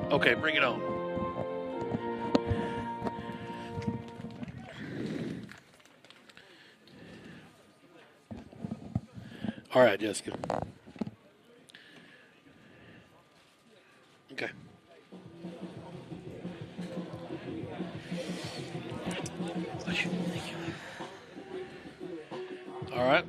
Okay, bring it on. All right, Jessica. Okay. All right.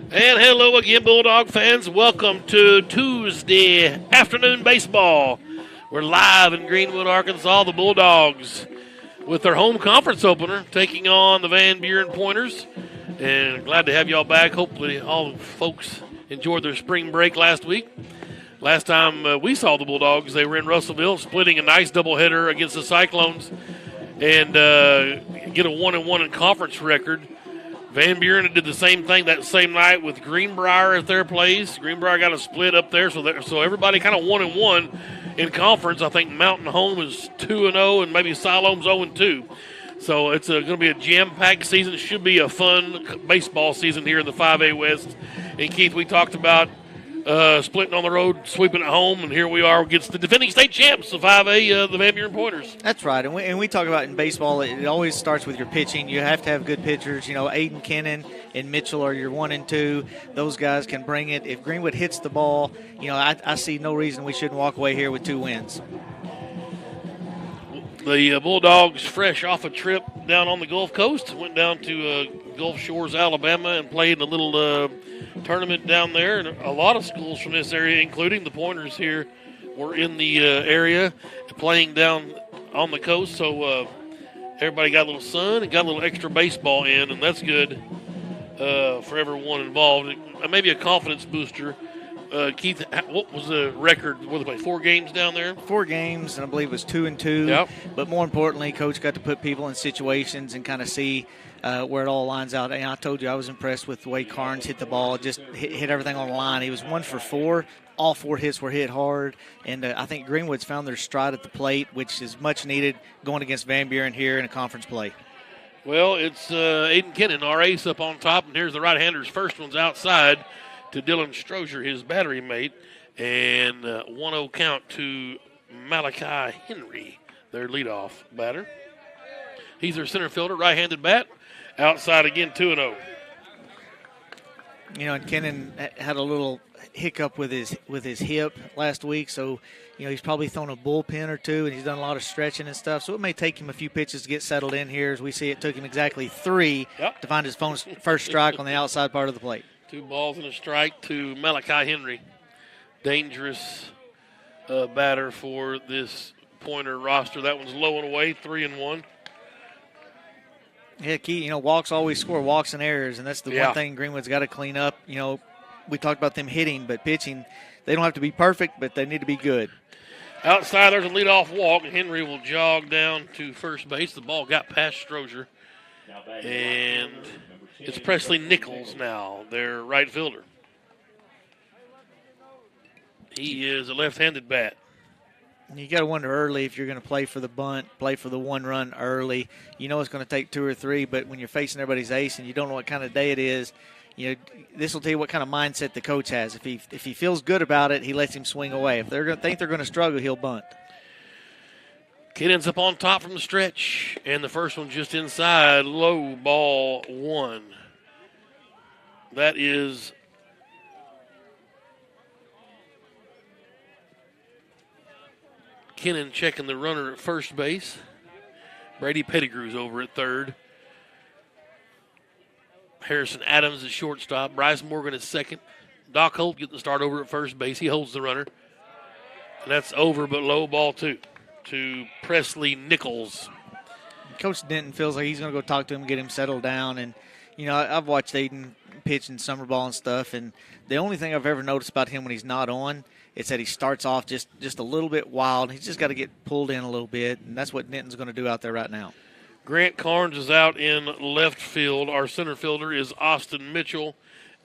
And hello again, Bulldog fans. Welcome to Tuesday afternoon baseball. We're live in Greenwood, Arkansas. The Bulldogs with their home conference opener taking on the Van Buren Pointers. And glad to have y'all back. Hopefully all the folks enjoyed their spring break last week. Last time we saw the Bulldogs, they were in Russellville splitting a nice doubleheader against the Cyclones and get a 1-1 in conference record. Van Buren did the same thing that same night with Greenbrier at their place. Greenbrier got a split up there, so everybody kind of 1-1 in conference. I think Mountain Home is 2-0, and maybe Siloam's 0-2. So it's going to be a jam-packed season. It should be a fun baseball season here in the 5A West. And, Keith, we talked about splitting on the road, sweeping at home, and here we are against the defending state champs, the 5A, the Van Buren Pointers. That's right, and we talk about in baseball, it always starts with your pitching. You have to have good pitchers. You know, Aiden Kennan and Mitchell are your 1 and 2. Those guys can bring it. If Greenwood hits the ball, you know, I see no reason we shouldn't walk away here with 2 wins. The Bulldogs, fresh off a trip down on the Gulf Coast, went down to Gulf Shores, Alabama, and played in a little tournament down there. And a lot of schools from this area, including the Pointers here, were in the area playing down on the coast. So everybody got a little sun and got a little extra baseball in, and that's good for everyone involved. Maybe a confidence booster. Keith, what was the record? What did they play? 4 games down there? 4 games, and I believe it was 2 and 2. Yep. But more importantly, Coach got to put people in situations and kind of see where it all lines out. And I told you I was impressed with the way Carnes hit the ball, just hit everything on the line. He was 1 for 4. All 4 hits were hit hard, and I think Greenwood's found their stride at the plate, which is much needed going against Van Buren here in a conference play. Well, it's Aiden Kennan, our ace, up on top, and here's the right-hander's first one's outside to Dylan Strozier, his battery mate, and 1-0 count to Malachi Henry, their leadoff batter. He's their center fielder, right-handed bat, outside again, 2-0. You know, and Kennan had a little hiccup with his hip last week, so you know he's probably thrown a bullpen or 2, and he's done a lot of stretching and stuff. So it may take him a few pitches to get settled in here. As we see, it took him exactly 3 to find his first strike on the outside part of the plate. 2 balls and a strike to Malachi Henry. Dangerous batter for this Pointer roster. That one's low and away, 3-1. Yeah, key. You know, walks always score, walks and errors, and that's the one thing Greenwood's got to clean up. You know, we talked about them hitting, but pitching, they don't have to be perfect, but they need to be good. Outside, there's a leadoff walk, and Henry will jog down to first base. The ball got past Strozier, and it's Presley Nichols now, their right fielder. He is a left-handed bat. You got to wonder early if you're going to play for the bunt, play for the 1 run early. You know it's going to take 2 or 3, but when you're facing everybody's ace and you don't know what kind of day it is, you know this will tell you what kind of mindset the coach has. If he feels good about it, he lets him swing away. If they're going to think they're going to struggle, he'll bunt. Kid ends up on top from the stretch, and the first one just inside, low, ball 1. That is Kennan checking the runner at first base. Brady Pettigrew's over at third. Harrison Adams at shortstop. Bryce Morgan at second. Doc Holt getting the start over at first base. He holds the runner. And that's over, but low, ball 2 to Presley Nichols. Coach Denton feels like he's going to go talk to him and get him settled down. And, you know, I've watched Aiden pitch in summer ball and stuff, and the only thing I've ever noticed about him when he's not on is that he starts off just a little bit wild. He's just got to get pulled in a little bit, and that's what Denton's going to do out there right now. Grant Carnes is out in left field. Our center fielder is Austin Mitchell,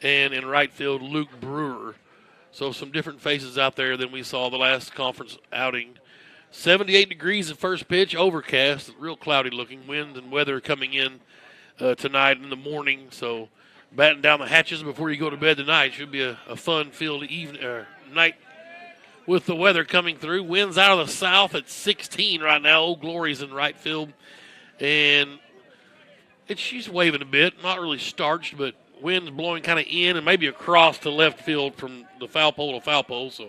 and in right field, Luke Brewer. So some different faces out there than we saw the last conference outing 78 degrees at first pitch, overcast, real cloudy looking. Wind and weather coming in tonight in the morning. So batten down the hatches before you go to bed tonight. Should be a fun-filled night with the weather coming through. Winds out of the south at 16 right now. Old Glory's in right field. And she's waving a bit. Not really starched, but wind's blowing kind of in and maybe across to left field from the foul pole to foul pole. So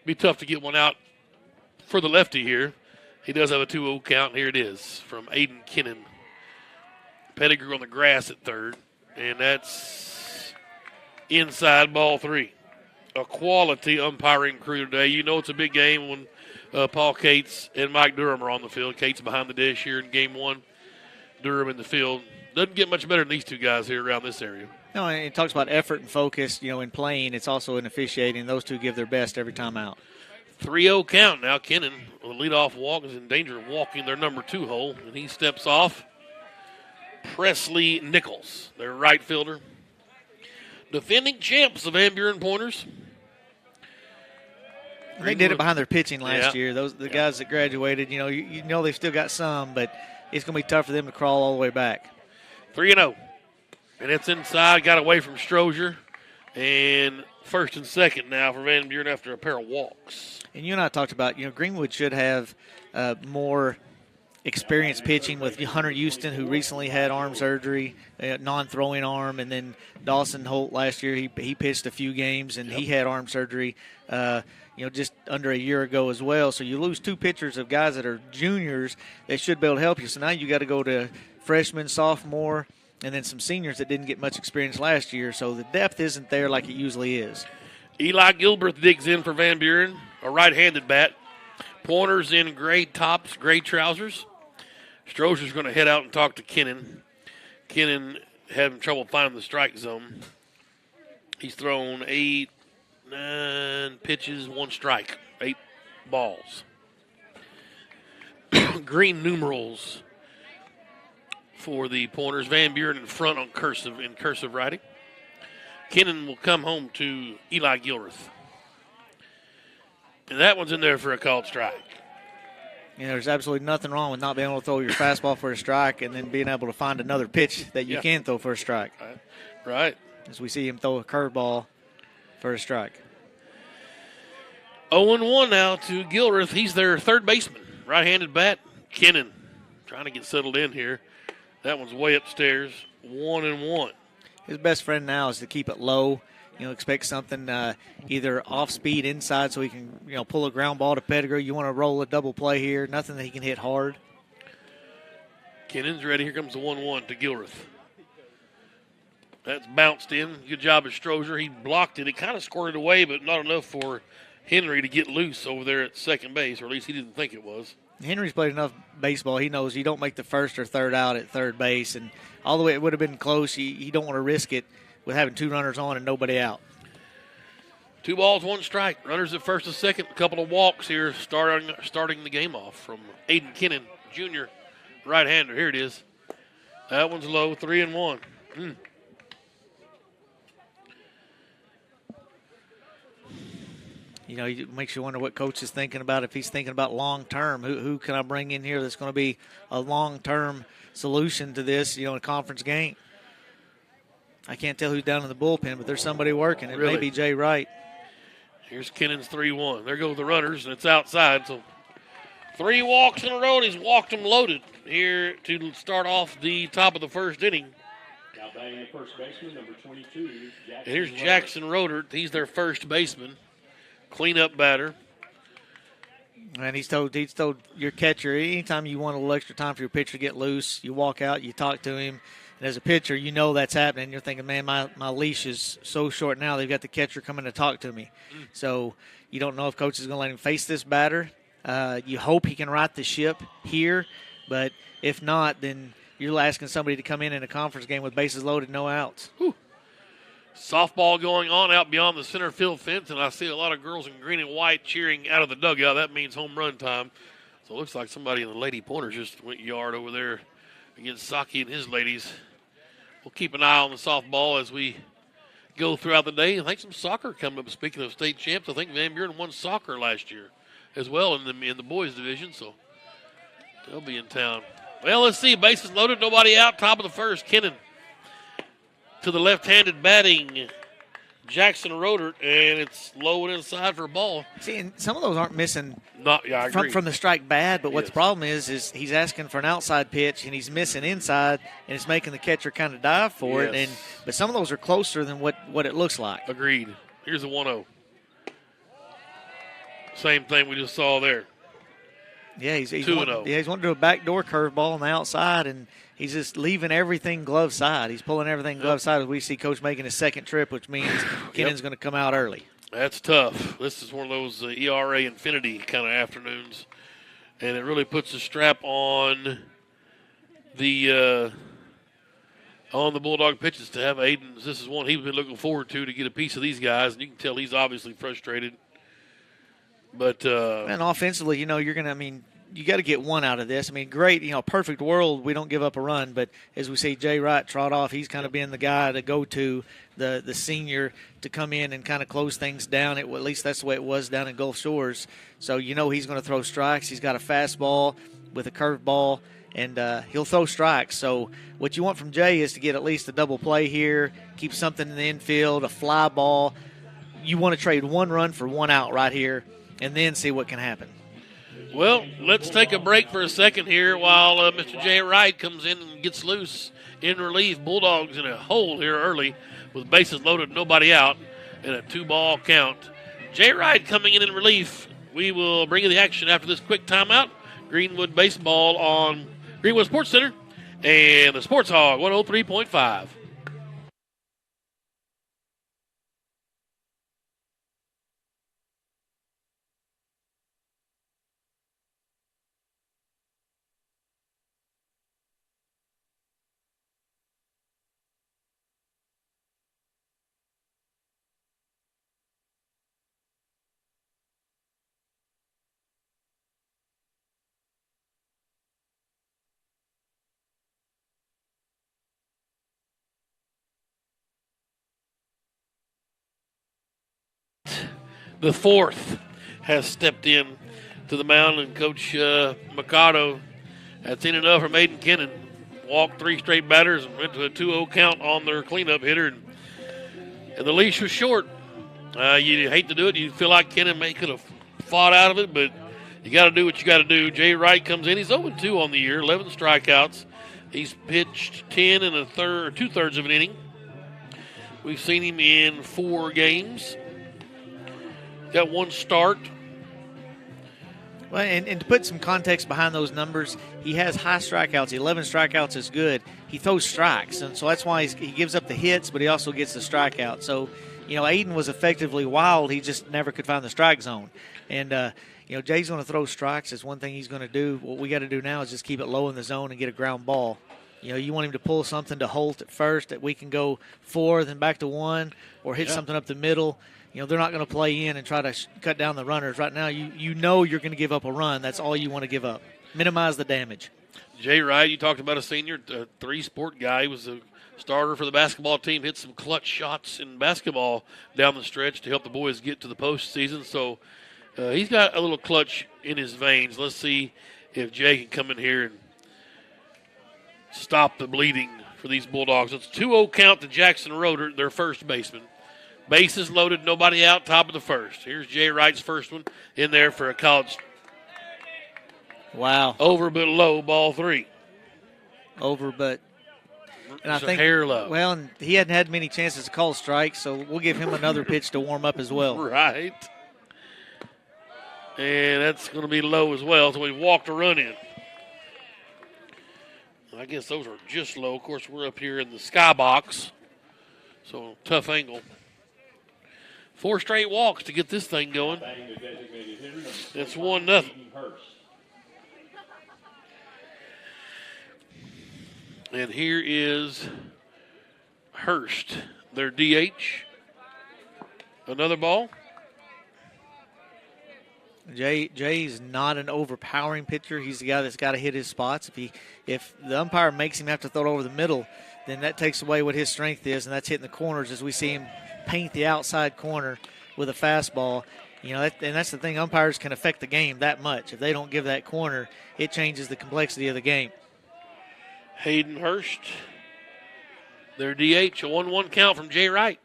be tough to get one out for the lefty here. He does have a 2-0 count. Here it is from Aiden Kinnan. Pettigrew on the grass at third. And that's inside, ball 3. A quality umpiring crew today. You know it's a big game when Paul Cates and Mike Durham are on the field. Cates behind the dish here in game 1. Durham in the field. Doesn't get much better than these two guys here around this area. No, and it talks about effort and focus, in playing. It's also in officiating. Those two give their best every time out. 3-0 count now. Kinnan, the leadoff walk, is in danger of walking their number 2 hole, and he steps off. Presley Nichols, their right fielder. Defending champs, the Van Buren Pointers. They did it behind their pitching last year. The guys that graduated, you know they've still got some, but it's going to be tough for them to crawl all the way back. 3-0. And it's inside, got away from Strozier. And first and second now for Van Buren after a pair of walks. And you and I talked about, Greenwood should have more experienced pitching with Hunter Houston, who recently had arm surgery, non-throwing arm, and then Dawson Holt last year, he pitched a few games, and he had arm surgery, just under a year ago as well. So you lose 2 pitchers of guys that are juniors that should be able to help you. So now you got to go to freshman, sophomore, and then some seniors that didn't get much experience last year. So the depth isn't there like it usually is. Eli Gilbert digs in for Van Buren, a right-handed bat. Pointers in gray tops, gray trousers. Strozier's going to head out and talk to Kinnan. Kinnan having trouble finding the strike zone. He's thrown 9 pitches, 1 strike, 8 balls. Green numerals for the Pointers. Van Buren in front on cursive writing. Kinnan will come home to Eli Gilreath. And that one's in there for a called strike. There's absolutely nothing wrong with not being able to throw your fastball for a strike and then being able to find another pitch that you can throw for a strike. Right. As we see him throw a curveball for a strike. 0-1 now to Gilreath. He's their third baseman. Right-handed bat, Kinnan, trying to get settled in here. That one's way upstairs, 1-1. His best friend now is to keep it low. Expect something either off speed inside so he can, pull a ground ball to Pettigrew. You want to roll a double play here. Nothing that he can hit hard. Kinnan's ready. Here comes the 1-1 to Gilreath. That's bounced in. Good job of Strozier. He blocked it. It kind of squirted away, but not enough for Henry to get loose over there at second base, or at least he didn't think it was. Henry's played enough baseball. He knows you don't make the first or third out at third base, and all the way it would have been close. You don't want to risk it with having 2 runners on and nobody out. 2 balls, 1 strike. Runners at first and second. A couple of walks here starting the game off from Aiden Kinnan, junior right-hander. Here it is. That one's low, 3-1. It makes you wonder what coach is thinking about, if he's thinking about long-term. Who can I bring in here that's going to be a long-term solution to this, in a conference game? I can't tell who's down in the bullpen, but there's somebody working. It may be Jay Wright. Here's Kinnan's 3-1. There go the runners, and it's outside. So 3 walks in a row, and he's walked them loaded here to start off the top of the first inning. Now batting at first baseman, number 22. And here's Jackson Rodert. He's their first baseman. Cleanup batter. And he's told your catcher, anytime you want a little extra time for your pitcher to get loose, you walk out, you talk to him. And as a pitcher, that's happening. You're thinking, man, my leash is so short now. They've got the catcher coming to talk to me. So you don't know if coach is going to let him face this batter. You hope he can right the ship here. But if not, then you're asking somebody to come in a conference game with bases loaded, no outs. Whew. Softball going on out beyond the center field fence, and I see a lot of girls in green and white cheering out of the dugout. That means home run time. So it looks like somebody in the Lady Pointers just went yard over there against Saki and his ladies. We'll keep an eye on the softball as we go throughout the day. I think some soccer coming up. Speaking of state champs, I think Van Buren won soccer last year as well in the boys division, so they'll be in town. Well, let's see. Bases loaded, nobody out. Top of the first, Kennan to the left-handed batting, Jackson Rodert, and it's low and inside for a ball. See, and some of those aren't missing I agree. from the strike bad, but what Yes. the problem is he's asking for an outside pitch, and he's missing inside, and it's making the catcher kind of dive for it. Yes. But some of those are closer than what it looks like. Agreed. Here's a 1-0. Same thing we just saw there. Yeah, he's 2-0. he's wanting to do a backdoor curveball on the outside, and he's just leaving everything glove side. He's pulling everything glove side as we see Coach making his second trip, which means Kennan's going to come out early. That's tough. This is one of those ERA infinity kind of afternoons, and it really puts a strap on the Bulldog pitches to have Aiden. This is one he's been looking forward to get a piece of these guys, and you can tell he's obviously frustrated. But and offensively, you're going to, you got to get one out of this. Great, perfect world, we don't give up a run. But as we see Jay Wright trot off, he's kind of been the guy to go to, the senior, to come in and kind of close things down. At least that's the way it was down in Gulf Shores. So he's going to throw strikes. He's got a fastball with a curveball, and he'll throw strikes. So what you want from Jay is to get at least a double play here, keep something in the infield, a fly ball. You want to trade one run for one out right here, and then see what can happen. Well, let's take a break for a second here while Mr. Jay Wright comes in and gets loose in relief. Bulldogs in a hole here early with bases loaded, nobody out, and a 2-ball count. Jay Wright coming in relief. We will bring you the action after this quick timeout. Greenwood Baseball on Greenwood Sports Center and the Sports Hog 103.5. The fourth has stepped in to the mound, and Coach Mikado had seen enough from Aiden Kennan. Walked 3 straight batters and went to a 2-0 count on their cleanup hitter, and the leash was short. You hate to do it. You feel like Kennan could have fought out of it, but you got to do what you got to do. Jay Wright comes in. He's 0-2 on the year, 11 strikeouts. He's pitched 10 and 2/3 of an inning. We've seen him in 4 games. Got 1 start. Well, and to put some context behind those numbers, he has high strikeouts. 11 strikeouts is good. He throws strikes, and so that's why he gives up the hits, but he also gets the strikeout. So, Aiden was effectively wild. He just never could find the strike zone. And, Jay's going to throw strikes. It's one thing he's going to do. What we got to do now is just keep it low in the zone and get a ground ball. You want him to pull something to Holt at first that we can go 4, then back to 1, or hit something up the middle. They're not going to play in and try to cut down the runners. Right now, you're going to give up a run. That's all you want to give up. Minimize the damage. Jay Wright, you talked about a senior, 3-sport guy. He was a starter for the basketball team, hit some clutch shots in basketball down the stretch to help the boys get to the postseason. So he's got a little clutch in his veins. Let's see if Jay can come in here and stop the bleeding for these Bulldogs. It's 2-0 count to Jackson Rodert, their first baseman. Bases loaded, nobody out, top of the first. Here's Jay Wright's first one in there for a college. Wow. Over but low, ball 3. Over but. And I think, hair low. Well, and he hadn't had many chances to call strikes, so we'll give him another pitch to warm up as well. Right. And that's going to be low as well, so we walked a run in. I guess those are just low. Of course, we're up here in the skybox, so tough angle. 4 straight walks to get this thing going. It's 1-0. And here is Hurst, their DH. Another ball. Jay's not an overpowering pitcher. He's the guy that's got to hit his spots. If the umpire makes him have to throw it over the middle, then that takes away what his strength is, and that's hitting the corners as we see him paint the outside corner with a fastball. And that's the thing. Umpires can affect the game that much. If they don't give that corner, it changes the complexity of the game. Hayden Hurst, their DH, a 1-1 count from Jay Wright.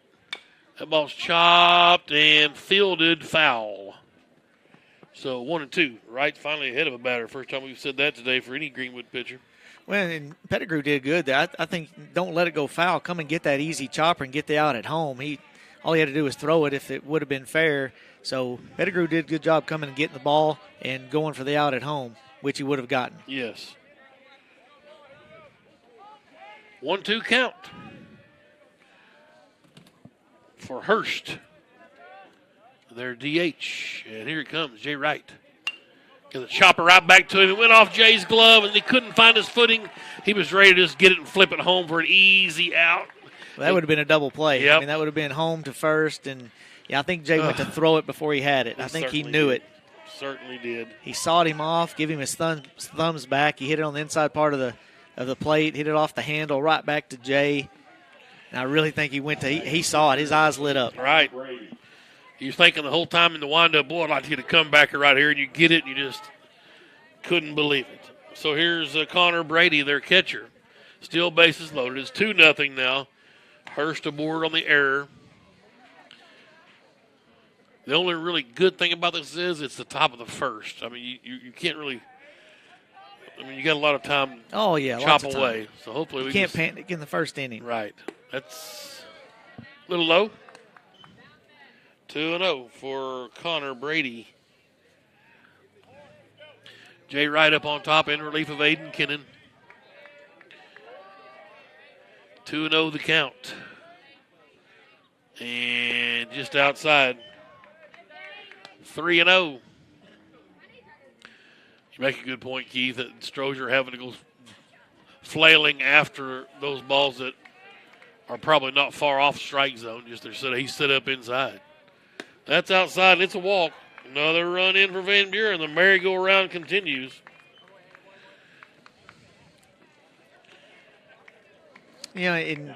That ball's chopped and fielded foul. So 1-2. Wright finally ahead of a batter. First time we've said that today for any Greenwood pitcher. Well, and Pettigrew did good there. I think don't let it go foul. Come and get that easy chopper and get the out at home. All he had to do was throw it if it would have been fair. So Pettigrew did a good job coming and getting the ball and going for the out at home, which he would have gotten. Yes. 1-2 count for Hurst, their DH. And here it comes, Jay Wright. Get the chopper right back to him. It went off Jay's glove, and he couldn't find his footing. He was ready to just get it and flip it home for an easy out. Well, that would have been a double play. Yep. I mean, that would have been home to first. And, I think Jay went to throw it before he had it. I think he knew it. Certainly did. He sawed him off, give him his thumbs back. He hit it on the inside part of the plate, hit it off the handle right back to Jay. And I really think he saw it. His eyes lit up. Right. He was thinking the whole time in the windup, boy, I'd like to get a comebacker right here, and you get it, and you just couldn't believe it. So here's Connor Brady, their catcher. Still bases loaded. It's 2-0 now. Hurst aboard on the error. The only really good thing about this is it's the top of the first. I mean, you can't really – I mean, you got a lot of time to chop away. So hopefully we can't panic in the first inning. Right. That's a little low. 2-0 for Connor Brady. Jay Wright up on top in relief of Aiden Kennan. 2-0 the count. And just outside. 3-0. You make a good point, Keith, that Strozier having to go flailing after those balls that are probably not far off strike zone. Just he's set up inside. That's outside, and it's a walk. Another run in for Van Buren. The merry-go-round continues. And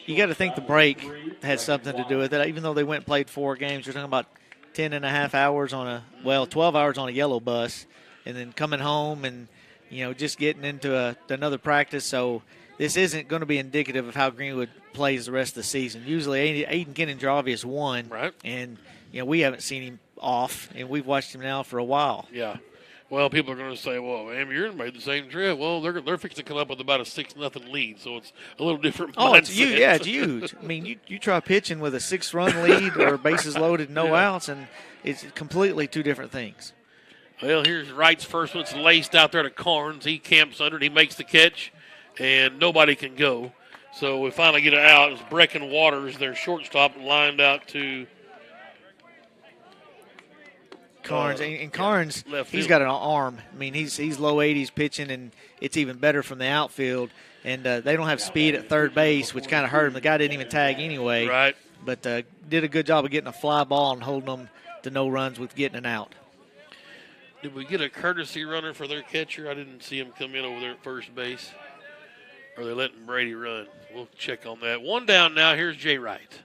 you got to think the break had something to do with it. Even though they went and played 4 games, you're talking about 10 and a half hours 12 hours on a yellow bus, and then coming home and, just getting into another practice. So this isn't going to be indicative of how Greenwood plays the rest of the season. Usually Aiden Kenning's obvious one. Right. And, we haven't seen him off, and we've watched him now for a while. Yeah. Well, people are going to say, well, Van Buren made the same trip. Well, they're fixing to come up with about a 6-0 lead, so it's a little different mindset. It's huge. I mean, you try pitching with a 6-run lead or bases loaded, no outs, and it's completely two different things. Well, here's Wright's first one. It's laced out there to Carnes. He camps under it. He makes the catch, and nobody can go. So we finally get it out. It's Brecken Waters, their shortstop, lined out to Carnes. And Carnes, left he's field. got an arm. I mean, he's low 80s pitching, and it's even better from the outfield. And they don't have speed at third base, which kind of hurt him. The guy didn't even tag anyway. Right. But did a good job of getting a fly ball and holding them to no runs with getting an out. Did we get a courtesy runner for their catcher? I didn't see him come in over there at first base. Or are they letting Brady run? We'll check on that. 1 down now. Here's Jay Wright.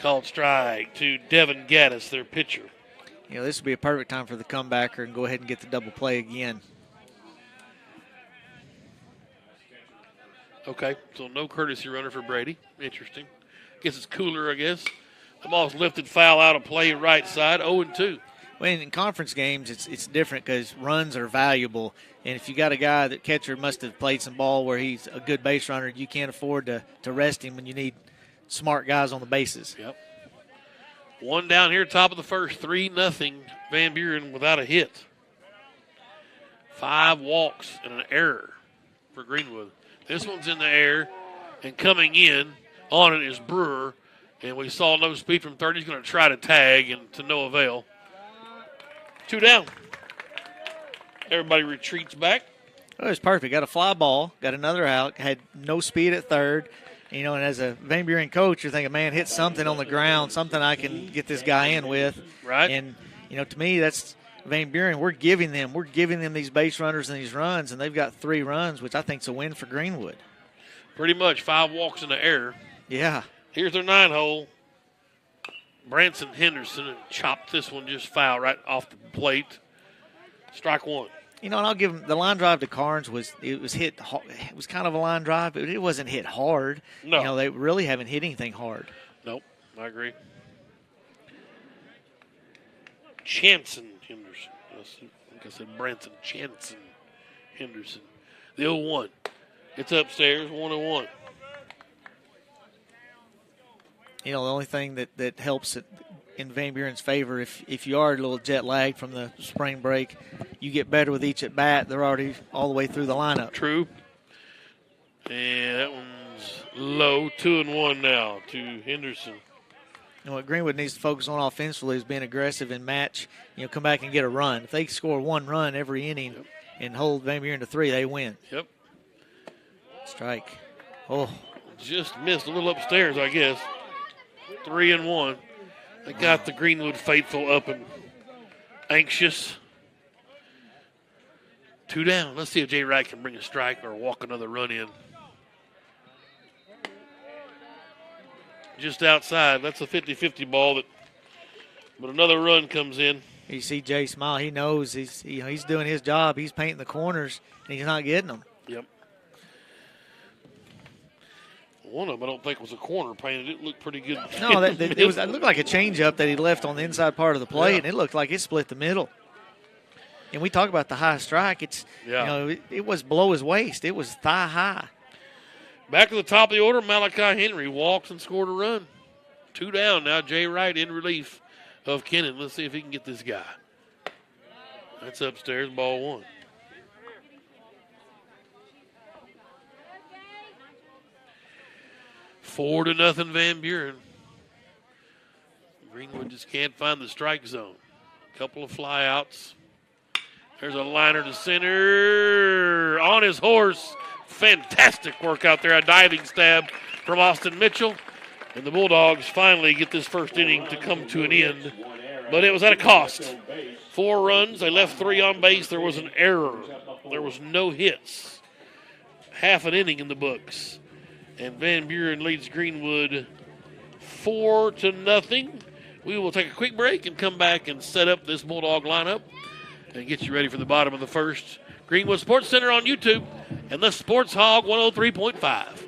Called strike to Devin Gaddis, their pitcher. This would be a perfect time for the comebacker and go ahead and get the double play again. Okay, so no courtesy runner for Brady. Interesting. Guess it's cooler, I guess. The ball's lifted foul out of play right side, 0-2. Well, in conference games, it's different because runs are valuable. And if you got a guy that catcher must have played some ball where he's a good base runner, you can't afford to rest him when you need smart guys on the bases. Yep. 1 down here, top of the first, 3-0 Van Buren without a hit. 5 walks and an error for Greenwood. This one's in the air, and coming in on it is Brewer. And we saw no speed from third. He's going to try to tag, and to no avail. 2 down. Everybody retreats back. Oh, it was perfect. Got a fly ball, got another out, had no speed at third. And as a Van Buren coach, you're thinking, man, hit something on the ground, something I can get this guy in with. Right. And, to me, that's Van Buren. We're giving them these base runners and these runs, and they've got 3 runs, which I think is a win for Greenwood. Pretty much 5 walks in the air. Yeah. Here's their 9-hole. Branson Henderson and chopped this one just foul right off the plate. Strike one. You know, and I'll give him the line drive to Carnes was hit. It was kind of a line drive, but it wasn't hit hard. No. You know, they really haven't hit anything hard. Nope, I agree. Chanson Henderson. Like I said, Branson Chanson Henderson. The 0-1. It's upstairs, 1-1. You know, the only thing that helps it in Van Buren's favor, if you are a little jet lagged from the spring break, you get better with each at bat. They're already all the way through the lineup. True. And that one's low, 2-1 now to Henderson. And what Greenwood needs to focus on offensively is being aggressive and match, come back and get a run. If they score one run every inning and hold Van Buren to 3, they win. Yep. Strike. Oh. Just missed a little upstairs, I guess. 3-1. They got the Greenwood faithful up and anxious. 2 down. Let's see if Jay Wright can bring a strike or walk another run in. Just outside. That's a 50-50 ball, but another run comes in. You see Jay smile. He knows he's doing his job. He's painting the corners, and he's not getting them. Yep. One of them I don't think was a corner painted. It looked pretty good. No, it looked like a changeup that he left on the inside part of the plate, and it looked like it split the middle. And we talk about the high strike. It was below his waist. It was thigh high. Back to the top of the order, Malachi Henry walks and scored a run. 2 down now. Jay Wright in relief of Kennan. Let's see if he can get this guy. That's upstairs, ball 1. Four to nothing, Van Buren. Greenwood just can't find the strike zone. Couple of flyouts. There's a liner to center. On his horse. Fantastic work out there. A diving stab from Austin Mitchell. And the Bulldogs finally get this first inning to come to an end. But it was at a cost. 4 runs. They left 3 on base. There was an error. There was no hits. Half an inning in the books. And Van Buren leads Greenwood 4-0. We will take a quick break and come back and set up this Bulldog lineup and get you ready for the bottom of the first. Greenwood Sports Center on YouTube and the Sports Hog 103.5.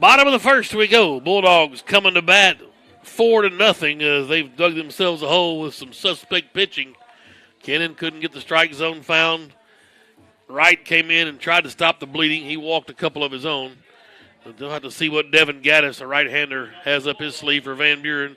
Bottom of the first we go. Bulldogs coming to bat 4-0 as they've dug themselves a hole with some suspect pitching. Kennan couldn't get the strike zone found. Wright came in and tried to stop the bleeding. He walked a couple of his own. But they'll have to see what Devin Gaddis, a right-hander, has up his sleeve for Van Buren.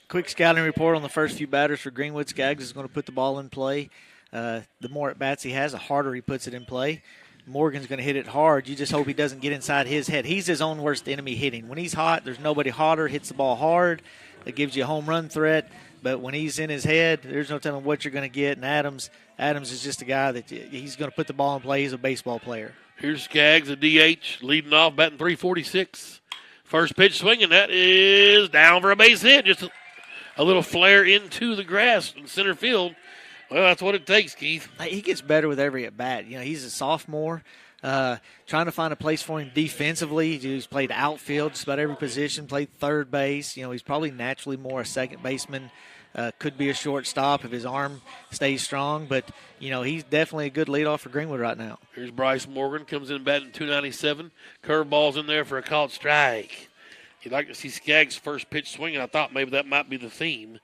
Quick scouting report on the first few batters for Greenwood. Skaggs is going to put the ball in play. The more at-bats he has, the harder he puts it in play. Morgan's going to hit it hard. You just hope he doesn't get inside his head. He's his own worst enemy hitting. When he's hot, there's nobody hotter. Hits the ball hard. That gives you a home run threat. But when he's in his head, there's no telling what you're going to get. And Adams is just a guy that he's going to put the ball in play. He's a baseball player. Here's Skaggs, a DH, leading off, batting .346. First pitch swinging. That is down for a base hit. Just a little flare into the grass in center field. Well, that's what it takes, Keith. He gets better with every at bat. He's a sophomore, trying to find a place for him defensively. He's played outfield, just about every position. Played third base. He's probably naturally more a second baseman. Could be a shortstop if his arm stays strong, but he's definitely a good leadoff for Greenwood right now. Here's Bryce Morgan, comes in batting .297. Curveball's in there for a called strike. You'd like to see Skaggs' first pitch swinging. I thought maybe that might be the theme,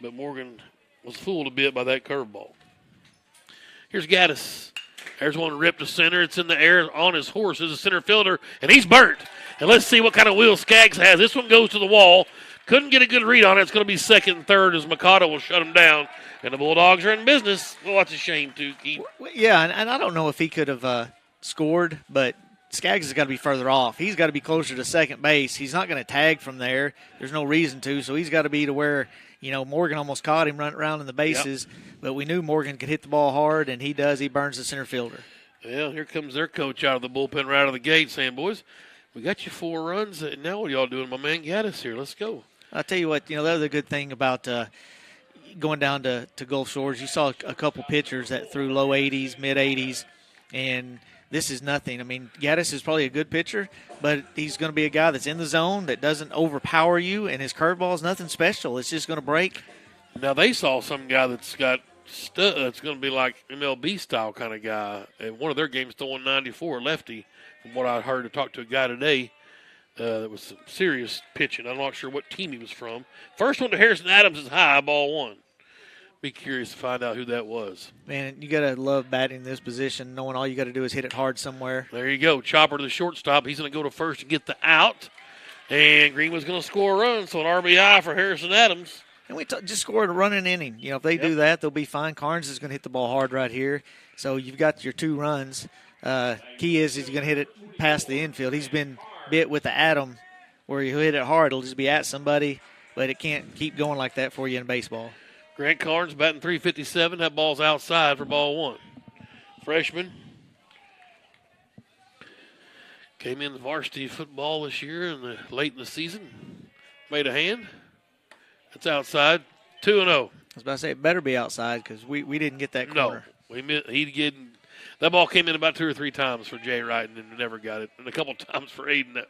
but Morgan was fooled a bit by that curveball. Here's Gaddis. There's one ripped to center. It's in the air on his horse. Is a center fielder, and he's burnt. And let's see what kind of wheel Skaggs has. This one goes to the wall. Couldn't get a good read on it. It's going to be second and third as Mikado will shut him down. And the Bulldogs are in business. Well, that's a shame, too, Keith. Yeah, and I don't know if he could have scored, but Skaggs has got to be further off. He's got to be closer to second base. He's not going to tag from there. There's no reason to, so he's got to be to where, Morgan almost caught him running around in the bases, but we knew Morgan could hit the ball hard, and he does. He burns the center fielder. Well, here comes their coach out of the bullpen right out of the gate saying, boys, we got you 4 runs. Now what are y'all doing? My man Gaddis here. Let's go. I'll tell you what, the other good thing about going down to Gulf Shores, you saw a couple pitchers that threw low 80s, mid 80s, and this is nothing. I mean, Gaddis is probably a good pitcher, but he's going to be a guy that's in the zone, that doesn't overpower you, and his curveball is nothing special. It's just going to break. Now, they saw some guy that's got it's going to be like MLB style kind of guy. And one of their games throwing 94, lefty, from what I heard. To talk to a guy today that was some serious pitching. I'm not sure what team he was from. First one to Harrison Adams is high, ball 1. Be curious to find out who that was. Man, you got to love batting in this position, knowing all you got to do is hit it hard somewhere. There you go. Chopper to the shortstop. He's going to go to first to get the out. And Greenwood's going to score a run, so an RBI for Harrison Adams. And we just scored a running inning. If they do that, they'll be fine. Carnes is going to hit the ball hard right here. So you've got your 2 runs. Key is he's going to hit it past the infield. He's been bit with the atom where you hit it hard, it'll just be at somebody, but it can't keep going like that for you in baseball. Grant Carnes batting .357. That ball's outside for ball 1. Freshman. Came in the varsity football this year late in the season. Made a hand. It's outside. 2-0. I was about to say it better be outside because we didn't get that corner. No, that ball came in about 2 or 3 times for Jay Wright and never got it, and a couple times for Aiden,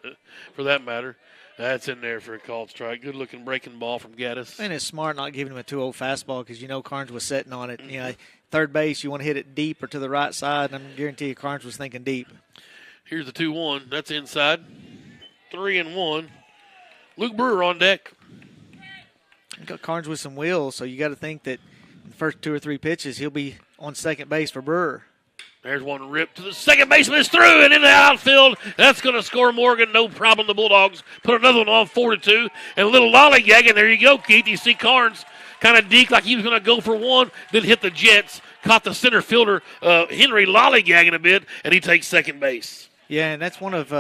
for that matter. That's in there for a called strike. Good-looking breaking ball from Gaddis. And it's smart not giving him a 2-0 fastball because Carnes was sitting on it. Mm-hmm. Third base, you want to hit it deep or to the right side, and I guarantee you Carnes was thinking deep. Here's the 2-1. That's inside. 3-1. Luke Brewer on deck. You got Carnes with some wheels, so you got to think that in the first 2 or 3 pitches he'll be on second base for Brewer. There's one ripped to the second baseman. It's through and in the outfield. That's going to score Morgan. No problem. The Bulldogs put another one on 4-2. And a little lollygagging. There you go, Keith. You see Carnes kind of deke like he was going to go for one, then hit the Jets. Caught the center fielder, Henry, lollygagging a bit, and he takes second base. Yeah, and that's one of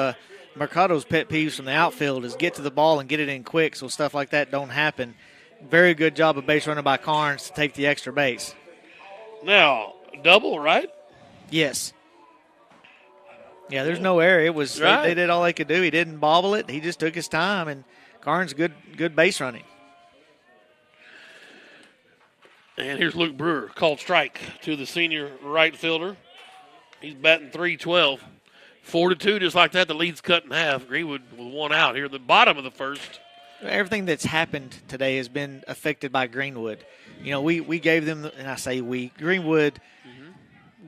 Mercado's pet peeves from the outfield is get to the ball and get it in quick so stuff like that don't happen. Very good job of base running by Carnes to take the extra base. Now, double, right? Yes. Yeah, there's no error. It was right. They did all they could do. He didn't bobble it. He just took his time, and Carnes good base running. And here's Luke Brewer, called strike to the senior right fielder. He's batting .312. 4-2, just like that. The lead's cut in half. Greenwood with one out here at the bottom of the first. Everything that's happened today has been affected by Greenwood. We gave them, and I say we, Greenwood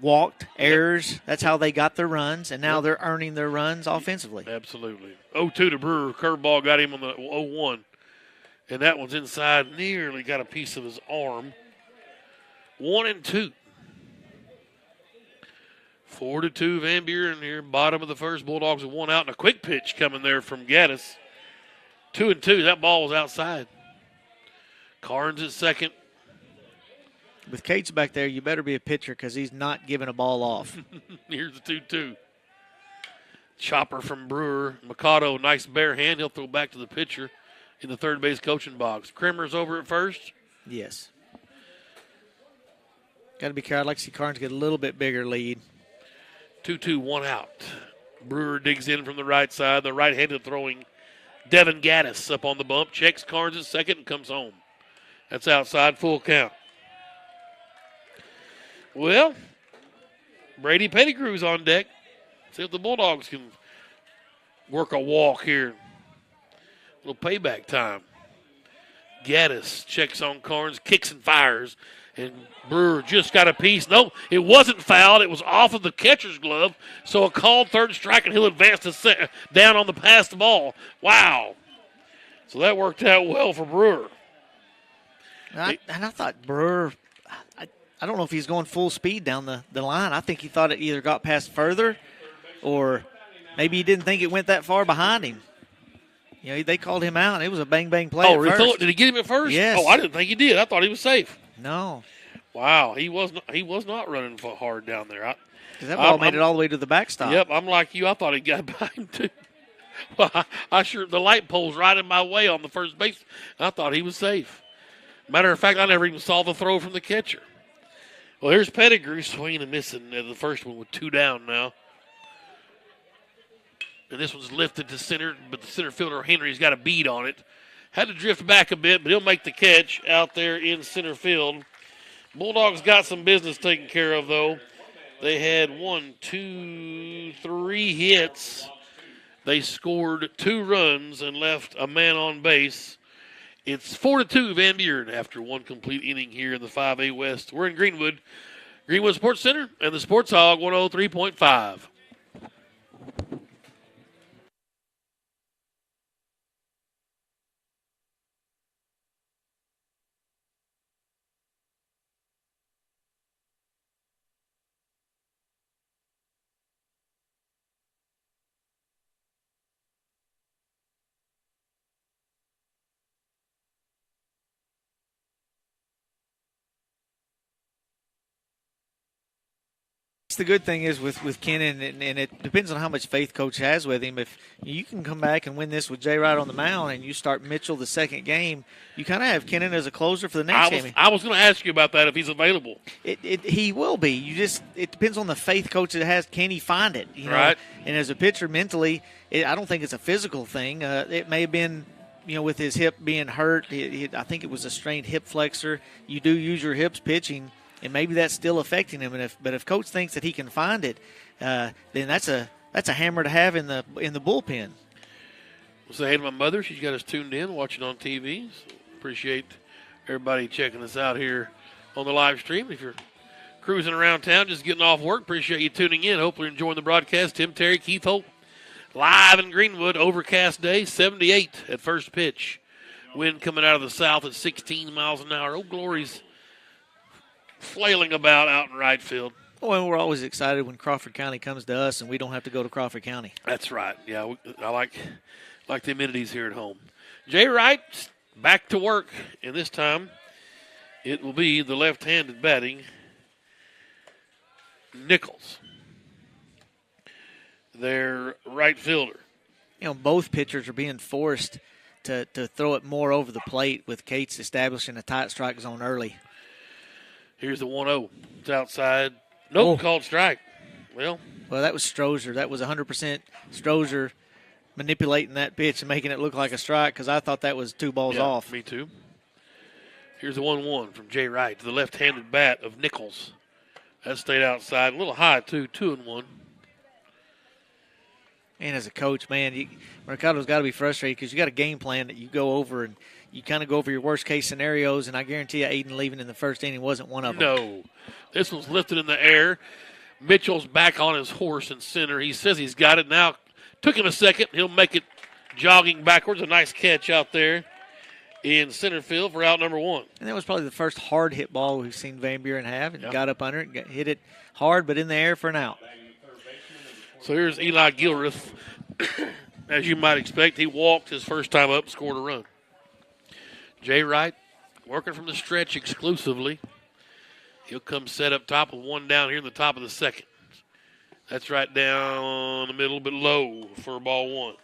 walked, errors. That's how they got their runs, and now they're earning their runs offensively. Absolutely. 0-2 to Brewer. Curveball got him on the 0-1. And that one's inside. Nearly got a piece of his arm. 1-2. 4-2 Van Buren here. Bottom of the first. Bulldogs with one out. And a quick pitch coming there from Gaddis. 2-2. That ball was outside. Carnes at second. With Cates back there, you better be a pitcher because he's not giving a ball off. Here's the 2-2. Chopper from Brewer. Mikado, nice bare hand. He'll throw back to the pitcher in the third base coaching box. Kramer's over at first. Yes. Got to be careful. I'd like to see Carnes get a little bit bigger lead. 2-2, one out. Brewer digs in from the right side. The right-handed throwing Devin Gaddis up on the bump. Checks Carnes at second and comes home. That's outside, full count. Well, Brady Pettigrew's on deck. See if the Bulldogs can work a walk here. A little payback time. Gaddis checks on Carnes, kicks and fires. And Brewer just got a piece. No, it wasn't fouled. It was off of the catcher's glove. So a called third strike, and he'll advance to down on the passed ball. Wow. So that worked out well for Brewer. And I thought Brewer, I don't know if he's going full speed down the line. I think he thought it either got past further or maybe he didn't think it went that far behind him. You know, they called him out, and it was a bang-bang play at first. Did he get him at first? Yes. Oh, I didn't think he did. I thought he was safe. No. Wow, he was not running hard down there. That ball made it all the way to the backstop. Yep, I'm like you. I thought he got by him too. Well, the light pole's right in my way on the first base. I thought he was safe. Matter of fact, I never even saw the throw from the catcher. Well, here's Pettigrew swinging and missing the first one with 2 down now. And this one's lifted to center, but the center fielder Henry's got a bead on it. Had to drift back a bit, but he'll make the catch out there in center field. Bulldogs got some business taken care of, though. They had 3 hits. They scored 2 runs and left a man on base. It's 4-2 Van Buren after 1 complete inning here in the 5A West. We're in Greenwood Sports Center, and the Sports Hog 103.5. The good thing is with Kennan, and it depends on how much faith Coach has with him. If you can come back and win this with Jay Wright on the mound and you start Mitchell the second game, you kind of have Kennan as a closer for the next game. I was going to ask you about that if he's available. He will be. It depends on the faith Coach that has. Can he find it? You know? Right. And as a pitcher, mentally, I don't think it's a physical thing. It may have been, with his hip being hurt. I think it was a strained hip flexor. You do use your hips pitching. And maybe that's still affecting him. But if Coach thinks that he can find it, then that's a hammer to have in the bullpen. We'll say hey to my mother. She's got us tuned in, watching on TV. So appreciate everybody checking us out here on the live stream. If you're cruising around town, just getting off work, appreciate you tuning in. Hopefully you're enjoying the broadcast. Tim Terry, Keith Hope, live in Greenwood. Overcast day, 78 at first pitch. Wind coming out of the south at 16 miles an hour. Oh, glories. Flailing about out in right field. Oh, and we're always excited when Crawford County comes to us and we don't have to go to Crawford County. That's right. Yeah, I like the amenities here at home. Jay Wright back to work, and this time it will be the left-handed batting Nichols, their right fielder. Both pitchers are being forced to throw it more over the plate with Cates establishing a tight strike zone early. Here's the 1-0. It's outside. Nope, called strike. Well, that was Strozier. That was 100% Strozier manipulating that pitch and making it look like a strike because I thought that was 2 balls off. Me too. Here's the 1-1 from Jay Wright to the left-handed bat of Nichols. That stayed outside. A little high, too. 2-1. And as a coach, man, Mercado's got to be frustrated because you got a game plan that you go over and you kind of go over your worst-case scenarios, and I guarantee you Aiden leaving in the first inning wasn't one of them. No. This one's lifted in the air. Mitchell's back on his horse in center. He says he's got it now. Took him a second. He'll make it jogging backwards. A nice catch out there in center field for out number 1. And that was probably the first hard hit ball we've seen Van Buren have, and got up under it and hit it hard but in the air for an out. So here's Eli Gilreath. As you might expect, he walked his first time up, scored a run. Jay Wright working from the stretch exclusively. He'll come set up top with 1 down here in the top of the second. That's right down the middle, but low for ball 1.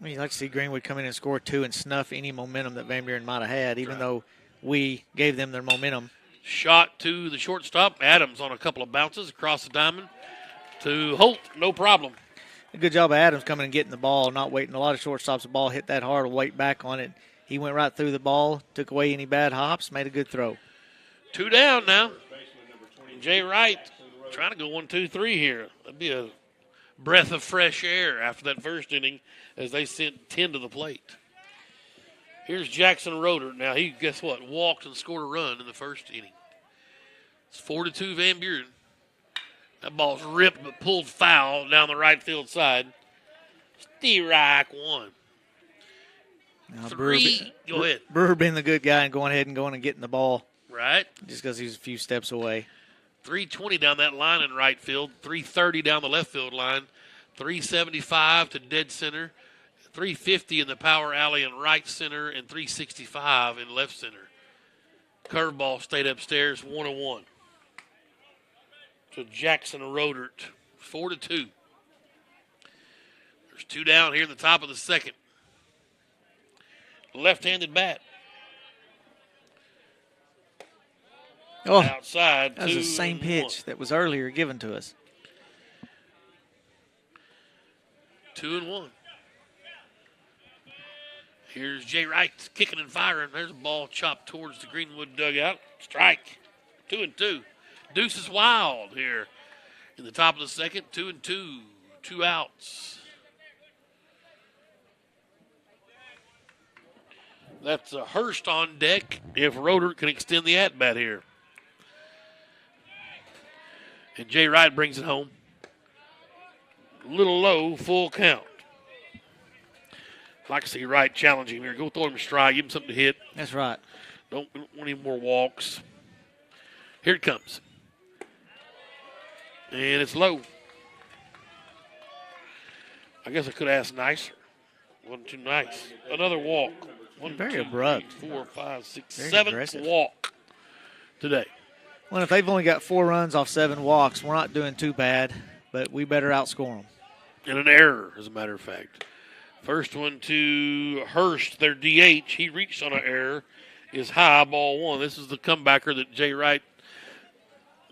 Well, you'd like to see Greenwood come in and score 2 and snuff any momentum that Van Buren might have had, even though we gave them their momentum. Shot to the shortstop. Adams on a couple of bounces across the diamond to Holt. No problem. A good job of Adams coming and getting the ball, not waiting. A lot of shortstops, the ball hit that hard, will wait back on it he went right through the ball, took away any bad hops, made a good throw. 2 down now. Jay Wright trying to go 1, 2, 3 here. That'd be a breath of fresh air after that first inning as they sent 10 to the plate. Here's Jackson Roeder. Now, he, guess what, walked and scored a run in the first inning. It's 4-2 Van Buren. That ball's ripped but pulled foul down the right field side. Strike one. Now, 3. Go ahead. Brewer being the good guy and going ahead and going and getting the ball. Right. Just because he's a few steps away. 320 down that line in right field. 330 down the left field line. 375 to dead center. 350 in the power alley in right center. And 365 in left center. Curveball stayed upstairs, 1-1. So Jackson Rodert, 4-2. There's 2 down here in the top of the second. Left-handed bat. Oh, outside. that was the same pitch that was earlier given to us. 2-1. Here's Jay Wright kicking and firing. There's a ball chopped towards the Greenwood dugout. Strike. 2-2. Deuce is wild here in the top of the second. 2-2. 2 outs. That's a Hurst on deck if Roeder can extend the at-bat here. And Jay Wright brings it home. A little low, full count. I'd like to see Wright challenge him here. Go throw him a strike, give him something to hit. That's right. Don't want any more walks. Here it comes. And it's low. I guess I could ask nicer. Wasn't too nice. Another walk. 1, Very 2, abrupt. 3, 4, 5, 6, Very 7th aggressive. walk today. Well, if they've only got 4 runs off 7 walks, we're not doing too bad, but we better outscore them. And an error, as a matter of fact. First one to Hurst, their DH. He reached on an error. Is high, ball 1. This is the comebacker that Jay Wright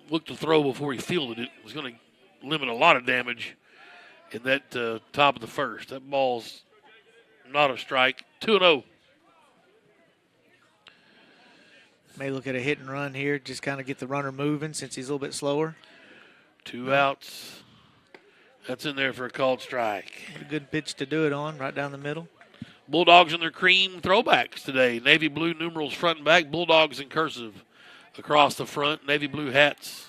looked to throw before he fielded it. It was going to limit a lot of damage in that top of the first. That ball's not a strike. 2-0. May look at a hit and run here, just kind of get the runner moving since he's a little bit slower. 2 outs. That's in there for a called strike. A good pitch to do it on, right down the middle. Bulldogs in their cream throwbacks today. Navy blue numerals front and back. Bulldogs in cursive across the front. Navy blue hats.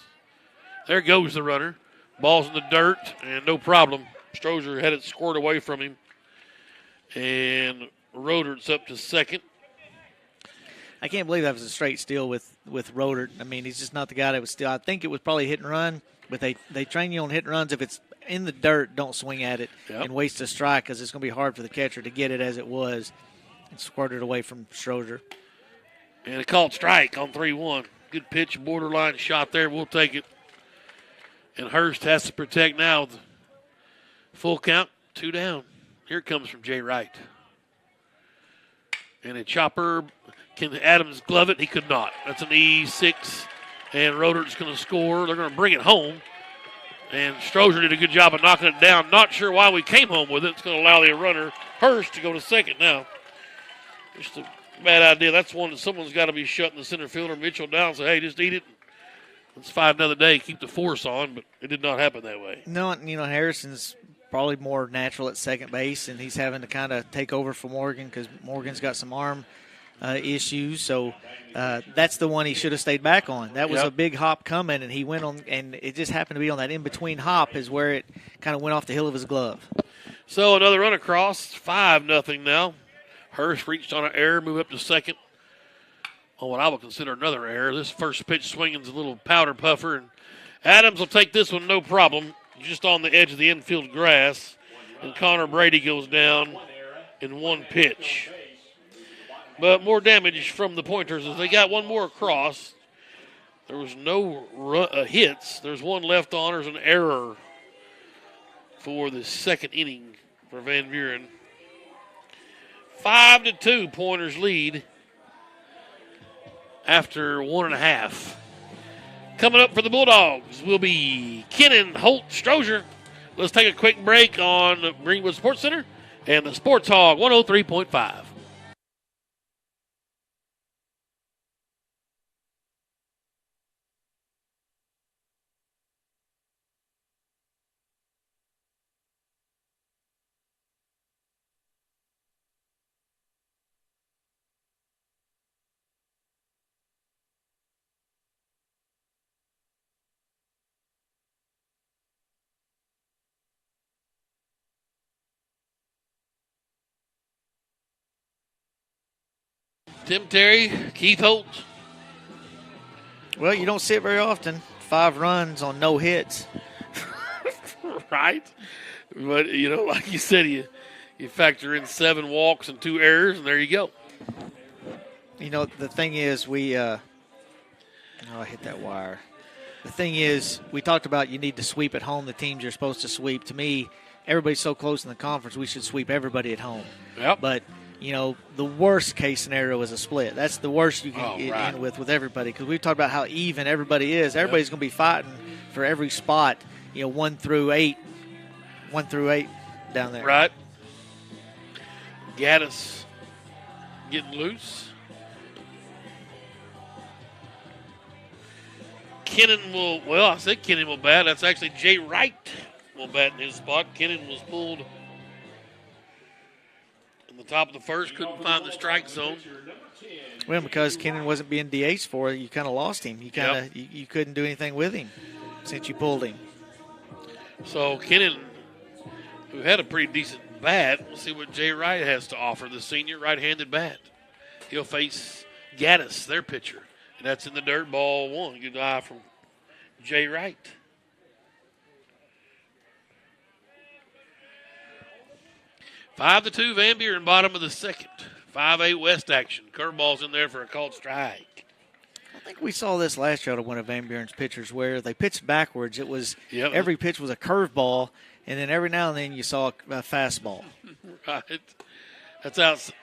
There goes the runner. Ball's in the dirt, and no problem. Strozier had it squared away from him. And Roeder's up to second. I can't believe that was a straight steal with Roeder. I mean, he's just not the guy that was steal. I think it was probably hit and run, but they train you on hit and runs. If it's in the dirt, don't swing at it and waste a strike because it's going to be hard for the catcher to get it as it was and squirt it away from Strozier. And a called strike on 3-1. Good pitch, borderline shot there. We'll take it. And Hurst has to protect now. Full count, 2 down. Here it comes from Jay Wright. And a chopper. Can Adams glove it? He could not. That's an E6. And Roeder's going to score. They're going to bring it home. And Strozier did a good job of knocking it down. Not sure why we came home with it. It's going to allow the runner, Hurst, to go to second now. Just a bad idea. That's one that someone's got to be shutting the center fielder, Mitchell, down and say, hey, just eat it. Let's fight another day. Keep the force on. But it did not happen that way. No, Harrison's probably more natural at second base, and he's having to kind of take over for Morgan because Morgan's got some arm issues. So that's the one he should have stayed back on. That was a big hop coming, and he went on, and it just happened to be on that in-between hop is where it kind of went off the heel of his glove. So another run across, 5-0 now. Hurst reached on an error, move up to second on what I would consider another error. This first pitch swinging's a little powder puffer, and Adams will take this one no problem, just on the edge of the infield grass, and Connor Brady goes down in one pitch. But more damage from the Pointers as they got one more across. There was no hits. There's one left on. There's an error for the second inning for Van Buren. 5-2 Pointers lead after 1.5. Coming up for the Bulldogs will be Kennan, Holt, Strozier. Let's take a quick break on Greenwood Sports Center and the Sports Hog 103.5. Tim Terry, Keith Holt. Well, you don't see it very often. 5 runs on no hits. Right? But, like you said, you factor in 7 walks and 2 errors, and there you go. The thing is, I hit that wire. The thing is, we talked about you need to sweep at home the teams you're supposed to sweep. To me, everybody's so close in the conference, we should sweep everybody at home. Yep. But, the worst case scenario is a split. That's the worst you can get right. in with everybody, because we've talked about how even everybody is. Everybody's going to be fighting for every spot, 1 through 8 down there. Right. Gaddis getting loose. I said Kennan will bat. That's actually Jay Wright will bat in his spot. Kennan was pulled in the top of the first, couldn't find the strike zone. Well, because Kennan wasn't being DH'd for it, you kind of lost him. You couldn't do anything with him since you pulled him. So Kennan, who had a pretty decent bat, we'll see what Jay Wright has to offer, the senior right-handed bat. He'll face Gaddis, their pitcher. And that's in the dirt, ball 1. Good eye from Jay Wright. Five to 2, Van Buren, bottom of the second. 5-8 West action. Curveball's in there for a called strike. I think we saw this last year out of one of Van Buren's pitchers where they pitched backwards. It was every pitch was a curveball, and then every now and then you saw a fastball. Right. That's outside.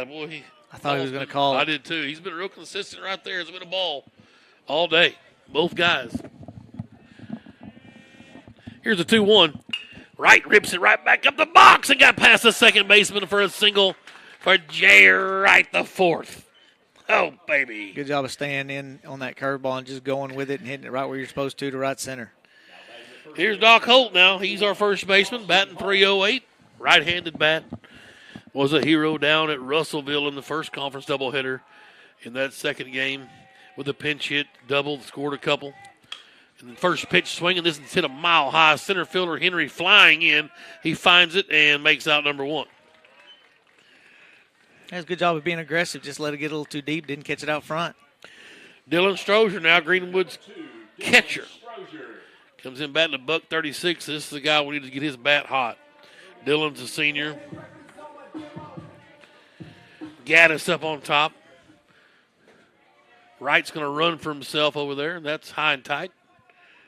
Boy, I thought he was going to call it. I did too. He's been real consistent right there. It's been a ball all day. Both guys. Here's a 2-1. Wright rips it right back up the box and got past the second baseman for a single for Jay Wright, the 4th. Oh, baby. Good job of staying in on that curveball and just going with it and hitting it right where you're supposed to right center. Here's Doc Holt now. He's our first baseman, batting .308. Right-handed bat. Was a hero down at Russellville in the first conference doubleheader. In that second game with a pinch hit, doubled, scored a couple. And the first pitch swinging, this is hit a mile high. Center fielder Henry flying in. He finds it and makes out number 1. That's a good job of being aggressive. Just let it get a little too deep. Didn't catch it out front. Dylan Strozier now, Greenwood's catcher. Comes in batting $136. This is the guy we need to get his bat hot. Dylan's a senior. Gaddis up on top. Wright's going to run for himself over there, and that's high and tight.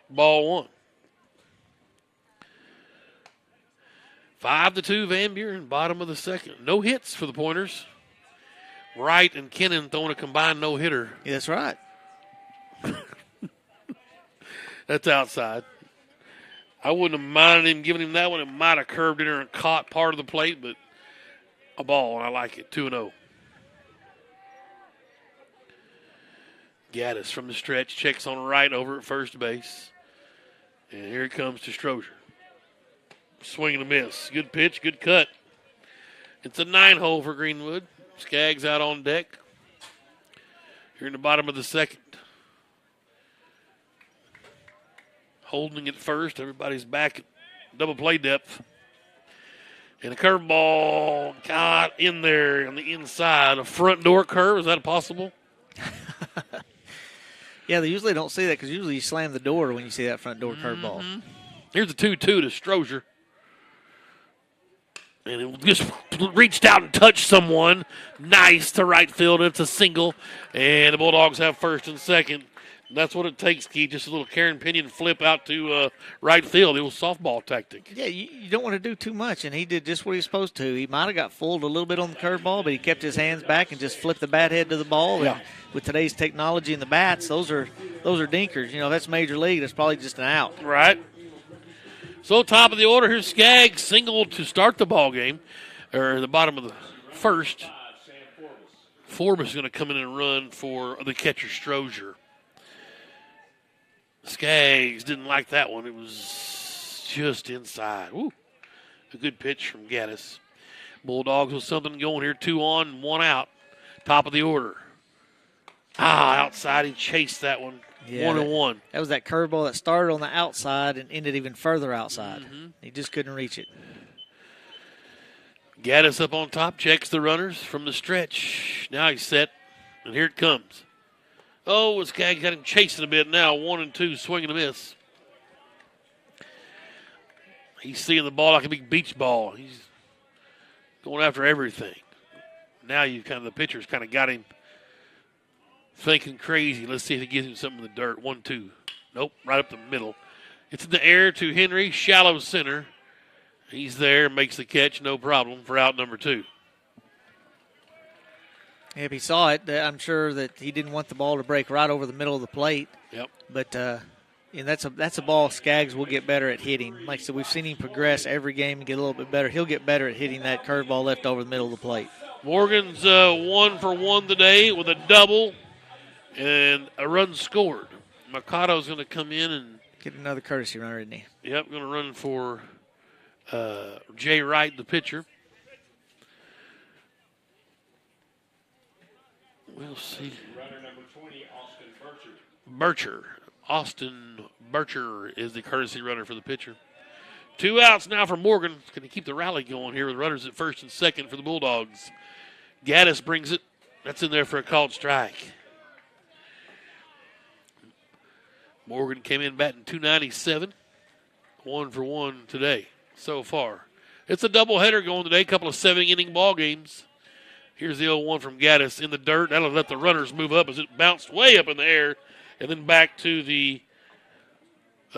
Ball 1. 5-2 Van Buren, bottom of the second. No hits for the Pointers. Wright and Kennan throwing a combined no-hitter. Yeah, that's right. That's outside. I wouldn't have minded him giving him that one. It might have curved in there and caught part of the plate, but a ball, and I like it. 2-0. Gaddis from the stretch checks on Wright over at first base. And here it comes to Strozier. Swing and a miss. Good pitch, good cut. It's a 9-hole for Greenwood. Skaggs out on deck. Here in the bottom of the second. Holding it first. Everybody's back at double play depth. And a curveball got in there on the inside. A front door curve. Is that possible? Yeah, they usually don't see that because usually you slam the door when you see that front door curveball. Here's a 2-2 to Strozier. And it just reached out and touched someone. Nice to right field. It's a single. And the Bulldogs have first and second. And that's what it takes, Keith. Just a little Karen Pinion flip out to right field. It was softball tactic. Yeah, you don't want to do too much, and he did just what he was supposed to. He might have got fooled a little bit on the curveball, but he kept his hands back and just flipped the bat head to the ball. Yeah. And with today's technology in the bats, those are dinkers. That's Major League. That's probably just an out. Right. So top of the order, here's Skaggs single to start the ball game, or the bottom of the first. Forbes is going to come in and run for the catcher Strozier. Skaggs didn't like that one. It was just inside. Woo. A good pitch from Gaddis. Bulldogs with something going here. 2 on, 1 out. Top of the order. Outside. He chased that one. Yeah, 1-1. That was that curveball that started on the outside and ended even further outside. He just couldn't reach it. Gaddis up on top, checks the runners from the stretch. Now he's set, and here it comes. Oh, Skaggs got him chasing a bit now. 1 and 2, swing and a miss. He's seeing the ball like a big beach ball. He's going after everything. Now the pitcher's kind of got him thinking crazy. Let's see if he gives him something in the dirt. 1-2. Nope, right up the middle. It's in the air to Henry, shallow center. He's there, makes the catch, no problem for out number 2. If he saw it, I'm sure that he didn't want the ball to break right over the middle of the plate. Yep. But that's a ball Skaggs will get better at hitting. Like I said, we've seen him progress every game and get a little bit better. He'll get better at hitting that curveball left over the middle of the plate. Morgan's 1 for 1 today with a double and a run scored. Mikado's going to come in and get another courtesy runner, isn't he? Yep, going to run for Jay Wright, the pitcher. We'll see. Runner number 20, Austin Bircher. Austin Bircher is the courtesy runner for the pitcher. 2 outs now for Morgan. Can he keep the rally going here with runners at first and second for the Bulldogs? Gaddis brings it. That's in there for a called strike. Morgan came in batting .297. 1 for 1 today so far. It's a doubleheader going today, a couple of 7-inning ball games. Here's the 0-1 from Gaddis in the dirt. That'll let the runners move up as it bounced way up in the air and then back to the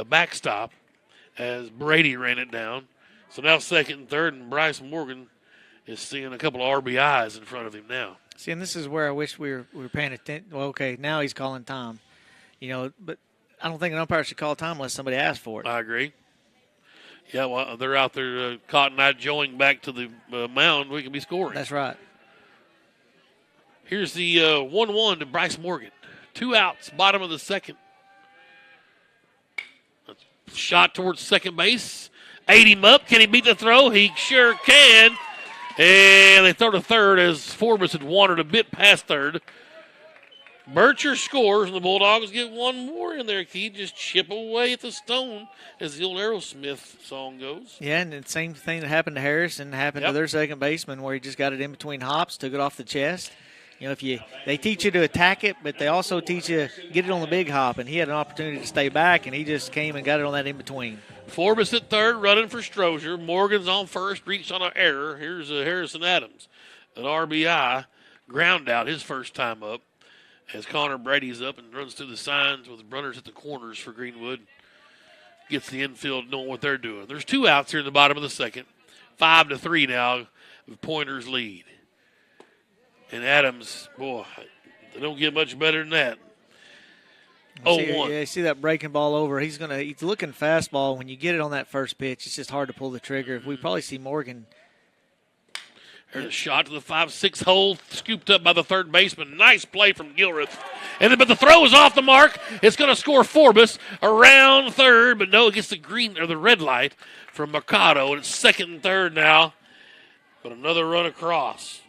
backstop as Brady ran it down. So now second and third, and Bryce Morgan is seeing a couple of RBIs in front of him now. See, and this is where I wish we were paying attention. Well, okay, now he's calling time. But I don't think an umpire should call time unless somebody asks for it. I agree. Yeah, well, they're out there Cotton Eye Joeing back to the mound. We can be scoring. That's right. Here's the 1-1 to Bryce Morgan. 2 outs, bottom of the second. Shot towards second base. Ate him up. Can he beat the throw? He sure can. And they throw to third as Forbes had wandered a bit past third. Bircher scores, and the Bulldogs get one more in there, Keith. Just chip away at the stone, as the old Aerosmith song goes. Yeah, and the same thing that happened to Harrison happened to their second baseman, where he just got it in between hops, took it off the chest. They teach you to attack it, but they also teach you get it on the big hop, and he had an opportunity to stay back, and he just came and got it on that in between. Forbes at third, running for Strozier. Morgan's on first, reached on an error. Here's Harrison Adams, an RBI, ground out his first time up. As Connor Brady's up and runs through the signs with runners at the corners for Greenwood. Gets the infield knowing what they're doing. There's 2 outs here in the bottom of the second. 5-3 now, the Pointers lead. And Adams, boy, they don't get much better than that. 0-1. Yeah, you see that breaking ball over. He's looking fastball. When you get it on that first pitch, it's just hard to pull the trigger. We probably see Morgan. There's a shot to the 5-6 hole, scooped up by the third baseman. Nice play from Gilreath. But the throw is off the mark. It's going to score Forbes around third, but no, it gets the red light from Mercado, and it's second and third now. But another run across.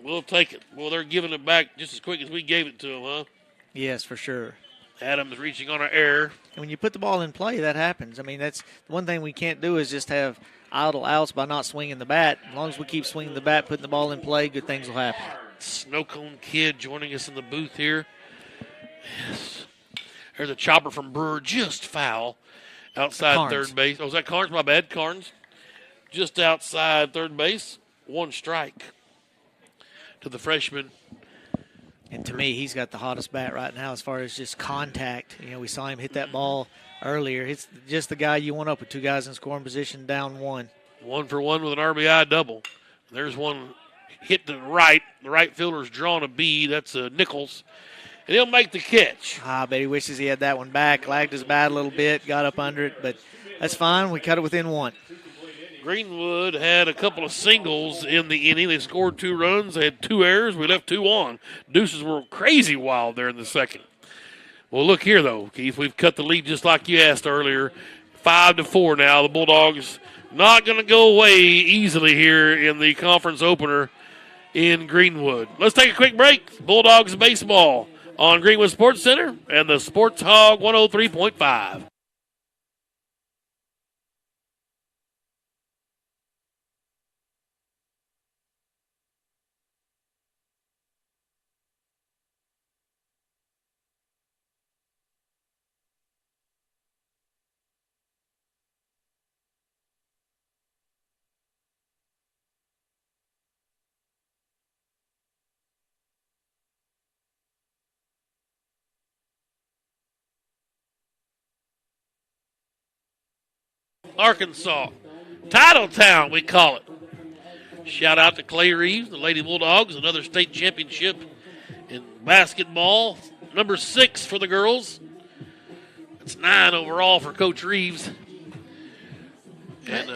We'll take it. Well, they're giving it back just as quick as we gave it to them, huh? Yes, for sure. Adams reaching on an error. And when you put the ball in play, that happens. I mean, that's one thing we can't do is just have idle outs by not swinging the bat. As long as we keep swinging the bat, putting the ball in play, good things will happen. Snow Cone Kid joining us in the booth here. Yes. There's a chopper from Brewer, just foul outside Carnes. Third base. Oh, is that Carnes? My bad, Carnes. Just outside third base. 1 strike to the freshman. And to me, he's got the hottest bat right now as far as just contact. We saw him hit that ball earlier. It's just the guy you want up with 2 guys in scoring position, down 1. 1 for 1 with an RBI double. There's one hit to the right. The right fielder's drawn a B. That's Nichols. And he'll make the catch. I bet he wishes he had that one back. Lagged his bat a little bit, got up under it, but that's fine. We cut it within 1. Greenwood had a couple of singles in the inning. They scored 2 runs. They had 2 errors. We left 2 on. Deuces were crazy wild there in the second. Well, look here, though, Keith. We've cut the lead just like you asked earlier. 5-4 now. The Bulldogs not going to go away easily here in the conference opener in Greenwood. Let's take a quick break. Bulldogs baseball on Greenwood Sports Center and the Sports Hog 103.5. Arkansas. Titletown, we call it. Shout out to Clay Reeves, the Lady Bulldogs, another state championship in basketball. Number 6 for the girls. It's 9 overall for Coach Reeves. And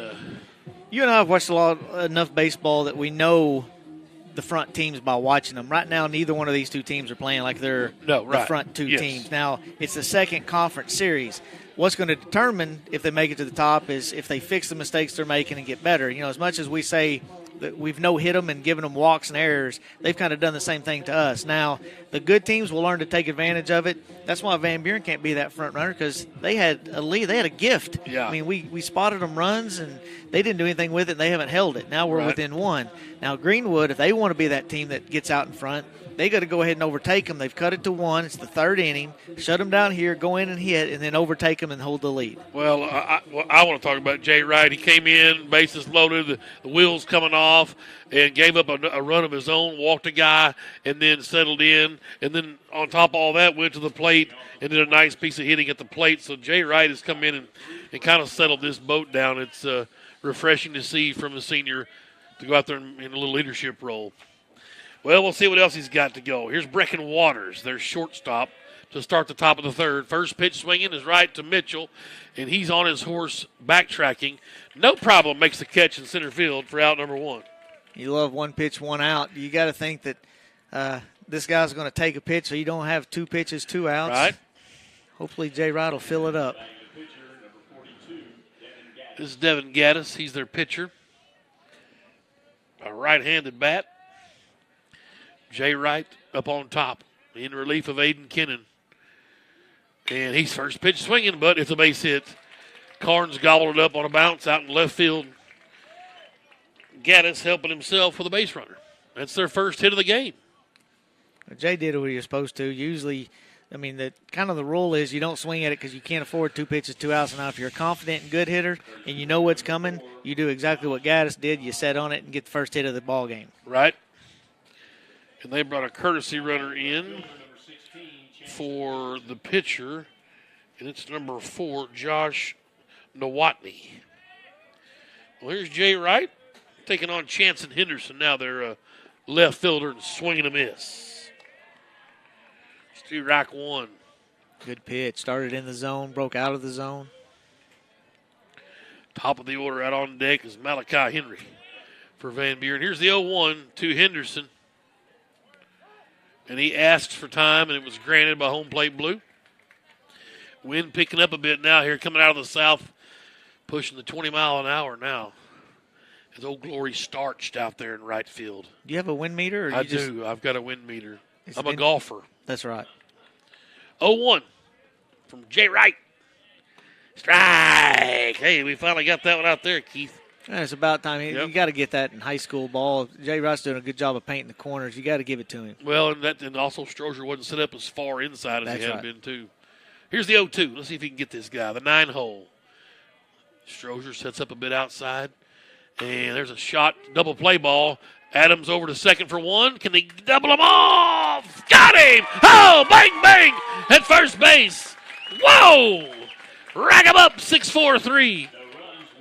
you and I have watched enough baseball that we know the front teams by watching them. Right now, neither one of these two teams are playing like they're the front two teams. Now, it's the second conference series. What's going to determine if they make it to the top is if they fix the mistakes they're making and get better. As much as we say that we've no-hit them and given them walks and errors, they've kind of done the same thing to us. Now, the good teams will learn to take advantage of it. That's why Van Buren can't be that front runner, because they had a lead. They had a gift. Yeah. I mean, we spotted them runs, and they didn't do anything with it, and they haven't held it. Now we're within one. Now, Greenwood, if they want to be that team that gets out in front, they got to go ahead and overtake them. They've cut it to 1. It's the third inning. Shut them down here, go in and hit, and then overtake them and hold the lead. Well, I want to talk about Jay Wright. He came in, bases loaded, the wheels coming off, and gave up a run of his own, walked a guy, and then settled in. And then on top of all that, went to the plate and did a nice piece of hitting at the plate. So Jay Wright has come in and kind of settled this boat down. It's refreshing to see from a senior to go out there in a little leadership role. Well, we'll see what else he's got to go. Here's Brecken Waters, their shortstop, to start the top of the third. First pitch swinging is right to Mitchell, and he's on his horse backtracking. No problem, makes the catch in center field for out number 1. You love one pitch, one out. You got to think that this guy's going to take a pitch so you don't have 2 pitches, 2 outs. Right. Hopefully Jay Wright will fill it up. This is Devin Gaddis. He's their pitcher. A right-handed bat. Jay Wright up on top in relief of Aiden Kennan. And he's first pitch swinging, but it's a base hit. Carnes gobbled it up on a bounce out in left field. Gaddis helping himself with a base runner. That's their first hit of the game. Jay did what he was supposed to. Usually, I mean, the rule is you don't swing at it because you can't afford 2 pitches, 2 outs. Now, if you're a confident and good hitter and you know what's coming, you do exactly what Gaddis did. You set on it and get the first hit of the ball game. Right. And they brought a courtesy runner in for the pitcher, and it's number 4, Josh Nowotny. Well, here's Jay Wright taking on Chance and Henderson. Now they're left fielder and swinging a miss. Strike 1. Good pitch. Started in the zone, broke out of the zone. Top of the order out on deck is Malachi Henry for Van Buren. Here's the 0-1 to Henderson. And he asked for time, and it was granted by home plate blue. Wind picking up a bit now here, coming out of the south, pushing the 20 mile an hour now. As Old Glory starched out there in right field. Do you have a wind meter? Or I do. I've got a wind meter. I'm a been... golfer. That's right. 0-1 from Jay Wright. Strike. Hey, we finally got that one out there, Keith. It's about time. Yep. You got to get that in high school ball. Jay Wright's doing a good job of painting the corners. You got to give it to him. Well, and also Strozier wasn't set up as far inside as That's he had right. been, too. Here's the 0-2. Let's see if he can get this guy. The 9-hole. Strozier sets up a bit outside. And there's a shot, double play ball. Adams over to second for 1. Can they double him off? Got him! Oh, bang, bang! At first base. Whoa! Rack him up, 6-4-3.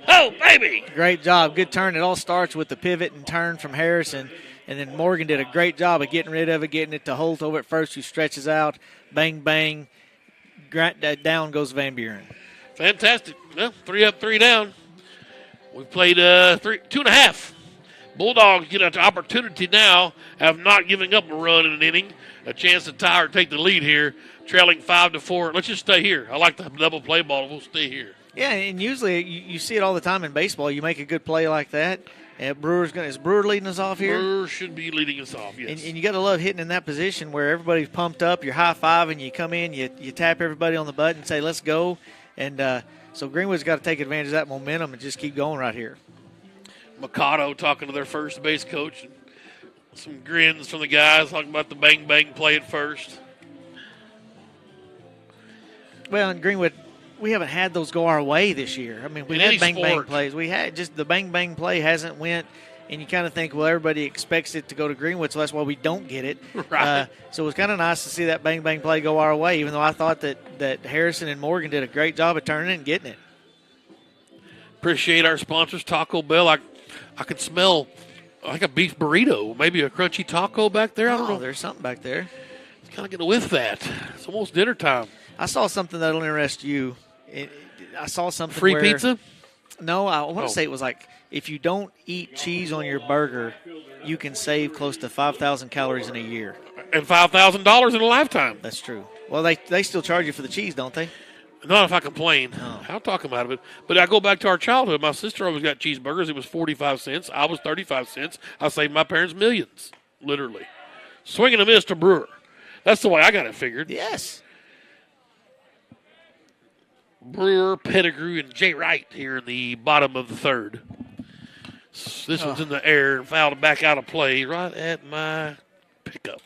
Oh, baby! Great job. Good turn. It all starts with the pivot and turn from Harrison. And then Morgan did a great job of getting rid of it, getting it to Holt over at first, who stretches out. Bang, bang. Down goes Van Buren. Fantastic. Well, 3 up, 3 down. We've played 2.5. Bulldogs get an opportunity now of not giving up a run in an inning. A chance to tie or take the lead here, trailing 5-4. Let's just stay here. I like the double play ball. We'll stay here. Yeah, and usually you see it all the time in baseball. You make a good play like that. And is Brewer leading us off here? Brewer should be leading us off, yes. And you got to love hitting in that position where everybody's pumped up. You're high-fiving. You come in, you tap everybody on the butt and say, let's go. And so Greenwood's got to take advantage of that momentum and just keep going right here. Mikado talking to their first base coach. Some grins from the guys talking about the bang-bang play at first. Well, in Greenwood, we haven't had those go our way this year. I mean, we had bang-bang plays. We had just the bang-bang play hasn't went, and you kind of think, well, everybody expects it to go to Greenwood, so that's why we don't get it. Right. So it was kind of nice to see that bang-bang play go our way, even though I thought that Harrison and Morgan did a great job of turning it and getting it. Appreciate our sponsors, Taco Bell. I can smell like a beef burrito, maybe a crunchy taco back there. I don't know. There's something back there. It's kind of getting with that. It's almost dinner time. I saw something that'll interest you. I saw something Free pizza? No, I want to say it was like if you don't eat cheese on your burger, you can save close to 5,000 calories in a year. And $5,000 in a lifetime. That's true. Well, they still charge you for the cheese, don't they? Not if I complain. No. I'll talk them out of it. But I go back to our childhood. My sister always got cheeseburgers. It was 45 cents. I was 35 cents. I saved my parents millions, literally. Swing and a miss to Brewer. That's the way I got it figured. Yes. Brewer, Pettigrew, and Jay Wright here in the bottom of the third. This one's in the air and fouled back out of play right at my pickup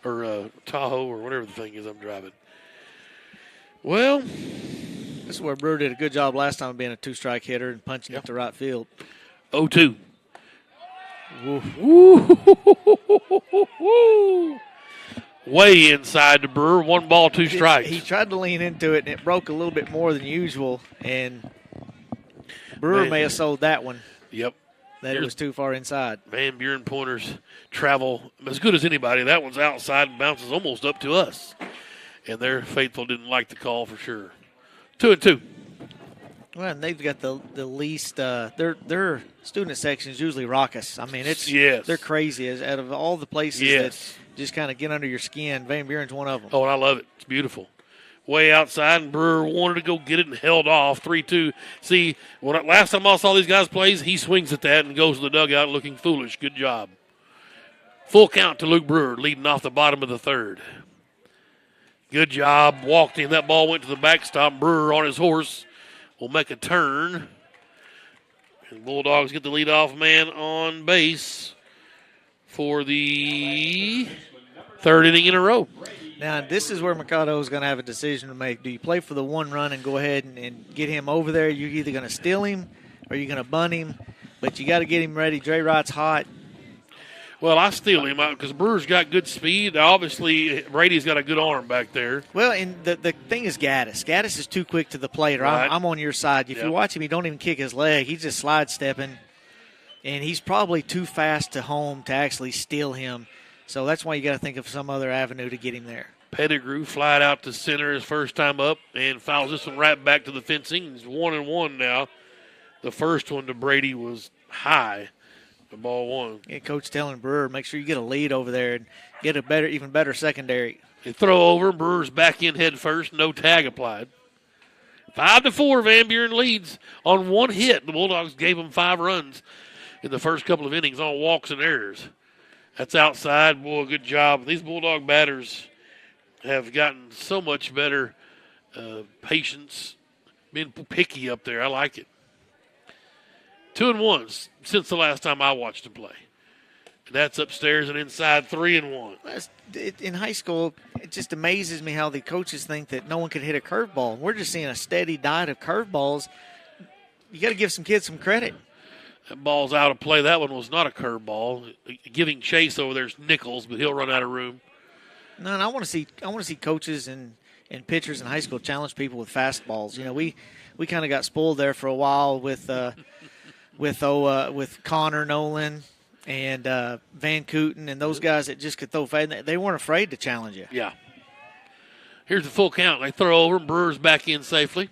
or Tahoe or whatever the thing is I'm driving. Well, this is where Brewer did a good job last time of being a two-strike hitter and punching it to right field. 0-2. Way inside the Brewer. 1 ball, 2 strikes. He tried to lean into it, and it broke a little bit more than usual, and Brewer may have sold that one. Yep. That it was too far inside. Van Buren pointers travel as good as anybody. That one's outside and bounces almost up to us. And their faithful didn't like the call for sure. 2-2. Well, and they've got the least. Their student section is usually raucous. I mean, they're crazy. Out of all the places that just kind of get under your skin, Van Buren's one of them. Oh, and I love it. It's beautiful. Way outside, and Brewer wanted to go get it and held off. 3-2. See, last time I saw these guys play, he swings at that and goes to the dugout looking foolish. Good job. Full count to Luke Brewer, leading off the bottom of the third. Good job. Walked in. That ball went to the backstop. Brewer on his horse will make a turn. And Bulldogs get the leadoff man on base for the third inning in a row. Now, this is where Mikado is going to have a decision to make. Do you play for the 1 run and go ahead and get him over there? You're either going to steal him or you're going to bunt him, but you got to get him ready. Dre Wright's hot. Well, I steal him because Brewer's got good speed. Obviously, Brady's got a good arm back there. Well, and the thing is Gaddis. Gaddis is too quick to the plate. Right. I'm on your side. If you watch him, he don't even kick his leg. He's just slide-stepping, and he's probably too fast to home to actually steal him. So that's why you got to think of some other avenue to get him there. Pettigrew flied out to center his first time up and fouls this one right back to the fencing. He's 1-1 now. The first one to Brady was high. The ball one. Yeah, Coach telling Brewer, make sure you get a lead over there and get a even better secondary. They throw over. Brewer's back in head first. No tag applied. 5-4. Van Buren leads on 1 hit. The Bulldogs gave them 5 runs in the first couple of innings on walks and errors. That's outside. Boy, good job. These Bulldog batters have gotten so much better patience, being picky up there. I like it. 2-1 since the last time I watched him play. And that's upstairs and inside 3-1. In high school, it just amazes me how the coaches think that no one can hit a curveball. We're just seeing a steady diet of curveballs. You got to give some kids some credit. That ball's out of play. That one was not a curveball. Giving chase over there's Nichols, but he'll run out of room. No, and I want to see coaches and pitchers in high school challenge people with fastballs. You know, we kind of got spoiled there for a while with Connor Nolan and Van Kooten and those guys that just could throw fast. They weren't afraid to challenge you. Yeah. Here's the full count. They throw over. Brewer's back in safely.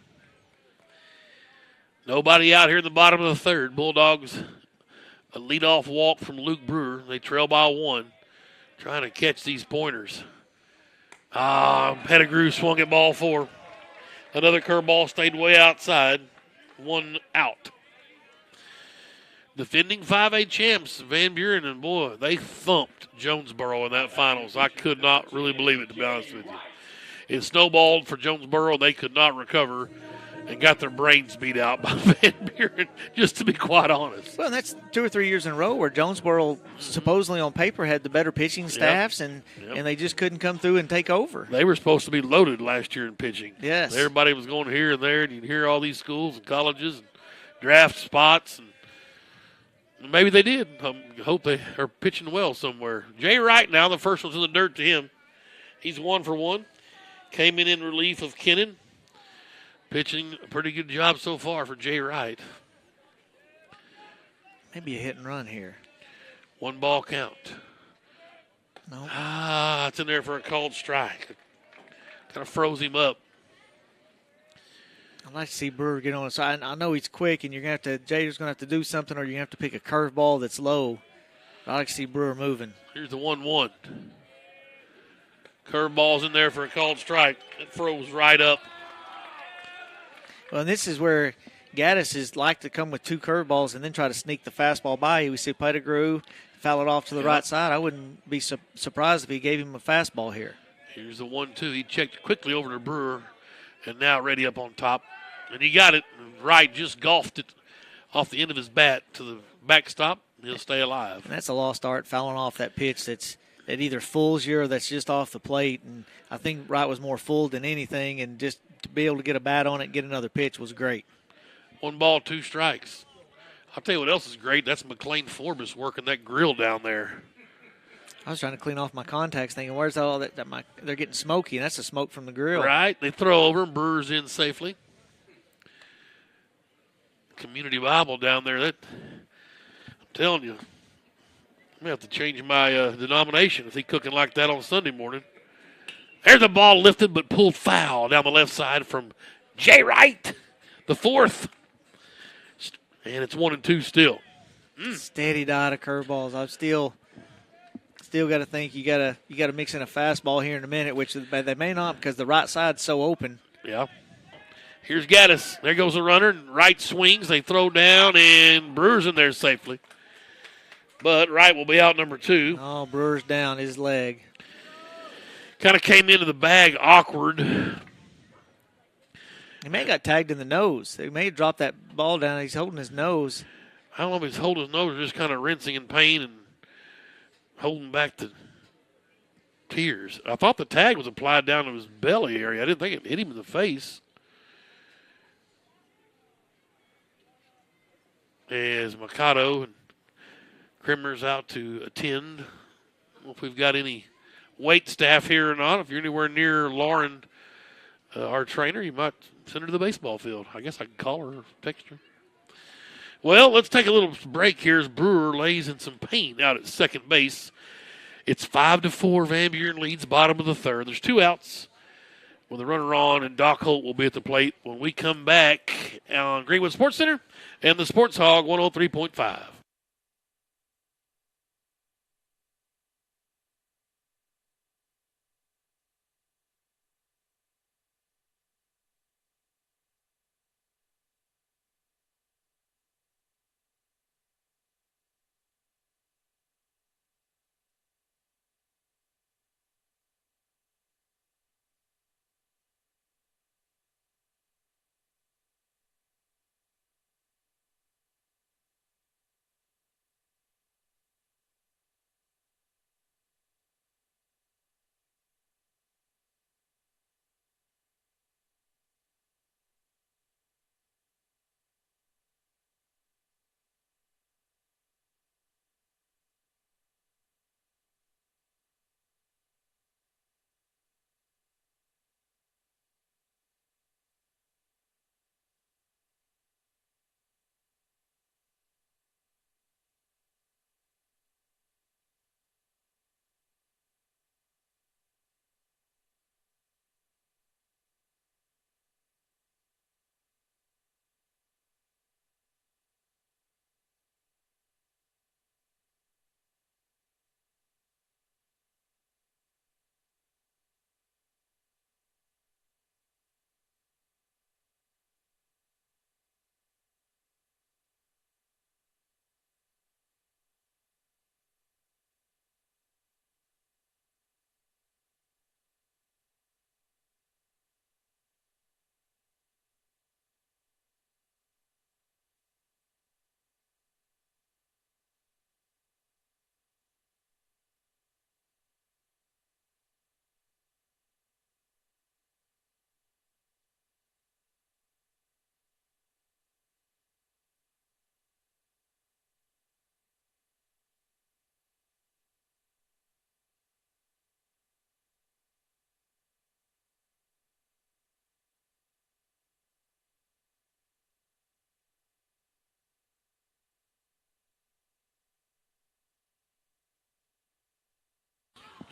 Nobody out here in the bottom of the third. Bulldogs, a leadoff walk from Luke Brewer. They trail by 1, trying to catch these pointers. Pettigrew swung at ball 4. Another curveball stayed way outside. 1 out. Defending 5A champs, Van Buren, and boy, they thumped Jonesboro in that finals. I could not really believe it, to be honest with you. It snowballed for Jonesboro. They could not recover and got their brains beat out by Van Buren, just to be quite honest. Well, that's 2 or 3 years in a row where Jonesboro supposedly on paper had the better pitching staffs, and they just couldn't come through and take over. They were supposed to be loaded last year in pitching. Yes. Everybody was going here and there, and you'd hear all these schools and colleges and draft spots, and maybe they did. I hope they are pitching well somewhere. Jay Wright now, the first one's in the dirt to him. He's 1 for 1. Came in relief of Kennan. Pitching a pretty good job so far for Jay Wright. Maybe a hit and run here. 1 ball count. No. It's in there for a called strike. Kind of froze him up. I'd like to see Brewer get on. So I know he's quick, and you're going to have to, Jader's going to have to do something, or you're going to have to pick a curveball that's low. But I like to see Brewer moving. Here's the 1-1. Curveball's in there for a called strike. It froze right up. Well, and this is where Gaddis is like to come with 2 curveballs and then try to sneak the fastball by you. We see Pettigrew foul it off to the right side. I wouldn't be surprised if he gave him a fastball here. Here's the 1-2. He checked quickly over to Brewer, and now ready up on top. And he got it right, just golfed it off the end of his bat to the backstop. He'll stay alive. And that's a lost art, fouling off that pitch that either fools you or that's just off the plate. And I think Wright was more fooled than anything, and just to be able to get a bat on it and get another pitch was great. 1 ball, 2 strikes. I'll tell you what else is great. That's McLean Forbes working that grill down there. I was trying to clean off my contacts thinking, where's all that they're getting smoky, and that's the smoke from the grill. Right. They throw over, and Brewer's in safely. Community Bible down there. That I'm telling you, I'm going to have to change my denomination if he's cooking like that on Sunday morning. There's a ball lifted but pulled foul down the left side from Jay Wright, the 4th. And it's 1-2 still. Steady diet of curveballs. I've still got to think you got to mix in a fastball here in a minute, which they may not because the right side's so open. Yeah. Here's Gaddis. There goes the runner. Wright swings. They throw down, and Brewer's in there safely. But Wright will be out number 2. Oh, Brewer's down his leg. Kind of came into the bag awkward. He may have got tagged in the nose. They may have dropped that ball down. He's holding his nose. I don't know if he's holding his nose or just kind of rinsing in pain and holding back the tears. I thought the tag was applied down to his belly area. I didn't think it hit him in the face. As Mikado and Krimmer's out to attend. I don't know if we've got any wait staff here or not. If you're anywhere near Lauren, our trainer, you might send her to the baseball field. I guess I can call her or text her. Well, let's take a little break here as Brewer lays in some pain out at second base. It's 5-4. Van Buren leads bottom of the 3rd. There's 2 outs with the runner on, and Doc Holt will be at the plate when we come back on Greenwood Sports Center and the Sports Hog 103.5.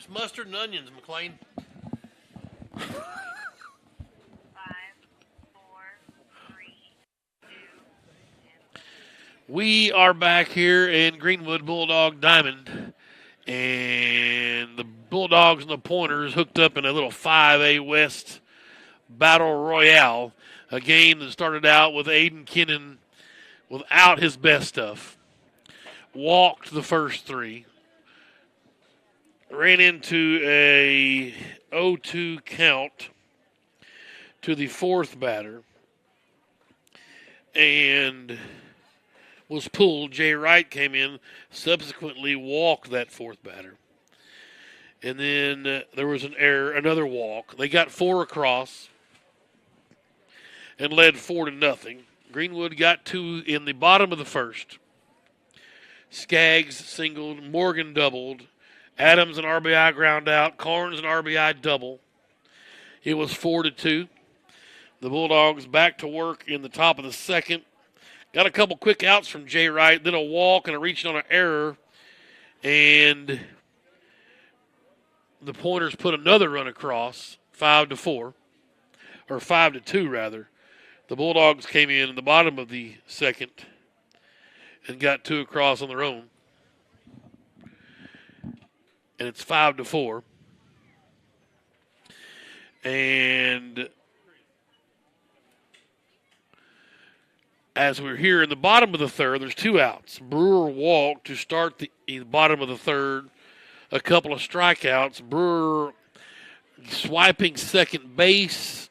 It's mustard and onions, McLean. 5, 4, 3, 2, We are back here in Greenwood Bulldog Diamond, and the Bulldogs and the Pointers hooked up in a little 5A West Battle Royale, a game that started out with Aiden Kennan without his best stuff. Walked the first three. Ran into a 0-2 count to the fourth batter. And was pulled. Jay Wright came in, subsequently walked that fourth batter. And then there was an error, another walk. They got 4 across and led 4-0. Greenwood got 2 in the bottom of the first. Skaggs singled, Morgan doubled, Adams an RBI ground out, Carnes an RBI double. It was 4-2. The Bulldogs back to work in the top of the second. Got a couple quick outs from Jay Wright, then a walk and a reaching on an error. And the Pointers put another run across, 5-4, or 5-2 rather. The Bulldogs came in the bottom of the second and got 2 across on their own. And it's 5-4. And as we're here in the bottom of the third, there's 2 outs. Brewer walked to start the bottom of the third. A couple of strikeouts. Brewer swiping second base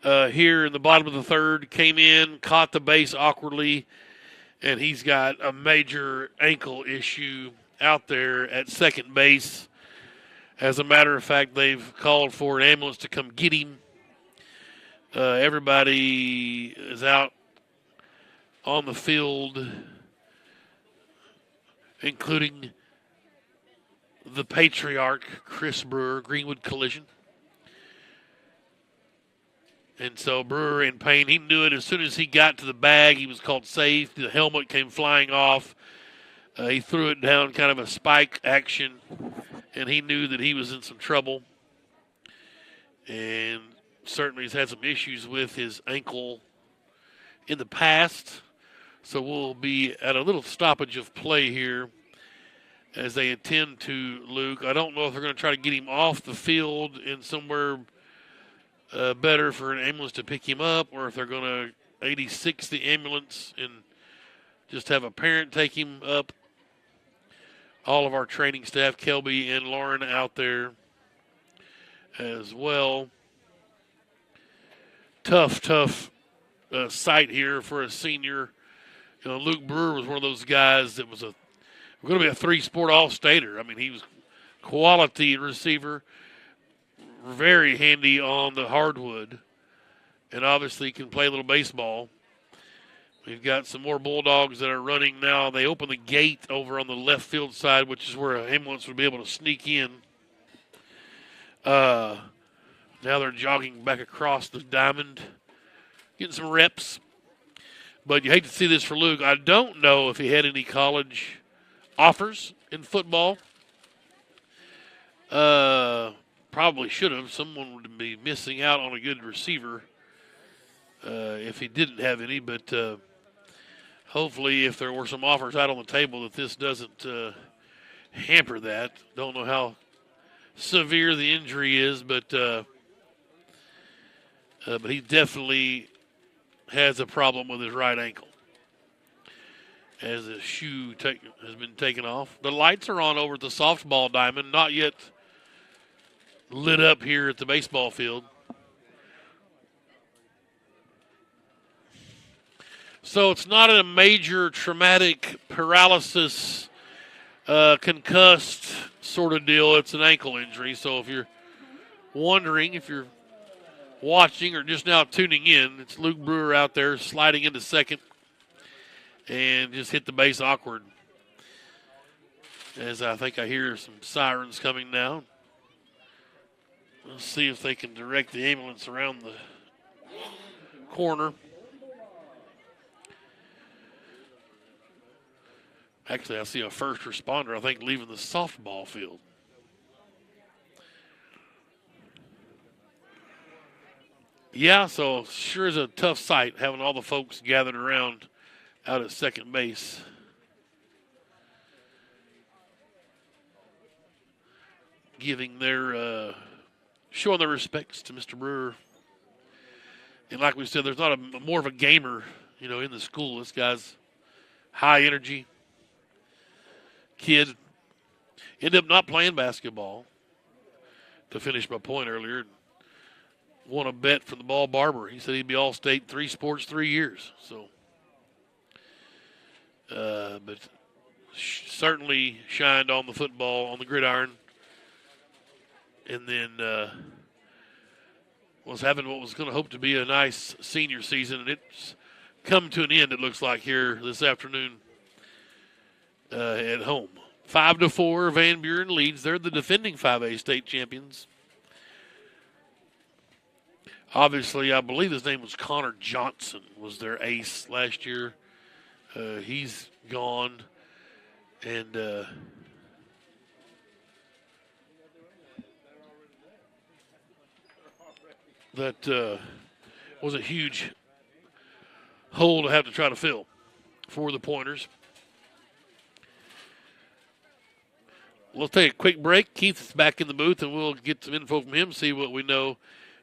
here in the bottom of the third. Came in, caught the base awkwardly, and he's got a major ankle issue out there at second base. As a matter of fact, they've called for an ambulance to come get him. Everybody is out on the field, including the patriarch, Chris Brewer, Greenwood Collision. And so Brewer in pain. He knew it as soon as he got to the bag. He was called safe. The helmet came flying off. He threw it down, kind of a spike action, and he knew that he was in some trouble. And certainly has had some issues with his ankle in the past. So we'll be at a little stoppage of play here as they attend to Luke. I don't know if they're going to try to get him off the field in somewhere better for an ambulance to pick him up, or if they're going to 86 the ambulance and just have a parent take him up. All of our training staff, Kelby and Lauren, out there as well. Tough sight here for a senior. You know, Luke Brewer was one of those guys that was going to be a 3-sport All-Stater. I mean, he was quality receiver, very handy on the hardwood, and obviously can play a little baseball. We've got some more Bulldogs that are running now. They open the gate over on the left field side, which is where an ambulance would be able to sneak in. Now they're jogging back across the diamond, getting some reps. But you hate to see this for Luke. I don't know if he had any college offers in football. Probably should have. Someone would be missing out on a good receiver if he didn't have any. But hopefully if there were some offers out on the table that this doesn't hamper that. Don't know how severe the injury is, but he definitely has a problem with his right ankle as his shoe has been taken off. The lights are on over at the softball diamond, not yet lit up here at the baseball field. So it's not a major traumatic paralysis, concussed sort of deal. It's an ankle injury. So if you're wondering, if you're watching or just now tuning in, it's Luke Brewer out there sliding into second and just hit the base awkward. As I think I hear some sirens coming now. Let's see if they can direct the ambulance around the corner. Actually, I see a first responder, I think, leaving the softball field. Yeah, so sure is a tough sight having all the folks gathered around out at second base. Giving their, showing their respects to Mr. Brewer. And like we said, there's not a more of a gamer, in the school. This guy's high energy kid. Ended up not playing basketball to finish my point earlier. Won a bet from the ball barber. He said he'd be all-state 3 sports, 3 years. So, but certainly shined on the football, on the gridiron. And then was having what was going to hope to be a nice senior season. And it's come to an end, it looks like, here this afternoon at home. 5-4, Van Buren leads. They're the defending 5A state champions. Obviously, I believe his name was Connor Johnson, was their ace last year. He's gone. And that was a huge hole to have to try to fill for the Pointers. We'll take a quick break. Keith's back in the booth, and we'll get some info from him, see what we know,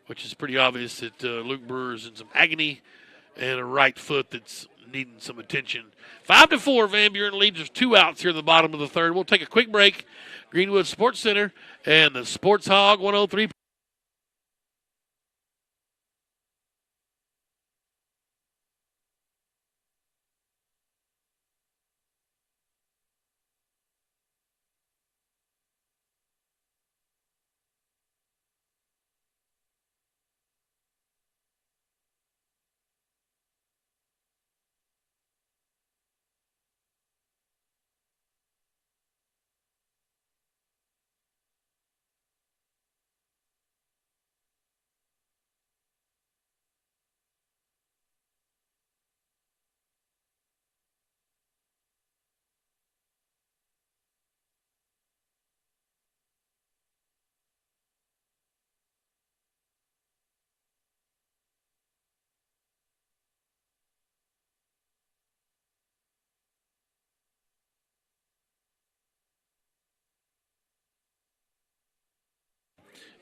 which is pretty obvious that Luke Brewer's in some agony and a right foot that's needing some attention. 5-4, Van Buren leads. There's 2 outs here at the bottom of the third. We'll take a quick break. Greenwood Sports Center and the Sports Hog 103.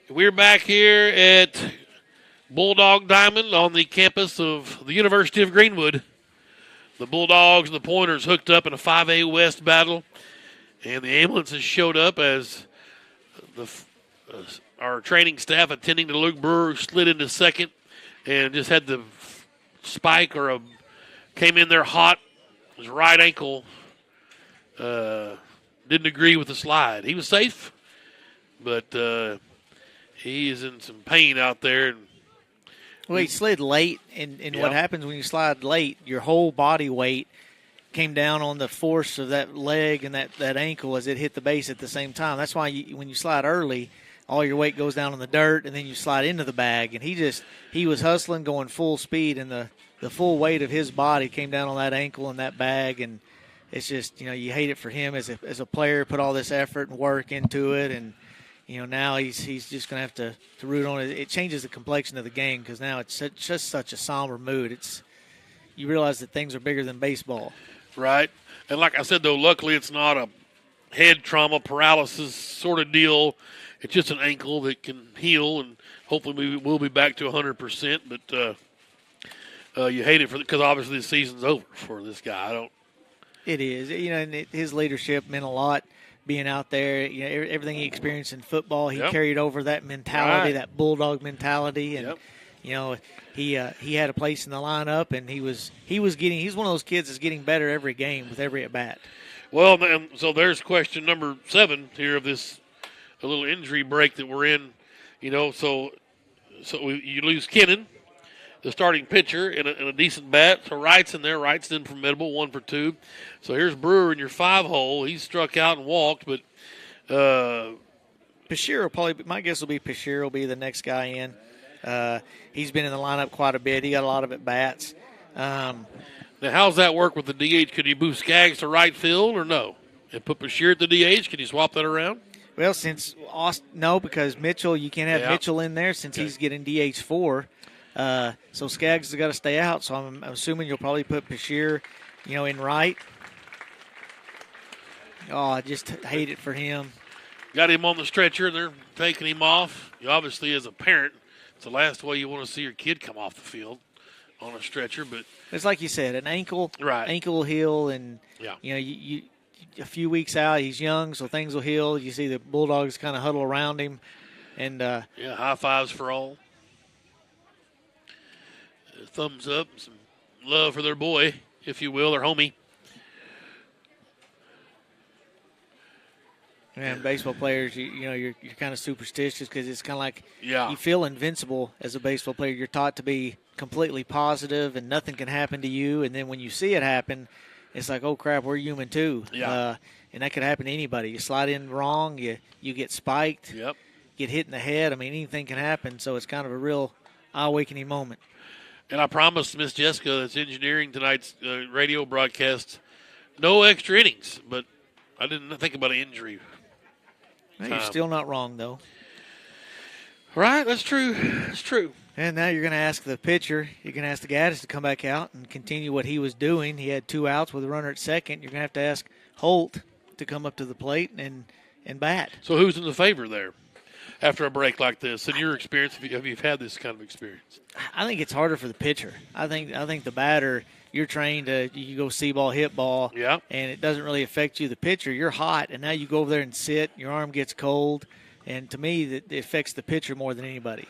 We're back here at Bulldog Diamond on the campus of the University of Greenwood. The Bulldogs and the Pointers hooked up in a 5A West battle, and the ambulances showed up as our training staff attending to Luke Brewer, who slid into second and just had the spike came in there hot. His right ankle didn't agree with the slide. He was safe, but he is in some pain out there. Well, he slid late, and what happens when you slide late, your whole body weight came down on the force of that leg and that ankle as it hit the base at the same time. That's why when you slide early, all your weight goes down on the dirt, and then you slide into the bag. And he was hustling, going full speed, and the full weight of his body came down on that ankle and that bag. And it's just, you hate it for him as a player, put all this effort and work into it, and now he's just going to have to root on it. It changes the complexion of the game because now it's just such a somber mood. You realize that things are bigger than baseball. Right. And like I said, though, luckily it's not a head trauma, paralysis sort of deal. It's just an ankle that can heal, and hopefully we will be back to 100%. But you hate it because obviously the season's over for this guy. It is. And his leadership meant a lot. Being out there, everything he experienced in football, he carried over that mentality, that Bulldog mentality, and he had a place in the lineup, and he's one of those kids that's getting better every game with every at bat. Well, and so there's question number 7 here of this a little injury break that we're in. So you lose Kennan, the starting pitcher, in a decent bat. So Wright's in there. Wright's in formidable, 1 for 2. So here's Brewer in your 5-hole. He struck out and walked, but Pashir my guess will be Pashir will be the next guy in. He's been in the lineup quite a bit. He got a lot of at bats. Now, how's that work with the DH? Could you move Skaggs to right field or no? And put Pashir at the DH? Can you swap that around? Well, since no, because Mitchell, you can't have Mitchell in there since he's getting DH 4. So Skaggs has got to stay out. So I'm assuming you'll probably put Bashir, in right. Oh, I just hate it for him. Got him on the stretcher, and they're taking him off. You obviously, as a parent, it's the last way you want to see your kid come off the field on a stretcher. But it's like you said, an ankle right. Heal, and you a few weeks out, he's young, so things will heal. You see the Bulldogs kind of huddle around him, and high fives for all. Thumbs up, some love for their boy, if you will, their homie. And baseball players, you're kind of superstitious because it's kind of like you feel invincible as a baseball player. You're taught to be completely positive and nothing can happen to you. And then when you see it happen, it's like, oh, crap, we're human too. Yeah. And that could happen to anybody. You slide in wrong, you get spiked, get hit in the head. I mean, anything can happen. So it's kind of a real eye-awakening moment. And I promised Miss Jessica that's engineering tonight's radio broadcast no extra innings, but I didn't think about an injury. Well, you're still not wrong, though. Right, that's true. That's true. And now you're going to ask the pitcher, you're going to ask the Gaddis to come back out and continue what he was doing. He had 2 outs with a runner at second. You're going to have to ask Holt to come up to the plate and bat. So who's in the favor there after a break like this? In your experience, have you had this kind of experience? I think it's harder for the pitcher. I think the batter, you're trained to you go see ball, hit ball, and it doesn't really affect you. The pitcher, you're hot, and now you go over there and sit. Your arm gets cold, and to me, it affects the pitcher more than anybody.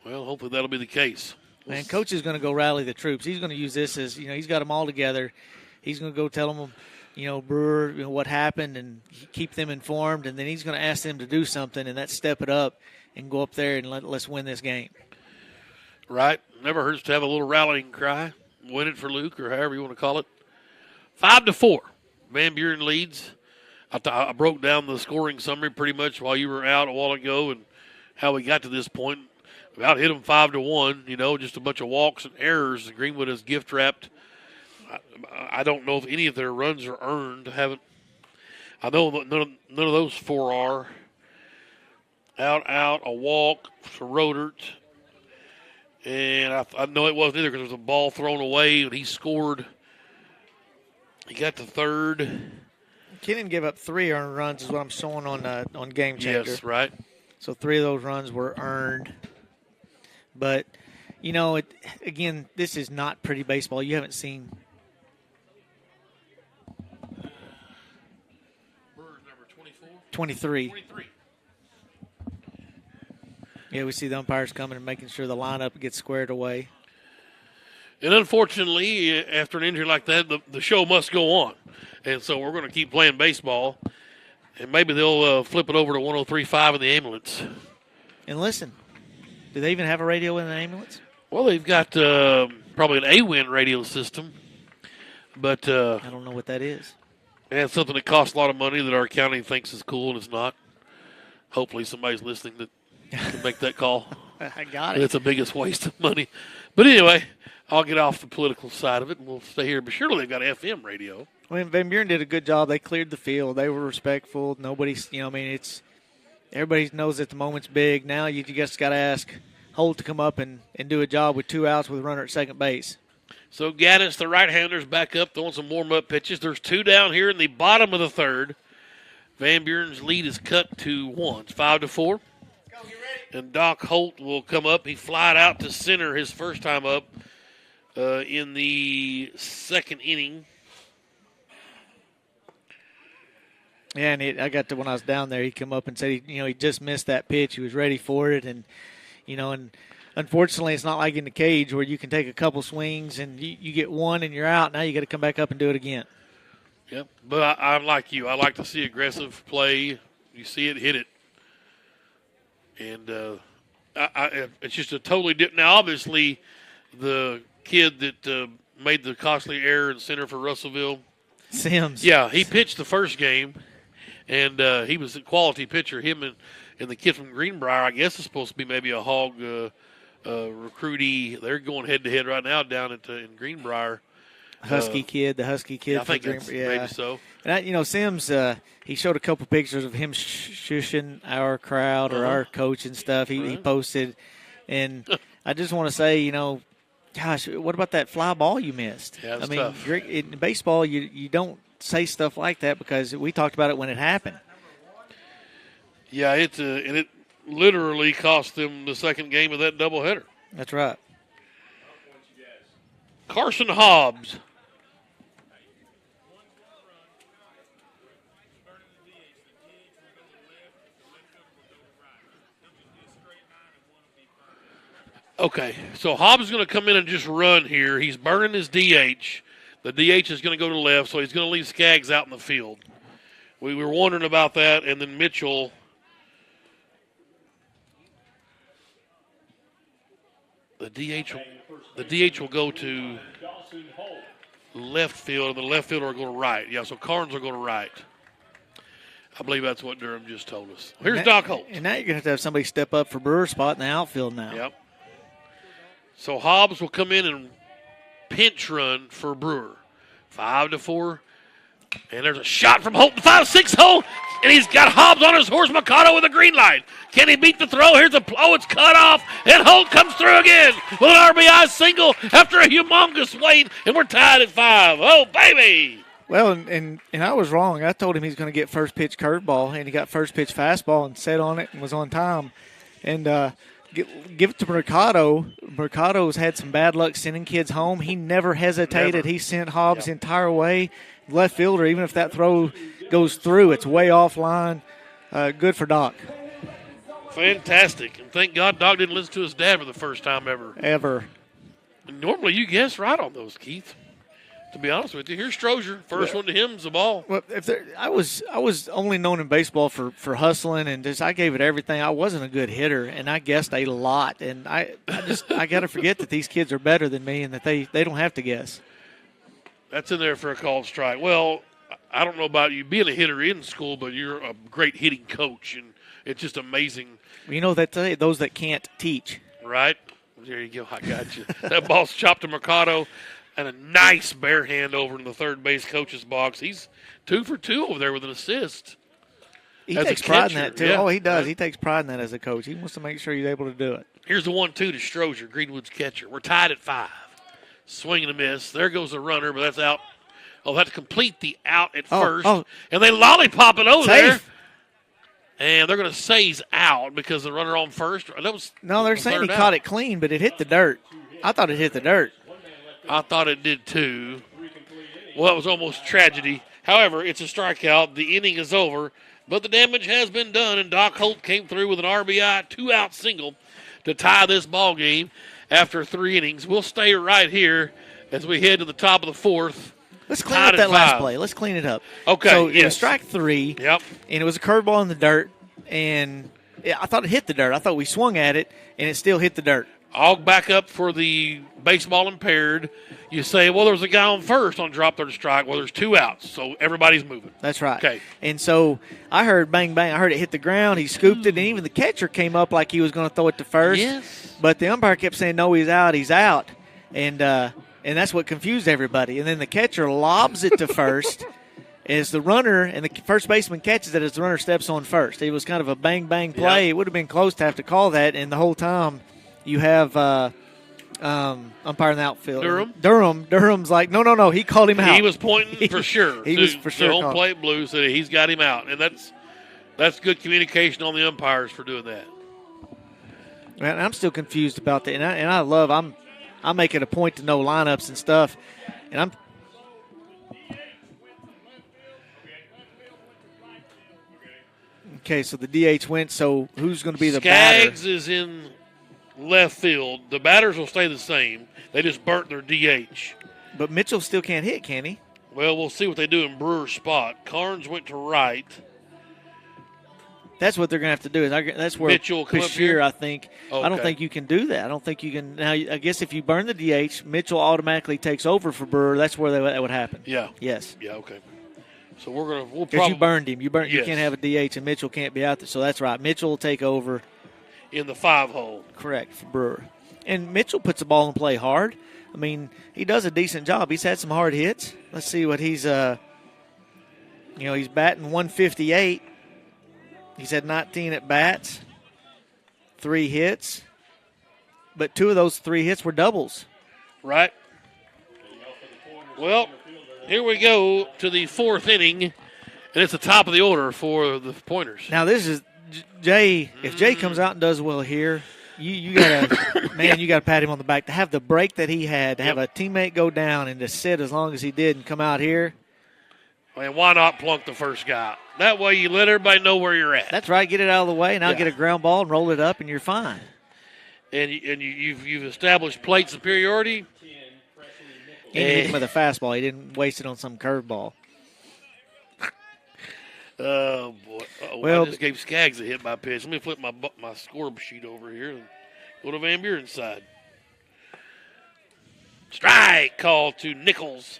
Well, hopefully that'll be the case. And Coach is going to go rally the troops. He's going to use this as, he's got them all together. He's going to go tell them, Brewer, what happened and keep them informed. And then he's going to ask them to do something, and that's step it up and go up there and let's win this game. Right. Never hurts to have a little rallying cry. Win it for Luke, or however you want to call it. 5-4. Van Buren leads. I broke down the scoring summary pretty much while you were out a while ago and how we got to this point. We out hit them 5-1, just a bunch of walks and errors. Greenwood is gift wrapped. I don't know if any of their runs are earned. I know none of those 4 are. Out, a walk for Rodert. And I know it wasn't either because there was a ball thrown away and he scored. He got to third. Kennan gave up 3 earned runs is what I'm showing on Game Changer. Yes, right. So 3 of those runs were earned. But, again, this is not pretty baseball. You haven't seen. Bird's number 24? 23. Yeah, we see the umpires coming and making sure the lineup gets squared away. And unfortunately, after an injury like that, the show must go on. And so we're going to keep playing baseball. And maybe they'll flip it over to 103.5 in the ambulance. And listen, do they even have a radio in the ambulance? Well, they've got probably an A-Win radio system. But I don't know what that is. And it's something that costs a lot of money that our county thinks is cool, and it's not. Hopefully somebody's listening that can make that call. I got it. It's the biggest waste of money. But anyway, I'll get off the political side of it, and we'll stay here. But surely they've got FM radio. Well, Van Buren did a good job. They cleared the field. They were respectful. Nobody's, everybody knows that the moment's big. Now you just got to ask Holt to come up and do a job with 2 outs with a runner at second base. So Gaddis, the right-hander's back up, throwing some warm-up pitches. There's 2 down here in the bottom of the third. Van Buren's lead is cut to 1. It's 5-4. And Doc Holt will come up. He flied out to center his first time up in the second inning. Yeah, and I got to when I was down there, he come up and said he just missed that pitch. He was ready for it, and and unfortunately, it's not like in the cage where you can take a couple swings and you get one and you're out. Now you got to come back up and do it again. Yep, but I'm like you. I like to see aggressive play. You see it, hit it. And it's just a totally different. Now, obviously, the kid that made the costly error in center for Russellville, Sims. Yeah, he pitched the first game, and he was a quality pitcher. Him and the kid from Greenbrier, I guess, is supposed to be maybe a hog recruitee. They're going head-to-head right now down in Greenbrier. The Husky kid. Yeah, I think that's maybe so. And Sims, he showed a couple pictures of him shushing our crowd or our coach and stuff. He posted, and I just want to say, gosh, what about that fly ball you missed? Yeah, it's I mean, tough. in baseball, you don't say stuff like that because we talked about it when it happened. Yeah, and it literally cost them the second game of that doubleheader. That's right. Carson Hobbs. Okay, so Hobbs is going to come in and just run here. He's burning his DH. The DH is going to go to the left, so he's going to leave Skaggs out in the field. We were wondering about that, and then Mitchell. The DH will go to left field, and the left fielder will go to right. Yeah, so Carnes will go to right. I believe that's what Durham just told us. Here's Doc Holt. And now you're going to have somebody step up for Brewer's spot in the outfield now. Yep. So Hobbs will come in and pinch run for Brewer. 5-4. And there's a shot from Holt, 5-6 hole. And he's got Hobbs on his horse, Mikado with a green light. Can he beat the throw? Here's it's cut off. And Holt comes through again with an RBI single after a humongous wait. And we're tied at 5. Oh, baby. Well, and I was wrong. I told him he's going to get first pitch curveball, and he got first pitch fastball and set on it and was on time. And give it to Mercado. Mercado's had some bad luck sending kids home. He never hesitated. Never. He sent Hobbs the entire way. Left fielder, even if that throw goes through, it's way offline. Good for Doc. Fantastic. And thank God Doc didn't listen to his dad for the first time ever. Ever. Normally you guess right on those, Keith. To be honest with you, here's Strozier. First one to him is the ball. Well, I was only known in baseball for hustling and just I gave it everything. I wasn't a good hitter, and I guessed a lot. And I got to forget that these kids are better than me and that they don't have to guess. That's in there for a called strike. Well, I don't know about you being a hitter in school, but you're a great hitting coach, and it's just amazing. You know that those that can't teach. Right? There you go. I got you. That ball's chopped to Mercado. And a nice bare hand over in the third base coach's box. He's 2 for 2 over there with an assist. He as takes a pride in catcher. that, too. Yeah. Oh, he does. Right. He takes pride in that as a coach. He wants to make sure he's able to do it. Here's the 1-2 to Strozier, Greenwood's catcher. We're tied at 5. Swing and a miss. There goes the runner, but that's out. Oh, that's complete the out at first. Oh. And they lollipop it over there. Safe. And they're going to say he's out because the runner on first. No, they're saying he caught it clean, but it hit the dirt. I thought it hit the dirt. I thought it did too. Well, it was almost tragedy. However, it's a strikeout. The inning is over, but the damage has been done, and Doc Holt came through with an RBI 2-out single to tie this ball game after 3 innings. We'll stay right here as we head to the top of the 4th. Let's clean up that last play. Let's clean it up. Okay, so yes. it was strike 3. Yep. And it was a curveball in the dirt, and I thought it hit the dirt. I thought we swung at it, and it still hit the dirt. I'll back up for the baseball impaired. You say, well, there was a guy on first on drop third strike. Well, there's 2 outs, so everybody's moving. That's right. Okay. And so I heard bang, bang. I heard it hit the ground. He scooped it, and even the catcher came up like he was going to throw it to first. Yes. But the umpire kept saying, no, he's out, he's out. And that's what confused everybody. And then the catcher lobs it to first as the runner, and the first baseman catches it as the runner steps on first. It was kind of a bang, bang play. Yeah. It would have been close to have to call that, and the whole time you have umpire in the outfield. Durham's like, no, he called him out. He was pointing for sure. He was for sure The home called. plate blue said he's got him out, and that's good communication on the umpires for doing that. Man, I'm still confused about that, and I make it a point to know lineups and stuff, and I'm. Okay, so the DH went. So who's going to be the batter? Skaggs is in left field. The batters will stay the same. They just burnt their DH. But Mitchell still can't hit, can he? Well, we'll see what they do in Brewer's spot. Carnes went to right. That's what they're going to have to do. That's where Mitchell will come up here? Bashir, I think. I don't Okay. think you can do that. I don't think you can. Now, I guess if you burn the DH, Mitchell automatically takes over for Brewer. That's where that would happen. Yeah. Yes. Yeah, okay. So we'll Because probably you burned him. You Yes. can't have a DH, and Mitchell can't be out there. So that's right. Mitchell will take over. in the 5-hole. Correct, for Brewer. And Mitchell puts the ball in play hard. I mean, he does a decent job. He's had some hard hits. Let's see what he's he's batting 158. He's had 19 at bats, 3 hits. but 2 of those 3 hits were doubles. Right. Well, here we go to the 4th inning, and it's the top of the order for the Pointers. Now this is Jay. If Jay comes out and does well here, you gotta you gotta pat him on the back to have the break that he had, to have a teammate go down and to sit as long as he did and come out here. And why not plunk the first guy out? That way you let everybody know where you're at. That's right. Get it out of the way, and I'll get a ground ball and roll it up, and you're fine. And you've established plate superiority. He hit him with a fastball. He didn't waste it on some curveball. Oh, boy. I just gave Skaggs a hit by pitch. Let me flip my score sheet over here and go to Van Buren's side. Strike call to Nichols.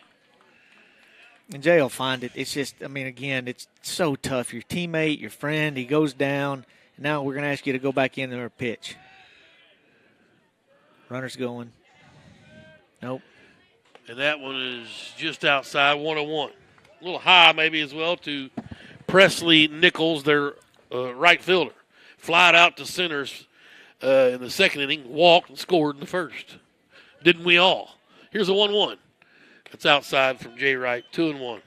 And Jay will find it. It's just, again, it's so tough. Your teammate, your friend, he goes down. Now we're going to ask you to go back in there and pitch. Runner's going. Nope. And that one is just outside 1-1. A little high maybe as well to Presley Nichols, their right fielder. Flied out to centers in the 2nd inning, walked and scored in the 1st. Didn't we all? Here's a 1-1. That's outside from Jay Wright, 2-1.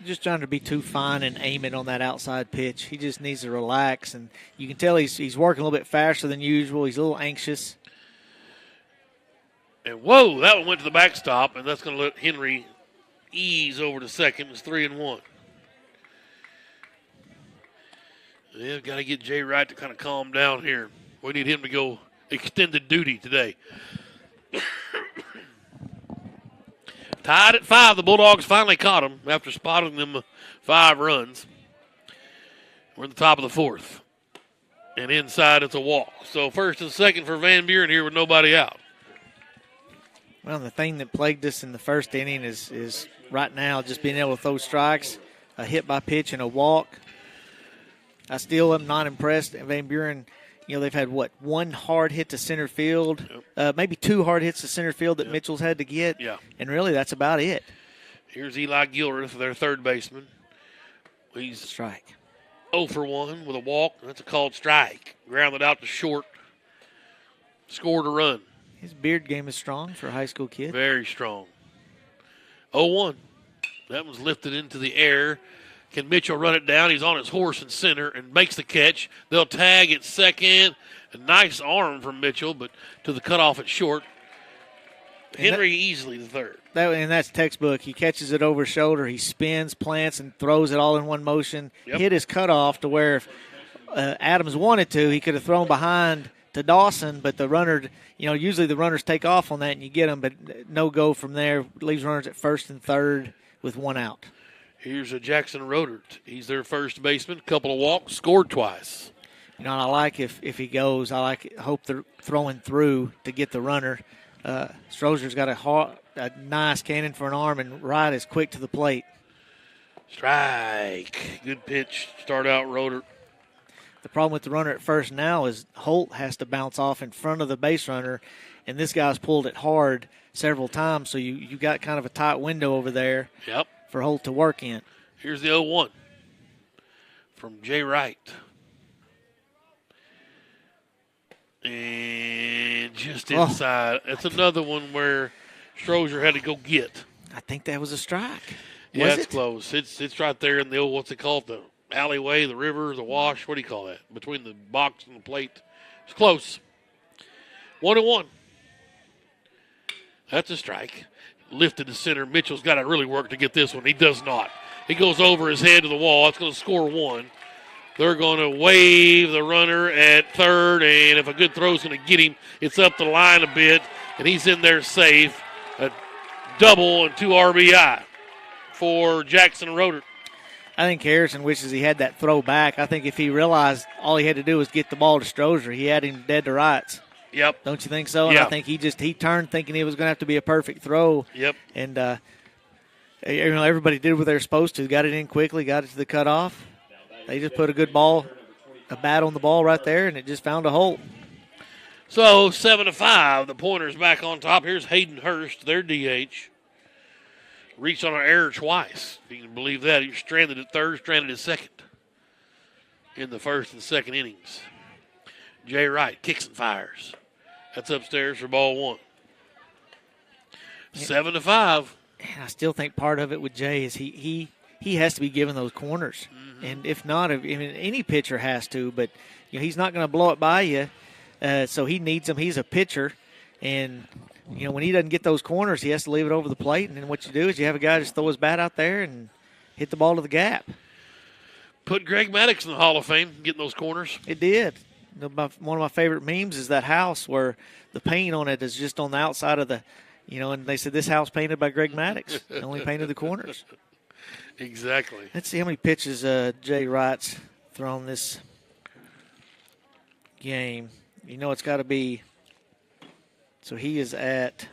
Just trying to be too fine and aim it on that outside pitch. He just needs to relax, and you can tell he's working a little bit faster than usual. He's a little anxious. And whoa, that one went to the backstop, and that's going to let Henry ease over to second. It's 3-1. Yeah, got to get Jay Wright to kind of calm down here. We need him to go extended duty today. Tied at 5. The Bulldogs finally caught him after spotting them 5 runs. We're in the top of the 4th. And inside it's a walk. So 1st and 2nd for Van Buren here with nobody out. Well, the thing that plagued us in the 1st inning is right now just being able to throw strikes, a hit by pitch, and a walk. I still am not impressed. Van Buren, they've had, 1 hard hit to center field, maybe 2 hard hits to center field that Mitchell's had to get, and really that's about it. Here's Eli Gilreath, their 3rd baseman. He's strike. 0 for 1 with a walk. That's a called strike. Grounded out to short. Scored a run. His beard game is strong for a high school kid. Very strong. 0-1. That one's lifted into the air. Can Mitchell run it down? He's on his horse in center and makes the catch. They'll tag at second. A nice arm from Mitchell, but to the cutoff at short. Henry easily the 3rd. That's textbook. He catches it over his shoulder. He spins, plants, and throws it all in one motion. Hit his cutoff to where if Adams wanted to, he could have thrown behind to Dawson, but the runner, usually the runners take off on that and you get them, but no go from there. Leaves runners at 1st and 3rd with 1 out. Here's a Jackson Rodert. He's their 1st baseman. Couple of walks, scored twice. I like if he goes. Hope they're throwing through to get the runner. Strozer's got a nice cannon for an arm, and Wright is quick to the plate. Strike. Good pitch. Start out Rodert. The problem with the runner at first now is Holt has to bounce off in front of the base runner, and this guy's pulled it hard several times, so you got kind of a tight window over there for Holt to work in. Here's the 0-1 from Jay Wright. And just inside. It's another one where Strozier had to go get. I think that was a strike. Yeah, it's close. It's right there in the old, what's it called, the alleyway, the river, the wash. What do you call that? Between the box and the plate. It's close. 1-1. That's a strike. Lifted to center. Mitchell's got to really work to get this one. He does not. He goes over his head to the wall. That's going to score 1. They're going to wave the runner at 3rd, and if a good throw is going to get him, it's up the line a bit, and he's in there safe. A double and 2 RBI for Jackson Rodert. I think Harrison wishes he had that throw back. I think if he realized all he had to do was get the ball to Strozier, he had him dead to rights. Yep. Don't you think so? And I think he turned thinking it was going to have to be a perfect throw. Yep. And everybody did what they were supposed to. Got it in quickly, got it to the cutoff. They just put a bat on the ball right there, and it just found a hole. So 7-5, the Pointers back on top. Here's Hayden Hurst, their DH. Reached on an error twice, if you can believe that. He was stranded at 3rd, stranded at 2nd in the 1st and 2nd innings. Jay Wright kicks and fires. That's upstairs for ball one. 7-5. I still think part of it with Jay is he has to be given those corners. And if not, any pitcher has to, but he's not going to blow it by you. So he needs them. He's a pitcher. And, when he doesn't get those corners, he has to leave it over the plate. And then what you do is you have a guy just throw his bat out there and hit the ball to the gap. Put Greg Maddox in the Hall of Fame, getting those corners. It did. One of my favorite memes is that house where the paint on it is just on the outside of the, and they said this house painted by Greg Maddox. He only painted the corners. Exactly. Let's see how many pitches Jay Wright's thrown this game. It's got to be. So he is at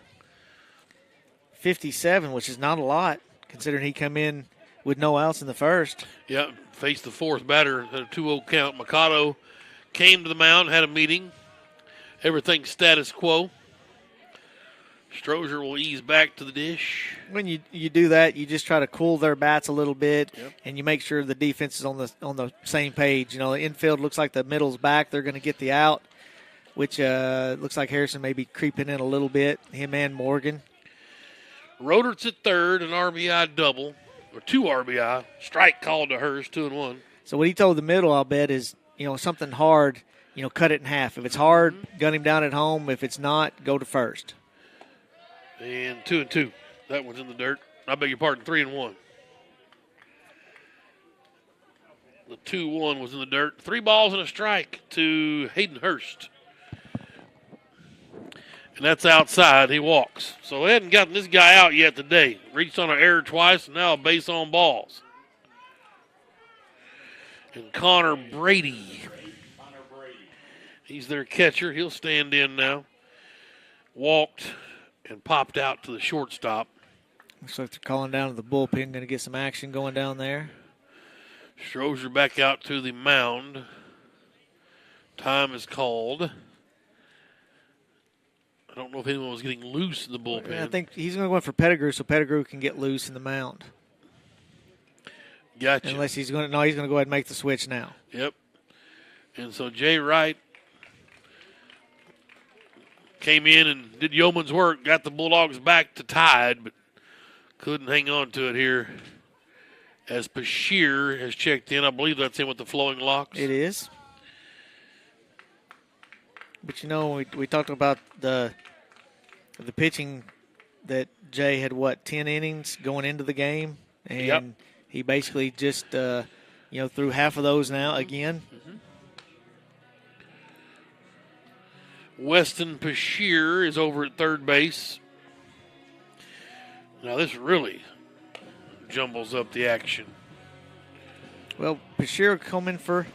57, which is not a lot, considering he come in with no outs in the first. Yeah, faced the fourth batter at a 2-0 count. Mikado came to the mound, had a meeting. Everything status quo. Strozier will ease back to the dish. When you do that, you just try to cool their bats a little bit, Yep. and you make sure the defense is on the same page. The infield looks like the middle's back. They're going to get the out, which looks like Harrison may be creeping in a little bit, him and Morgan. Rodert's at third, an RBI double, or 2 RBI. Strike called to Hurst, 2-1. So what he told the middle, I'll bet, is, something hard, cut it in half. If it's hard, gun him down at home. If it's not, go to first. And 2-2. That one's in the dirt. I beg your pardon, 3-1. The 2-1 was in the dirt. 3 balls and a strike to Hayden Hurst. And that's outside. He walks. So they hadn't gotten this guy out yet today. Reached on an error twice, and now a base on balls. And Connor Brady. He's their catcher. He'll stand in now. Walked and popped out to the shortstop. Looks like they're calling down to the bullpen. Going to get some action going down there. Strozier back out to the mound. Time is called. I don't know if anyone was getting loose in the bullpen. I think he's going to go in for Pettigrew so Pettigrew can get loose in the mound. Gotcha. Unless he's going to go ahead and make the switch now. Yep. And so Jay Wright came in and did yeoman's work, got the Bulldogs back to tied, but couldn't hang on to it here as Bashir has checked in. I believe that's him with the flowing locks. It is. But, we talked about the pitching that Jay had, 10 innings going into the game? And Yep. he basically just, threw half of those now again. Mm-hmm. Weston Bashir is over at third base. Now this really jumbles up the action. Well, Bashir coming for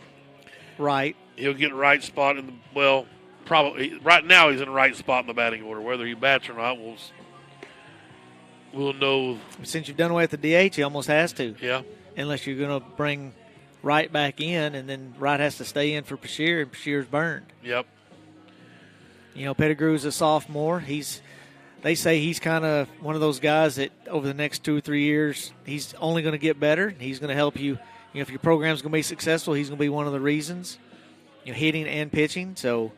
right. He'll get right spot in the, probably right now he's in the right spot in the batting order. Whether he bats or not, we'll know. Since you've done away with the DH, he almost has to. Yeah. Unless you're going to bring Wright back in, and then Wright has to stay in for Bashir, and Bashir's burned. Yep. Pettigrew's a sophomore. They say he's kind of one of those guys that over the next 2 or 3 years, he's only going to get better. He's going to help you. If your program's going to be successful, he's going to be one of the reasons. Hitting and pitching. So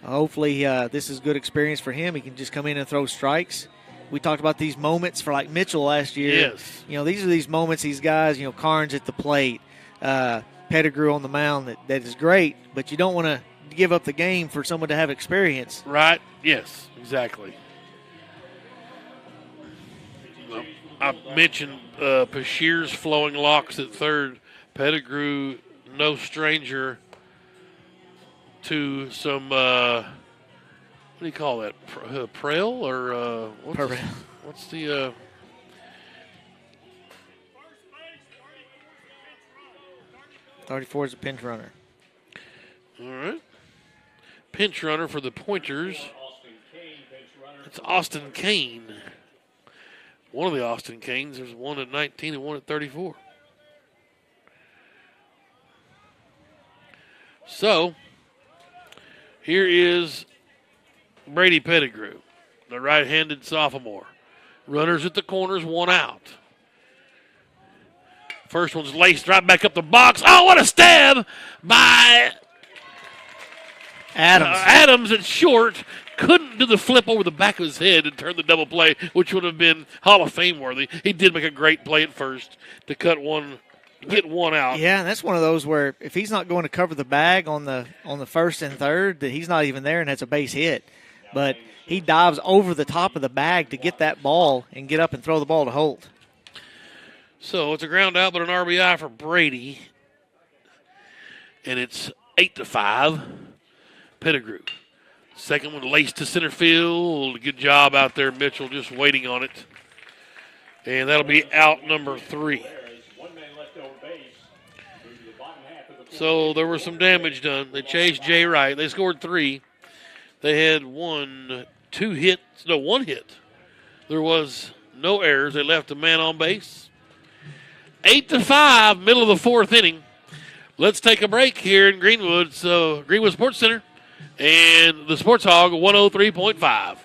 hopefully this is good experience for him. He can just come in and throw strikes. We talked about these moments for like Mitchell last year. Yes. These are these moments, these guys, Carnes at the plate, Pettigrew on the mound, that is great, but you don't want to give up the game for someone to have experience. Right. Yes, exactly. Well, I mentioned Bashir's flowing locks at third. Pettigrew, no stranger to some, what do you call that? Prel or what's the 34 is a pinch runner. All right. Pinch runner for the Pointers. It's Austin Kane. One of the Austin Canes. There's one at 19 and one at 34. So, here is Brady Pettigrew, the right-handed sophomore. Runners at the corners, 1 out. First one's laced right back up the box. Oh, what a stab by Adams. Adams at short couldn't do the flip over the back of his head and turn the double play, which would have been Hall of Fame worthy. He did make a great play at first to get one out. Yeah, and that's one of those where if he's not going to cover the bag on the first and third, that he's not even there and that's a base hit. But he dives over the top of the bag to get that ball and get up and throw the ball to Holt. So it's a ground out, but an RBI for Brady. And it's 8-5. Pettigrew. Second one laced to center field. Good job out there, Mitchell, just waiting on it. And that'll be out number 3. So there was some damage done. They chased Jay Wright. They scored 3. They had one hit. There was no errors. They left a man on base. 8-5, middle of the 4th inning. Let's take a break here in Greenwood. So Greenwood Sports Center and the Sports Hog 103.5.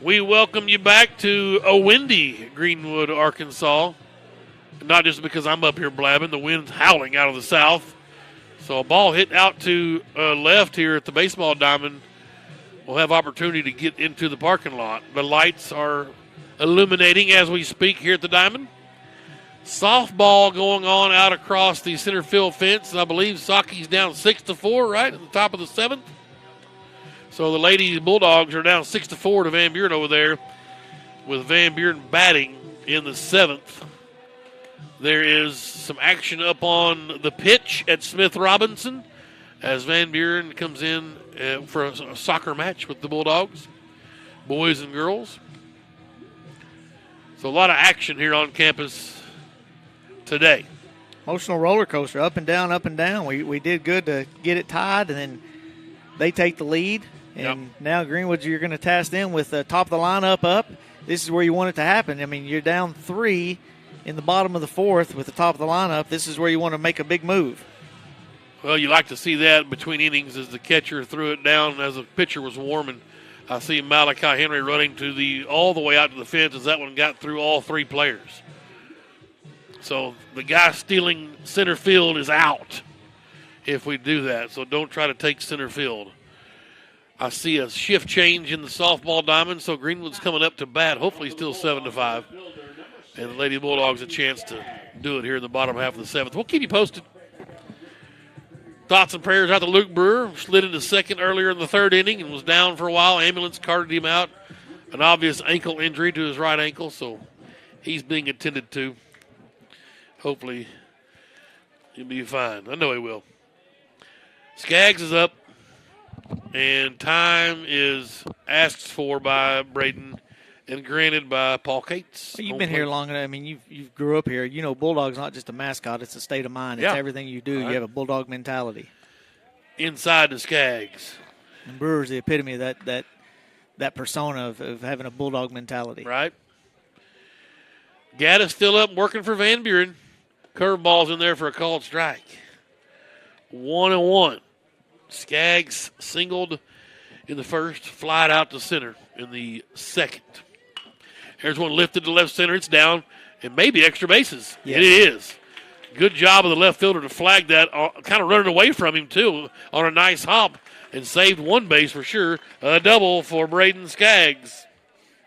We welcome you back to a windy Greenwood, Arkansas. Not just because I'm up here blabbing. The wind's howling out of the south. So a ball hit out to left here at the baseball diamond will have opportunity to get into the parking lot. The lights are illuminating as we speak here at the diamond. Softball going on out across the center field fence. I believe Saki's down 6-4, right, at the top of the 7th. So the Lady Bulldogs are down 6-4 to Van Buren over there, with Van Buren batting in the 7th. There is some action up on the pitch at Smith Robinson as Van Buren comes in for a soccer match with the Bulldogs, boys and girls. So a lot of action here on campus today. Emotional roller coaster, up and down, up and down. We did good to get it tied, and then they take the lead. And now Greenwood, you're going to task them with the top of the lineup up. This is where you want it to happen. I mean, you're down 3 in the bottom of the 4th with the top of the lineup. This is where you want to make a big move. Well, you like to see that between innings as the catcher threw it down as the pitcher was warming. I see Malachi Henry running all the way out to the fence as that one got through all 3 players. So the guy stealing center field is out if we do that. So don't try to take center field. I see a shift change in the softball diamond, so Greenwood's coming up to bat, hopefully still 7-5. And the Lady Bulldogs a chance to do it here in the bottom half of the 7th. We'll keep you posted. Thoughts and prayers out to Luke Brewer. Slid into second earlier in the 3rd inning and was down for a while. Ambulance carted him out. An obvious ankle injury to his right ankle, so he's being attended to. Hopefully he'll be fine. I know he will. Skaggs is up. And time is asked for by Braden and granted by Paul Cates. Well, you've been here long enough. I mean, you've grew up here. You know, Bulldog's not just a mascot. It's a state of mind. It's everything you do. Right. You have a Bulldog mentality. Inside the Skaggs. And Brewer's the epitome of that persona of having a Bulldog mentality. Right. Gaddis still up working for Van Buren. Curveball's in there for a called strike. 1-1. Skaggs singled in the first, flied out to center in the 2nd. Here's one lifted to left center. It's down, and maybe extra bases. Yes. It is. Good job of the left fielder to flag that, kind of running away from him, too, on a nice hop, and saved one base for sure. A double for Braden Skaggs.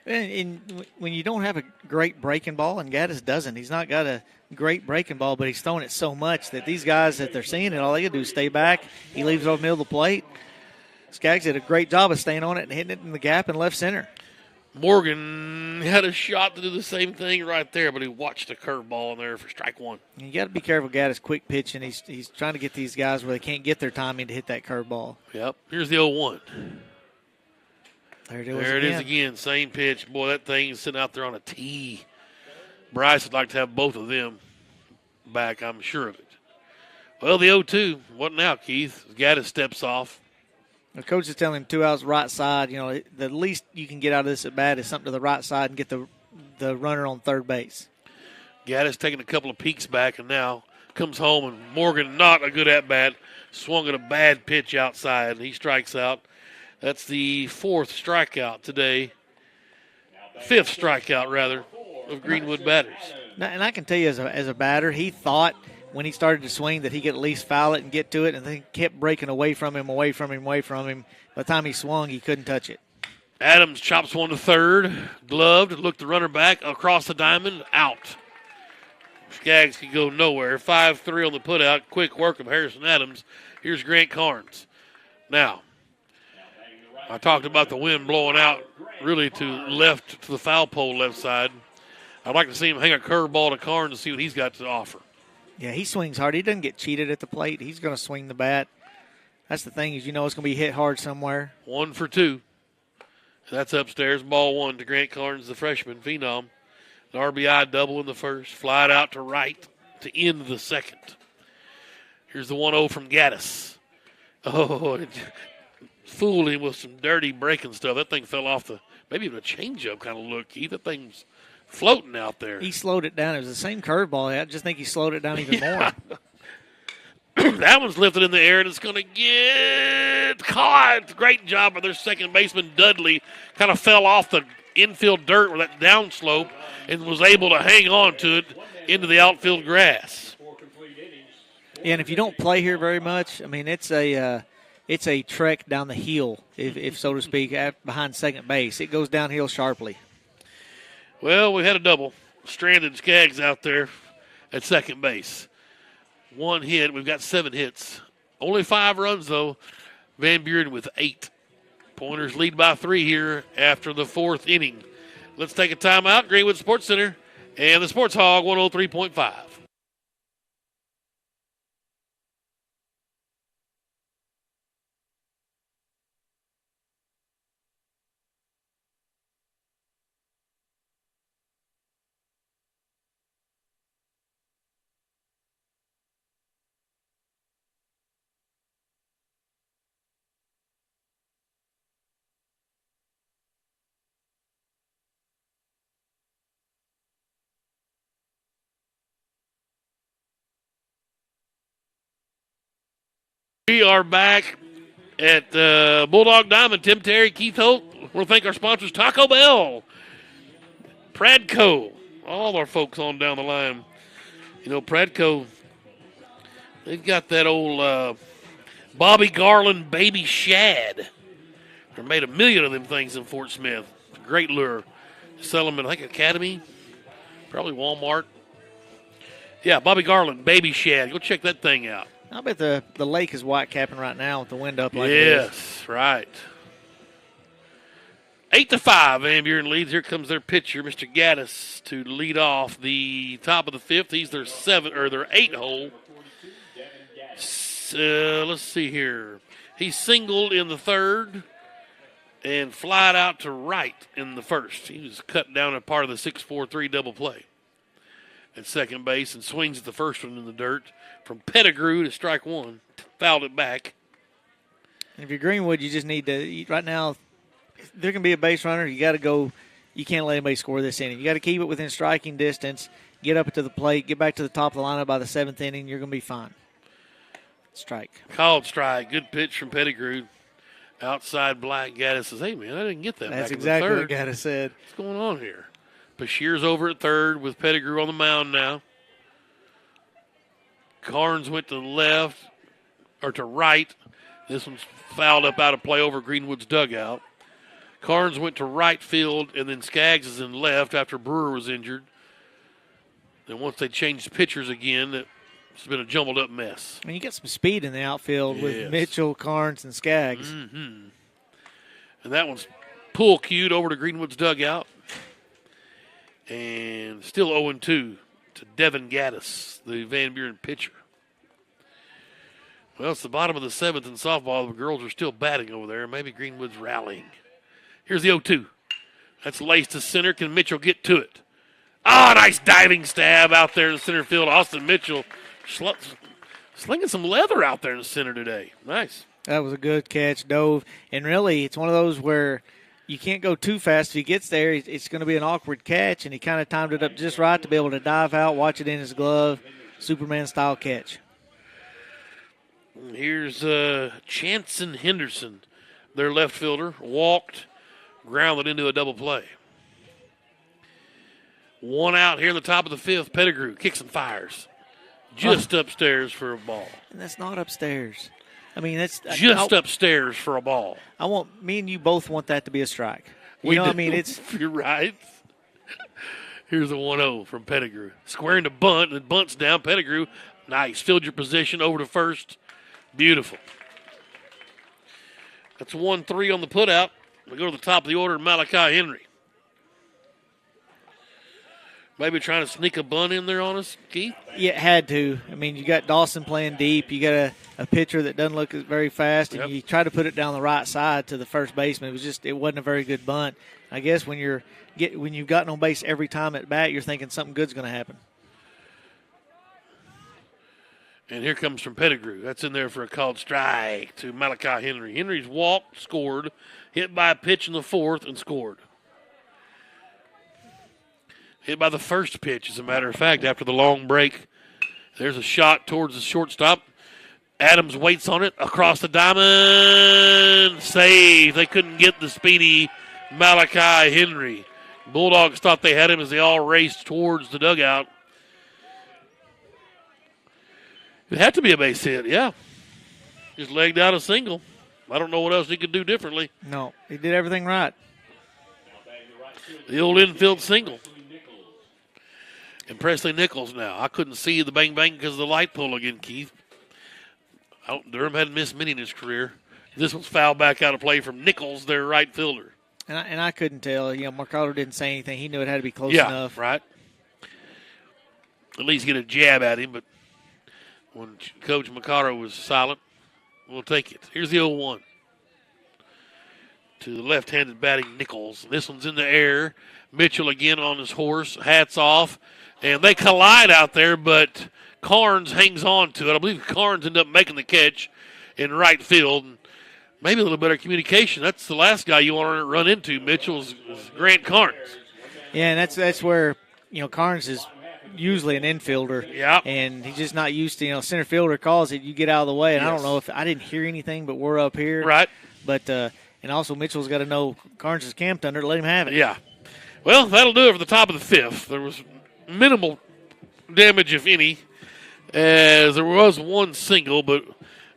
And when you don't have a great breaking ball, and Gaddis doesn't, he's not got a great breaking ball, but he's throwing it so much that these guys, that they're seeing it, all they can do is stay back. He leaves it over the middle of the plate. Skaggs did a great job of staying on it and hitting it in the gap in left center. Morgan had a shot to do the same thing right there, but he watched a curveball in there for strike 1. You got to be careful, Gaddis quick pitching. He's trying to get these guys where they can't get their timing to hit that curveball. Yep. Here's the 0-1. There it is again. Same pitch. Boy, that thing's sitting out there on a tee. Bryce would like to have both of them back, I'm sure of it. Well, the 0-2 wasn't out, Keith. Gaddis steps off. The coach is telling him 2 outs right side. You know, the least you can get out of this at bat is something to the right side and get the runner on third base. Gaddis taking a couple of peeks back and now comes home, and Morgan, not a good at-bat, swung at a bad pitch outside. He strikes out. That's the fourth strikeout today. Fifth strikeout, rather, of Greenwood batters. Now, and I can tell you as a batter, he thought when he started to swing that he could at least foul it and get to it, and then kept breaking away from him. By the time he swung, he couldn't touch it. Adams chops one to third, gloved, looked the runner back across the diamond, out. Skaggs can go nowhere. 5-3 on the putout. Quick work of Harrison Adams. Here's Grant Carnes. Now, I talked about the wind blowing out really to the foul pole left side. I'd like to see him hang a curveball to Carnes and see what he's got to offer. Yeah, he swings hard. He doesn't get cheated at the plate. He's going to swing the bat. That's the thing is, you know, it's going to be hit hard somewhere. 1 for 2. That's upstairs. Ball 1 to Grant Carnes, the freshman phenom. An RBI double in the first. Flied out to right to end the second. Here's the 1-0 from Gaddis. Oh, it fooled him with some dirty breaking stuff. That thing fell off maybe even a changeup kind of look. That thing's floating out there. He slowed it down. It was the same curveball. I just think he slowed it down even more. That one's lifted in the air, and it's going to get caught. Great job by their second baseman, Dudley. Kind of fell off the infield dirt or that downslope and was able to hang on to it into the outfield grass. Yeah, and if you don't play here very much, I mean, it's a trek down the hill, if so to speak, behind second base. It goes downhill sharply. Well, we had a double. Stranded Skaggs out there at second base. 1 hit. We've got 7 hits. Only 5 runs, though. Van Buren with 8. Pointers lead by 3 here after the 4th inning. Let's take a timeout. Greenwood Sports Center and the Sports Hog 103.5. We are back at Bulldog Diamond. Tim Terry, Keith Holt. We'll thank our sponsors, Taco Bell, Pradco, all our folks on down the line. You know, Pradco, they've got that old Bobby Garland baby shad. They made 1 million of them things in Fort Smith. It's a great lure. Sell them at, I think, Academy, probably Walmart. Yeah, Bobby Garland baby shad. Go check that thing out. I bet the lake is white capping right now with the wind up like it is. Yes, right. 8-5, Van Buren leads. Here comes their pitcher, Mr. Gaddis, to lead off the top of the 5th. He's their 8th hole. Let's see here. He singled in the 3rd and flied out to right in the 1st. He was cut down a part of the 6-4-3 double play at second base and swings at the first one in the dirt. From Pettigrew to strike 1. Fouled it back. And if you're Greenwood, you just need to, right now, if there can be a base runner, you got to go, you can't let anybody score this inning. You got to keep it within striking distance, get up to the plate, get back to the top of the lineup by the 7th inning, you're going to be fine. Strike. Called strike. Good pitch from Pettigrew. Outside Black. Gaddis says, hey, man, I didn't get that. That's back exactly in the what third. Gaddis said. What's going on here? Bashir's over at 3rd with Pettigrew on the mound now. Carnes went to left, or to right. This one's fouled up out of play over Greenwood's dugout. Carnes went to right field, and then Skaggs is in left after Brewer was injured. Then once they changed pitchers again, it's been a jumbled up mess. I mean, you got some speed in the outfield with Mitchell, Carnes, and Skaggs. Mm-hmm. And that one's pull cued over to Greenwood's dugout. And still 0-2 to Devin Gaddis, the Van Buren pitcher. Well, it's the bottom of the 7th in softball. The girls are still batting over there. Maybe Greenwood's rallying. Here's the 0-2. That's laced to center. Can Mitchell get to it? Ah, nice diving stab out there in center field. Austin Mitchell slinging some leather out there in the center today. Nice. That was a good catch, dove. And really, it's one of those where you can't go too fast. If he gets there, it's going to be an awkward catch, and he kind of timed it up just right to be able to dive out, watch it in his glove, Superman-style catch. Here's Chanson Henderson, their left fielder, walked, grounded into a double play. One out here in the top of the fifth. Pettigrew kicks and fires. Just upstairs for a ball. And that's not upstairs. I mean, that's just upstairs for a ball. Me and you both want that to be a strike. You know what I mean? You're right. Here's a 1-0 from Pettigrew. Squaring to bunt, and bunts down. Pettigrew, nice. Filled your position over to first. Beautiful. That's 1-3 on the putout. We go to the top of the order, Malachi Henry. Maybe trying to sneak a bunt in there on us, Keith? Yeah, it had to. I mean, you got Dawson playing deep. You got a pitcher that doesn't look very fast, and you try to put it down the right side to the first baseman. It wasn't a very good bunt. I guess when you've gotten on base every time at bat, you're thinking something good's going to happen. And here comes from Pettigrew. That's in there for a called strike to Malachi Henry. Henry's walked, scored, hit by a pitch in the fourth, and scored. Hit by the first pitch, as a matter of fact, after the long break. There's a shot towards the shortstop. Adams waits on it across the diamond. Save. They couldn't get the speedy Malachi Henry. Bulldogs thought they had him as they all raced towards the dugout. It had to be a base hit, yeah. Just legged out a single. I don't know what else he could do differently. No, he did everything right. The old infield single. And Presley Nichols now. I couldn't see the bang-bang because of the light pole again, Keith. Durham hadn't missed many in his career. This was fouled back out of play from Nichols, their right fielder. And I couldn't tell. Mercado didn't say anything. He knew it had to be close enough. Yeah, right. At least get a jab at him, but when Coach Mercado was silent, we'll take it. Here's the 0-1. To the left-handed batting Nichols. This one's in the air. Mitchell again on his horse. Hats off. And they collide out there, but Carnes hangs on to it. I believe Carnes ended up making the catch in right field. And maybe a little better communication. That's the last guy you want to run into, Mitchell's Grant Carnes. Yeah, and that's where, Carnes is usually an infielder. Yeah. And he's just not used to, center fielder calls it, you get out of the way. And I don't know if I didn't hear anything, but we're up here. Right. But, and also Mitchell's got to know Carnes is camped under to let him have it. Yeah. Well, that'll do it for the top of the fifth. There was minimal damage, if any, as there was one single, but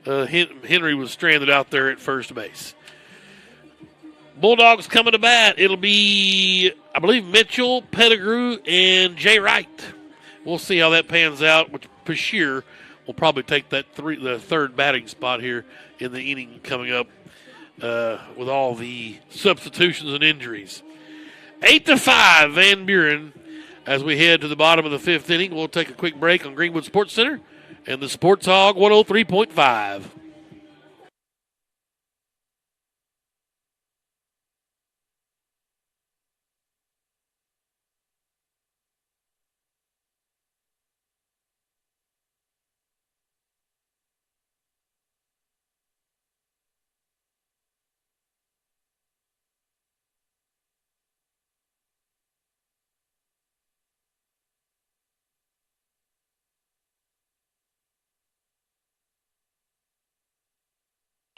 Henry was stranded out there at first base. Bulldogs coming to bat. It'll be, I believe, Mitchell, Pettigrew, and Jay Wright. We'll see how that pans out, which Bashir will probably take the third batting spot here in the inning coming up with all the substitutions and injuries. 8-5, Van Buren. As we head to the bottom of the fifth inning, we'll take a quick break on Greenwood Sports Center and the Sports Hog 103.5.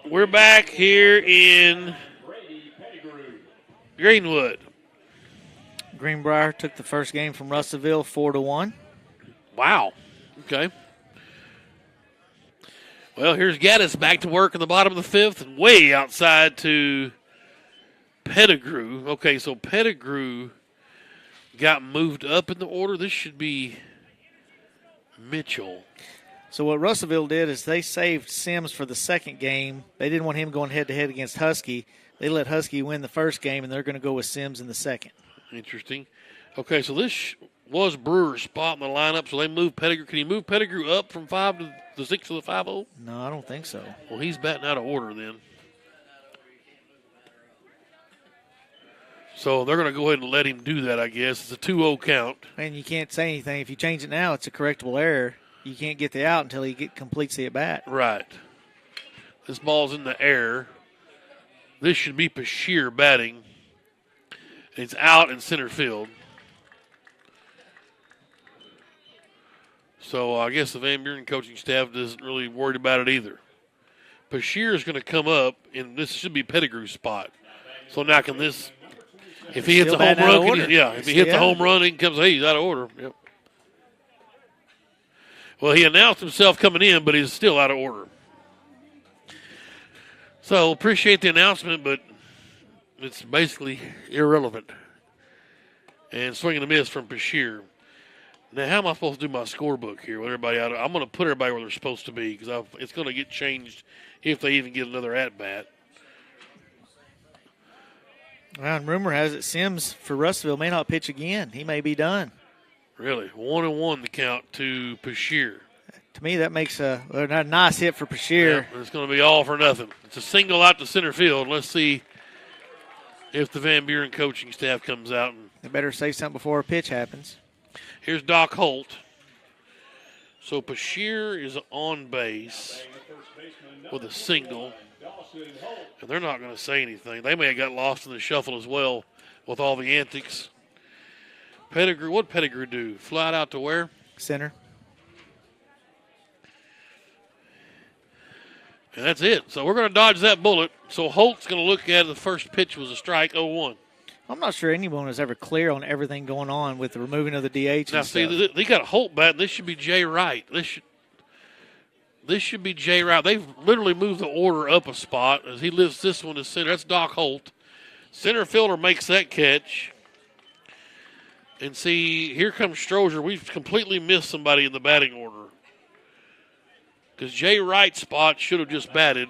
We're back here in Greenwood. Greenbrier took the first game from Russellville 4-1. Wow. Okay. Well, here's Gaddis back to work in the bottom of the fifth and way outside to Pettigrew. Okay, so Pettigrew got moved up in the order. This should be Mitchell. So what Russellville did is they saved Sims for the second game. They didn't want him going head-to-head against Husky. They let Husky win the first game, and they're going to go with Sims in the second. Interesting. Okay, so this was Brewer's spot in the lineup, so they moved Pettigrew. Can you move Pettigrew up from 5 to the 6 to the 5-0? No, I don't think so. Well, he's batting out of order then. So they're going to go ahead and let him do that, I guess. It's a 2-0 count. And you can't say anything. If you change it now, it's a correctable error. You can't get the out until he completes the at-bat. Right. This ball's in the air. This should be Bashir batting. It's out in center field. So I guess the Van Buren coaching staff isn't really worried about it either. Bashir is going to come up, and this should be Pettigrew's spot. So now can this, if he hits a Still home batting out of run, order. if he hits a home run, he comes, hey, he's out of order. Yep. Well, he announced himself coming in, but he's still out of order. So appreciate the announcement, but it's basically irrelevant. And swinging a miss from Bashir. Now, how am I supposed to do my scorebook here with everybody out? I'm going to put everybody where they're supposed to be because it's going to get changed if they even get another at-bat. Well, and rumor has it Sims for Russellville may not pitch again. He may be done. Really? 1-1 the count to Bashir. To me, that makes a nice hit for Bashir. Yeah, it's going to be all for nothing. It's a single out to center field. Let's see if the Van Buren coaching staff comes out. They better say something before a pitch happens. Here's Doc Holt. So Bashir is on base with a single. And they're not going to say anything. They may have got lost in the shuffle as well with all the antics. Pettigrew, what'd Pettigrew do? Fly it out to where? Center. And that's it. So we're going to dodge that bullet. So Holt's going to look at it. The first pitch was a strike, 0-1. I'm not sure anyone is ever clear on everything going on with the removing of the DH. Now, see, they got Holt bat. This should be Jay Wright. This should be Jay Wright. They've literally moved the order up a spot as he lifts this one to center. That's Doc Holt. Center fielder makes that catch. And see, here comes Strozier. We've completely missed somebody in the batting order. Because Jay Wright's spot should have just batted.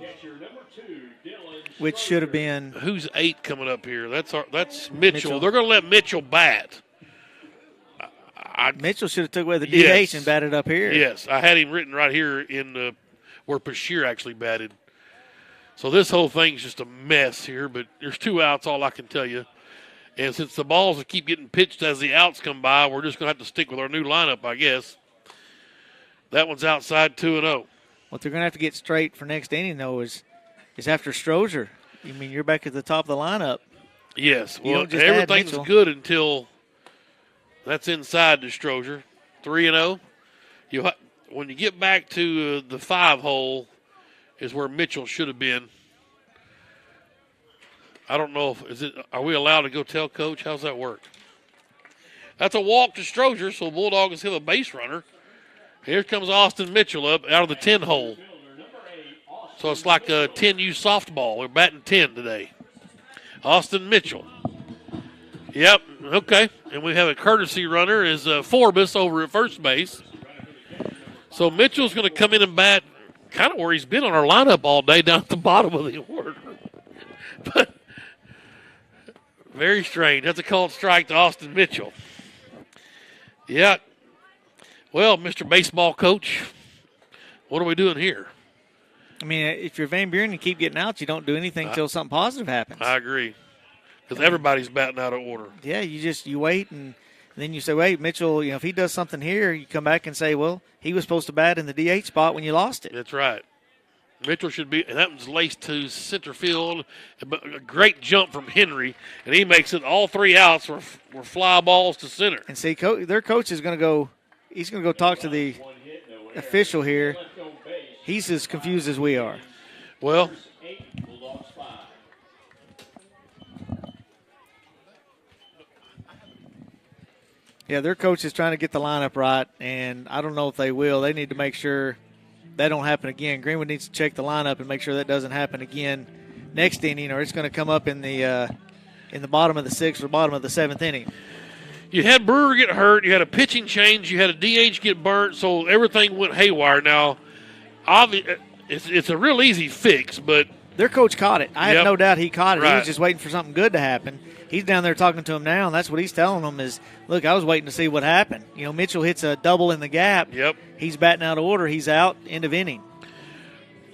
Which should have been. Who's 8 coming up here? That's Mitchell. They're going to let Mitchell bat. Mitchell should have took away the DH Yes. and batted up here. Yes, I had him written right here in where Bashir actually batted. So this whole thing's just a mess here, but there's 2 outs, all I can tell you. And since the balls will keep getting pitched as the outs come by, we're just going to have to stick with our new lineup, I guess. That one's outside 2-0. What they're going to have to get straight for next inning, though, is after Strozier. You mean you're back at the top of the lineup? Yes. You Well, don't just add everything's Mitchell. good until that's inside to Strozier. 3-0. When you get back to the 5 hole is where Mitchell should have been. I don't know are we allowed to go tell coach? How's that work? That's a walk to Strozier, so Bulldogs have a base runner. Here comes Austin Mitchell up out of the 10 hole. So it's like a 10U softball. We're batting 10 today. Austin Mitchell. Yep, okay. And we have a courtesy runner is Forbes over at first base. So Mitchell's going to come in and bat kind of where he's been on our lineup all day down at the bottom of the order. But very strange. That's a called strike to Austin Mitchell. Yeah. Well, Mr. Baseball Coach, what are we doing here? I mean, if you're Van Buren and keep getting out, you don't do anything until something positive happens. I agree. Because everybody's batting out of order. Yeah, you wait and then you say, wait, Mitchell, if he does something here, you come back and say, well, he was supposed to bat in the DH spot when you lost it. That's right. Mitchell should be, and that was laced to center field. A great jump from Henry, and he makes it. All 3 outs were fly balls to center. And see, their coach is going to go. He's going to go talk to the official here. He's as confused as we are. Well, yeah, their coach is trying to get the lineup right, and I don't know if they will. They need to make sure that don't happen again. Greenwood needs to check the lineup and make sure that doesn't happen again next inning, or it's going to come up in the bottom of the 6th or bottom of the 7th inning. you had Brewer get hurt. You had a pitching change. You had a DH get burnt, so everything went haywire. Now, it's a real easy fix, but their coach caught it. I have no doubt he caught it. Right. He was just waiting for something good to happen. He's down there talking to him now, and that's what he's telling them is, look, I was waiting to see what happened. Mitchell hits a double in the gap. Yep. He's batting out of order. He's out, end of inning.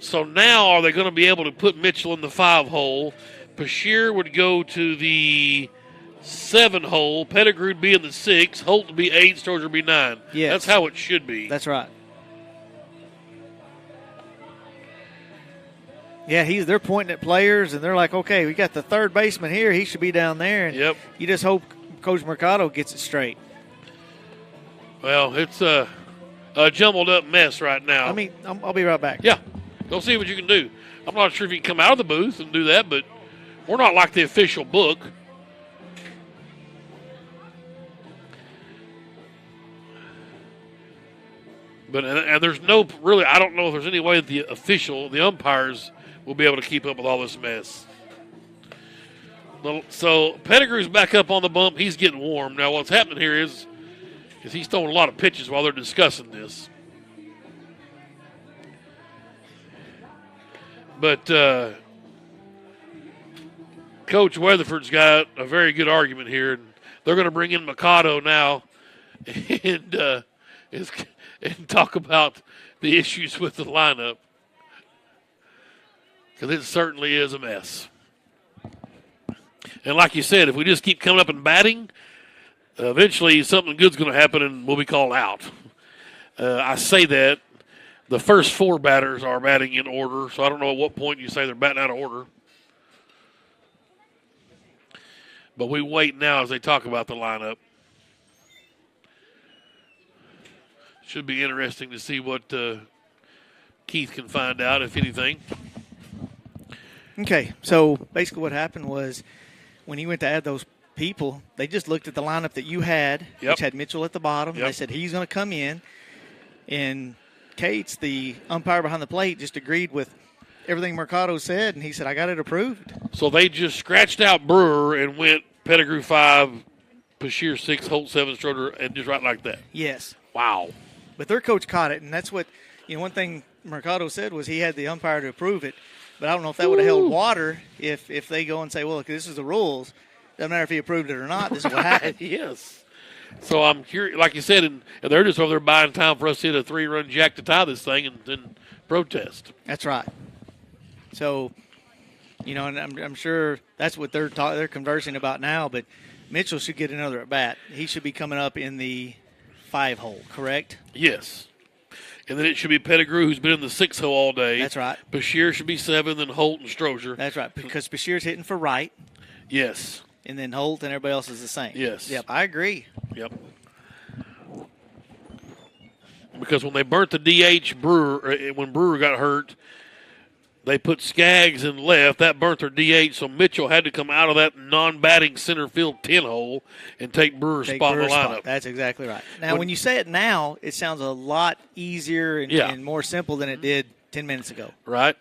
So now are they going to be able to put Mitchell in the 5 hole? Bashir would go to the 7 hole. Pettigrew would be in the 6. Holt would be 8. Strozier would be 9. Yes. That's how it should be. That's right. Yeah, they're pointing at players, and they're like, okay, we got the third baseman here. He should be down there. And Yep. you just hope Coach Mercado gets it straight. Well, it's a jumbled up mess right now. I mean, I'll be right back. Yeah, go see what you can do. I'm not sure if you can come out of the booth and do that, but we're not like the official book. But and there's no really, I don't know if there's any way that the umpires will be able to keep up with all this mess. So Pettigrew's back up on the bump. He's getting warm. Now what's happening here is he's throwing a lot of pitches while they're discussing this. But Coach Weatherford's got a very good argument here, and they're going to bring in Mikado now and talk about the issues with the lineup, because it certainly is a mess. And like you said, if we just keep coming up and batting, eventually something good's going to happen and we'll be called out. I say that. The first four batters are batting in order, so I don't know at what point you say they're batting out of order. But we wait now as they talk about the lineup. Should be interesting to see what Keith can find out, if anything. Okay, so basically what happened was when he went to add those people, they just looked at the lineup that you had, which had Mitchell at the bottom. Yep. They said he's going to come in, and Cates, the umpire behind the plate, just agreed with everything Mercado said, and he said, I got it approved. So they just scratched out Brewer and went Pettigrew 5, Bashir 6, Holt 7, Schroeder, and just right like that. Yes. Wow. But their coach caught it, and that's what, one thing Mercado said was he had the umpire to approve it. But I don't know if that would have held water if they go and say, well, look, this is the rules. Doesn't matter if he approved it or not. This is what happened. Yes. So I'm curious, like you said, and they're just over there buying time for us to hit a 3-run jack to tie this thing and then protest. That's right. So, and I'm sure that's what they're conversing about now. But Mitchell should get another at bat. He should be coming up in the 5-hole, correct? Yes. And then it should be Pettigrew, who's been in the 6-hole all day. That's right. Bashir should be 7, then Holt and Strozier. That's right, because Bashir's hitting for right. Yes. And then Holt and everybody else is the same. Yes. Yep, I agree. Yep. Because when they burnt the DH when Brewer got hurt, they put Skaggs in left. That burnt their DH, so Mitchell had to come out of that non-batting center field 10-hole and take Brewer's spot in the lineup. That's exactly right. Now, when you say it now, it sounds a lot easier and more simple than it did 10 minutes ago. Right.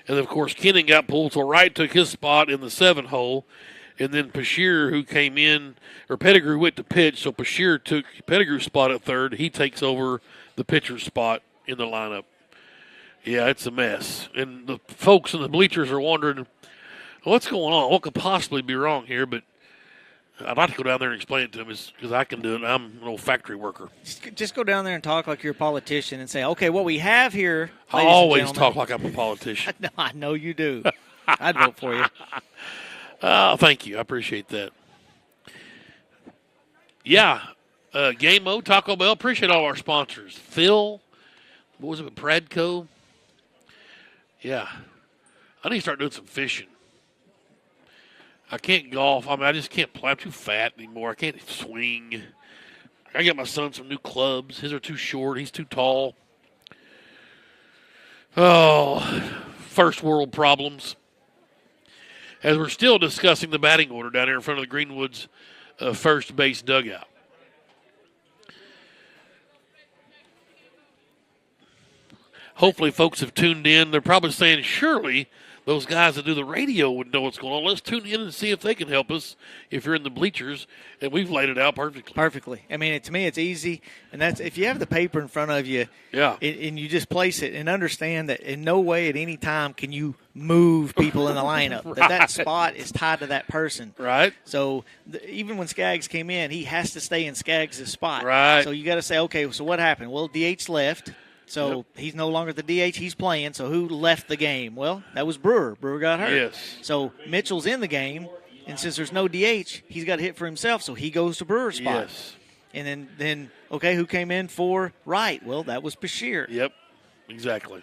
And, of course, Kenning got pulled, so Wright took his spot in the 7-hole. And then Bashir, who came in, or Pettigrew went to pitch, so Bashir took Pettigrew's spot at third. He takes over the pitcher's spot in the lineup. Yeah, it's a mess. And the folks in the bleachers are wondering, what's going on? What could possibly be wrong here? But I'd like to go down there and explain it to them because I can do it. I'm an old factory worker. Just go down there and talk like you're a politician and say, okay, what we have here, I always talk like I'm a politician. No, I know you do. I'd vote for you. Oh, thank you. I appreciate that. Yeah, Game Mode, Taco Bell. Appreciate all our sponsors. Phil, what was it, Pradco? Yeah. I need to start doing some fishing. I can't golf. I just can't play. I'm too fat anymore. I can't swing. I got my son some new clubs. His are too short. He's too tall. Oh, first world problems. As we're still discussing the batting order down here in front of the Greenwoods first base dugout. Hopefully folks have tuned in. They're probably saying, surely those guys that do the radio would know what's going on. Let's tune in and see if they can help us if you're in the bleachers. And we've laid it out perfectly. Perfectly. I mean, to me, it's easy. And that's if you have the paper in front of you and you just place it and understand that in no way at any time can you move people in the lineup. Right. That spot is tied to that person. Right. So even when Skaggs came in, he has to stay in Skaggs' spot. Right. So you got to say, okay, so what happened? Well, DH left. So he's no longer the DH. He's playing. So who left the game? Well, that was Brewer. Brewer got hurt. Yes. So Mitchell's in the game, and since there's no DH, he's got to hit for himself. So he goes to Brewer's spot. Yes. And then okay, who came in for Wright? Well, that was Bashir. Yep, exactly.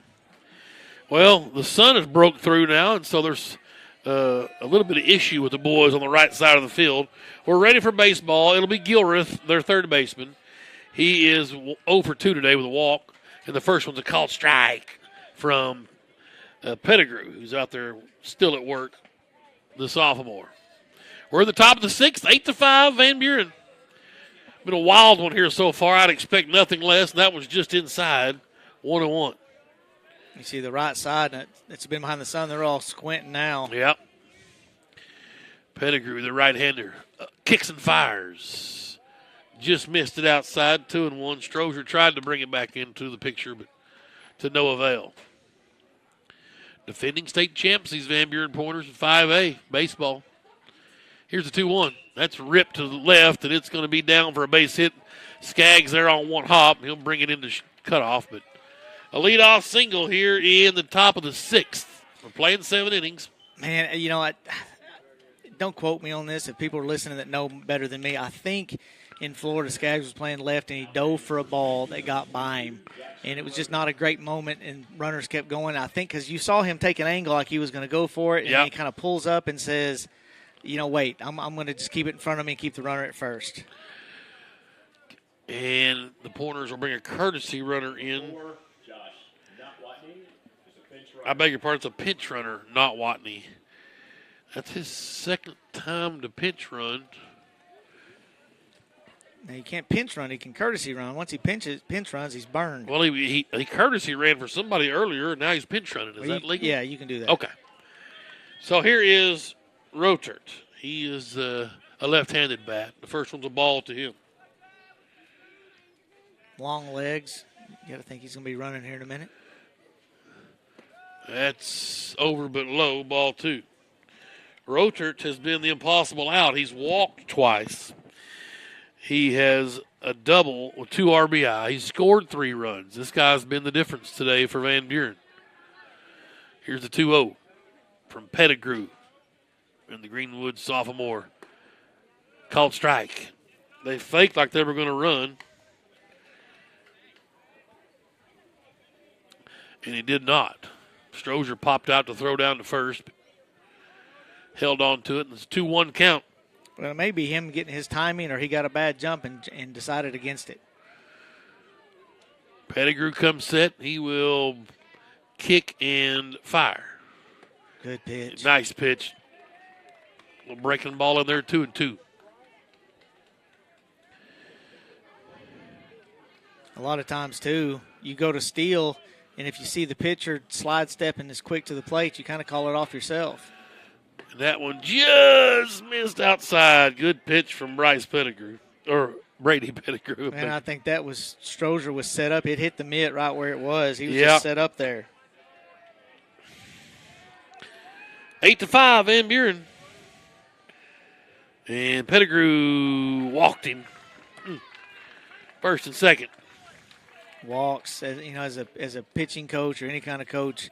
Well, the sun has broke through now, and so there's a little bit of issue with the boys on the right side of the field. We're ready for baseball. It'll be Gilreath, their third baseman. He is 0 for 2 today with a walk, and the first one's a called strike from Pettigrew, who's out there still at work, the sophomore. We're at the top of the 6th, 8-5, Van Buren. Been a wild one here so far. I'd expect nothing less, and that one's just inside, 1-1. You see the right side, it's been behind the sun. They're all squinting now. Yep. Pettigrew, the right-hander, kicks and fires. Just missed it outside, 2-1. Strozier tried to bring it back into the picture, but to no avail. Defending state champs, these Van Buren Pointers in 5A baseball. Here's the 2-1. That's ripped to the left, and it's going to be down for a base hit. Skaggs there on one hop. He'll bring it into cutoff, but a leadoff single here in the top of the 6th. We're playing 7 innings. Man, don't quote me on this if people are listening that know better than me. I think in Florida, Skaggs was playing left, and he dove for a ball that got by him. And it was just not a great moment, and runners kept going. I think because you saw him take an angle like he was going to go for it, and he kind of pulls up and says, wait, I'm going to just keep it in front of me and keep the runner at first. And the Pointers will bring a courtesy runner in. I beg your pardon, it's a pinch runner, not Watney. That's his second time to pinch run. Now, he can't pinch run. He can courtesy run. Once he pinch runs, he's burned. Well, he courtesy ran for somebody earlier, and now he's pinch running. Is that legal? Yeah, you can do that. Okay. So here is Rotert. He is a left-handed bat. The first one's a ball to him. Long legs. You got to think he's going to be running here in a minute. That's over but low, ball 2. Rotert has been the impossible out. He's walked twice. He has a double with 2 RBI. He's scored 3 runs. This guy's been the difference today for Van Buren. Here's the 2-0 from Pettigrew and the Greenwood sophomore. Called strike. They faked like they were going to run. And he did not. Strozier popped out to throw down to first. Held on to it, and it's a 2-1 count. Well, it may be him getting his timing, or he got a bad jump and decided against it. Pettigrew comes set. He will kick and fire. Good pitch. Nice pitch. A little breaking ball in there, 2-2. A lot of times, too, you go to steal, and if you see the pitcher slide stepping as quick to the plate, you kind of call it off yourself. That one just missed outside. Good pitch from Bryce Pettigrew, or Brady Pettigrew. And I think that was Strozier was set up. It hit the mitt right where it was. He was just set up there. 8-5, Van Buren. And Pettigrew walked him. First and second. Walks, as a pitching coach or any kind of coach,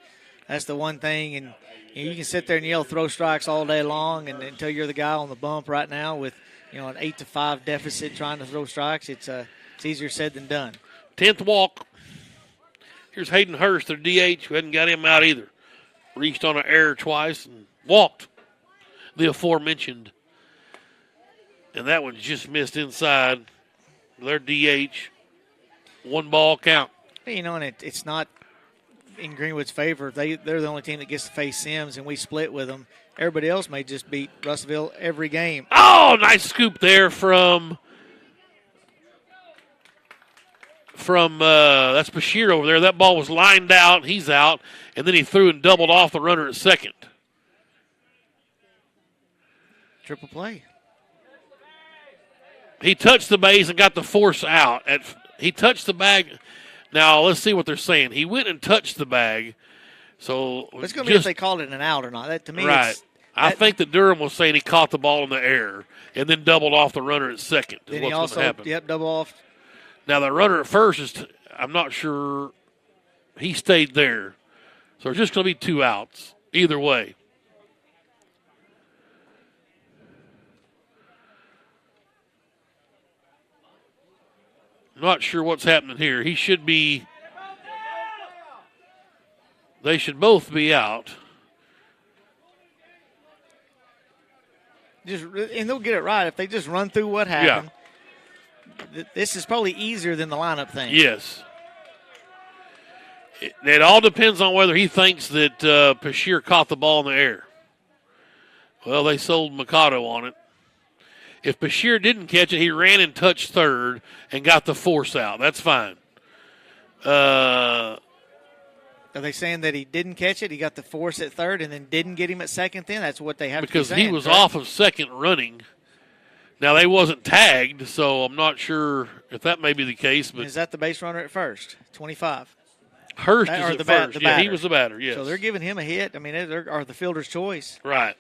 that's the one thing. And you can sit there and yell throw strikes all day long, and until you're the guy on the bump right now with an 8-5 deficit trying to throw strikes, it's easier said than done. 10th walk. Here's Hayden Hurst, their DH, who hadn't got him out either. Reached on an error twice and walked the aforementioned. And that one just missed inside. Their DH. 1 ball count. And it's not in Greenwood's favor. They're the only team that gets to face Sims, and we split with them. Everybody else may just beat Russellville every game. Oh, nice scoop there from that's Bashir over there. That ball was lined out. He's out. And then he threw and doubled off the runner at second. Triple play. He touched the base and got the force out. He touched the bag. Now, let's see what they're saying. He went and touched the bag. So it's going to be if they called it an out or not. That, to me, right. I think that Durham was saying he caught the ball in the air and then doubled off the runner at second. Then he also, double off. Now, the runner at first I'm not sure he stayed there. So it's just going to be 2 outs either way. Not sure what's happening here. He should be They should both be out. And they'll get it right if they just run through what happened. This is probably easier than the lineup thing. Yes. It all depends on whether he thinks that Bashir caught the ball in the air. Well, they sold Mikado on it. If Bashir didn't catch it, he ran and touched third and got the force out. That's fine. Are they saying that he didn't catch it? He got the force at third and then didn't get him at second then? That's what they have to be saying. Because he was off of second running. Now, they wasn't tagged, so I'm not sure if that may be the case. But is that the base runner at first? 25. Hurst is at first. Yeah, he was the batter, yes. So they're giving him a hit. I mean, or the fielder's choice. Right.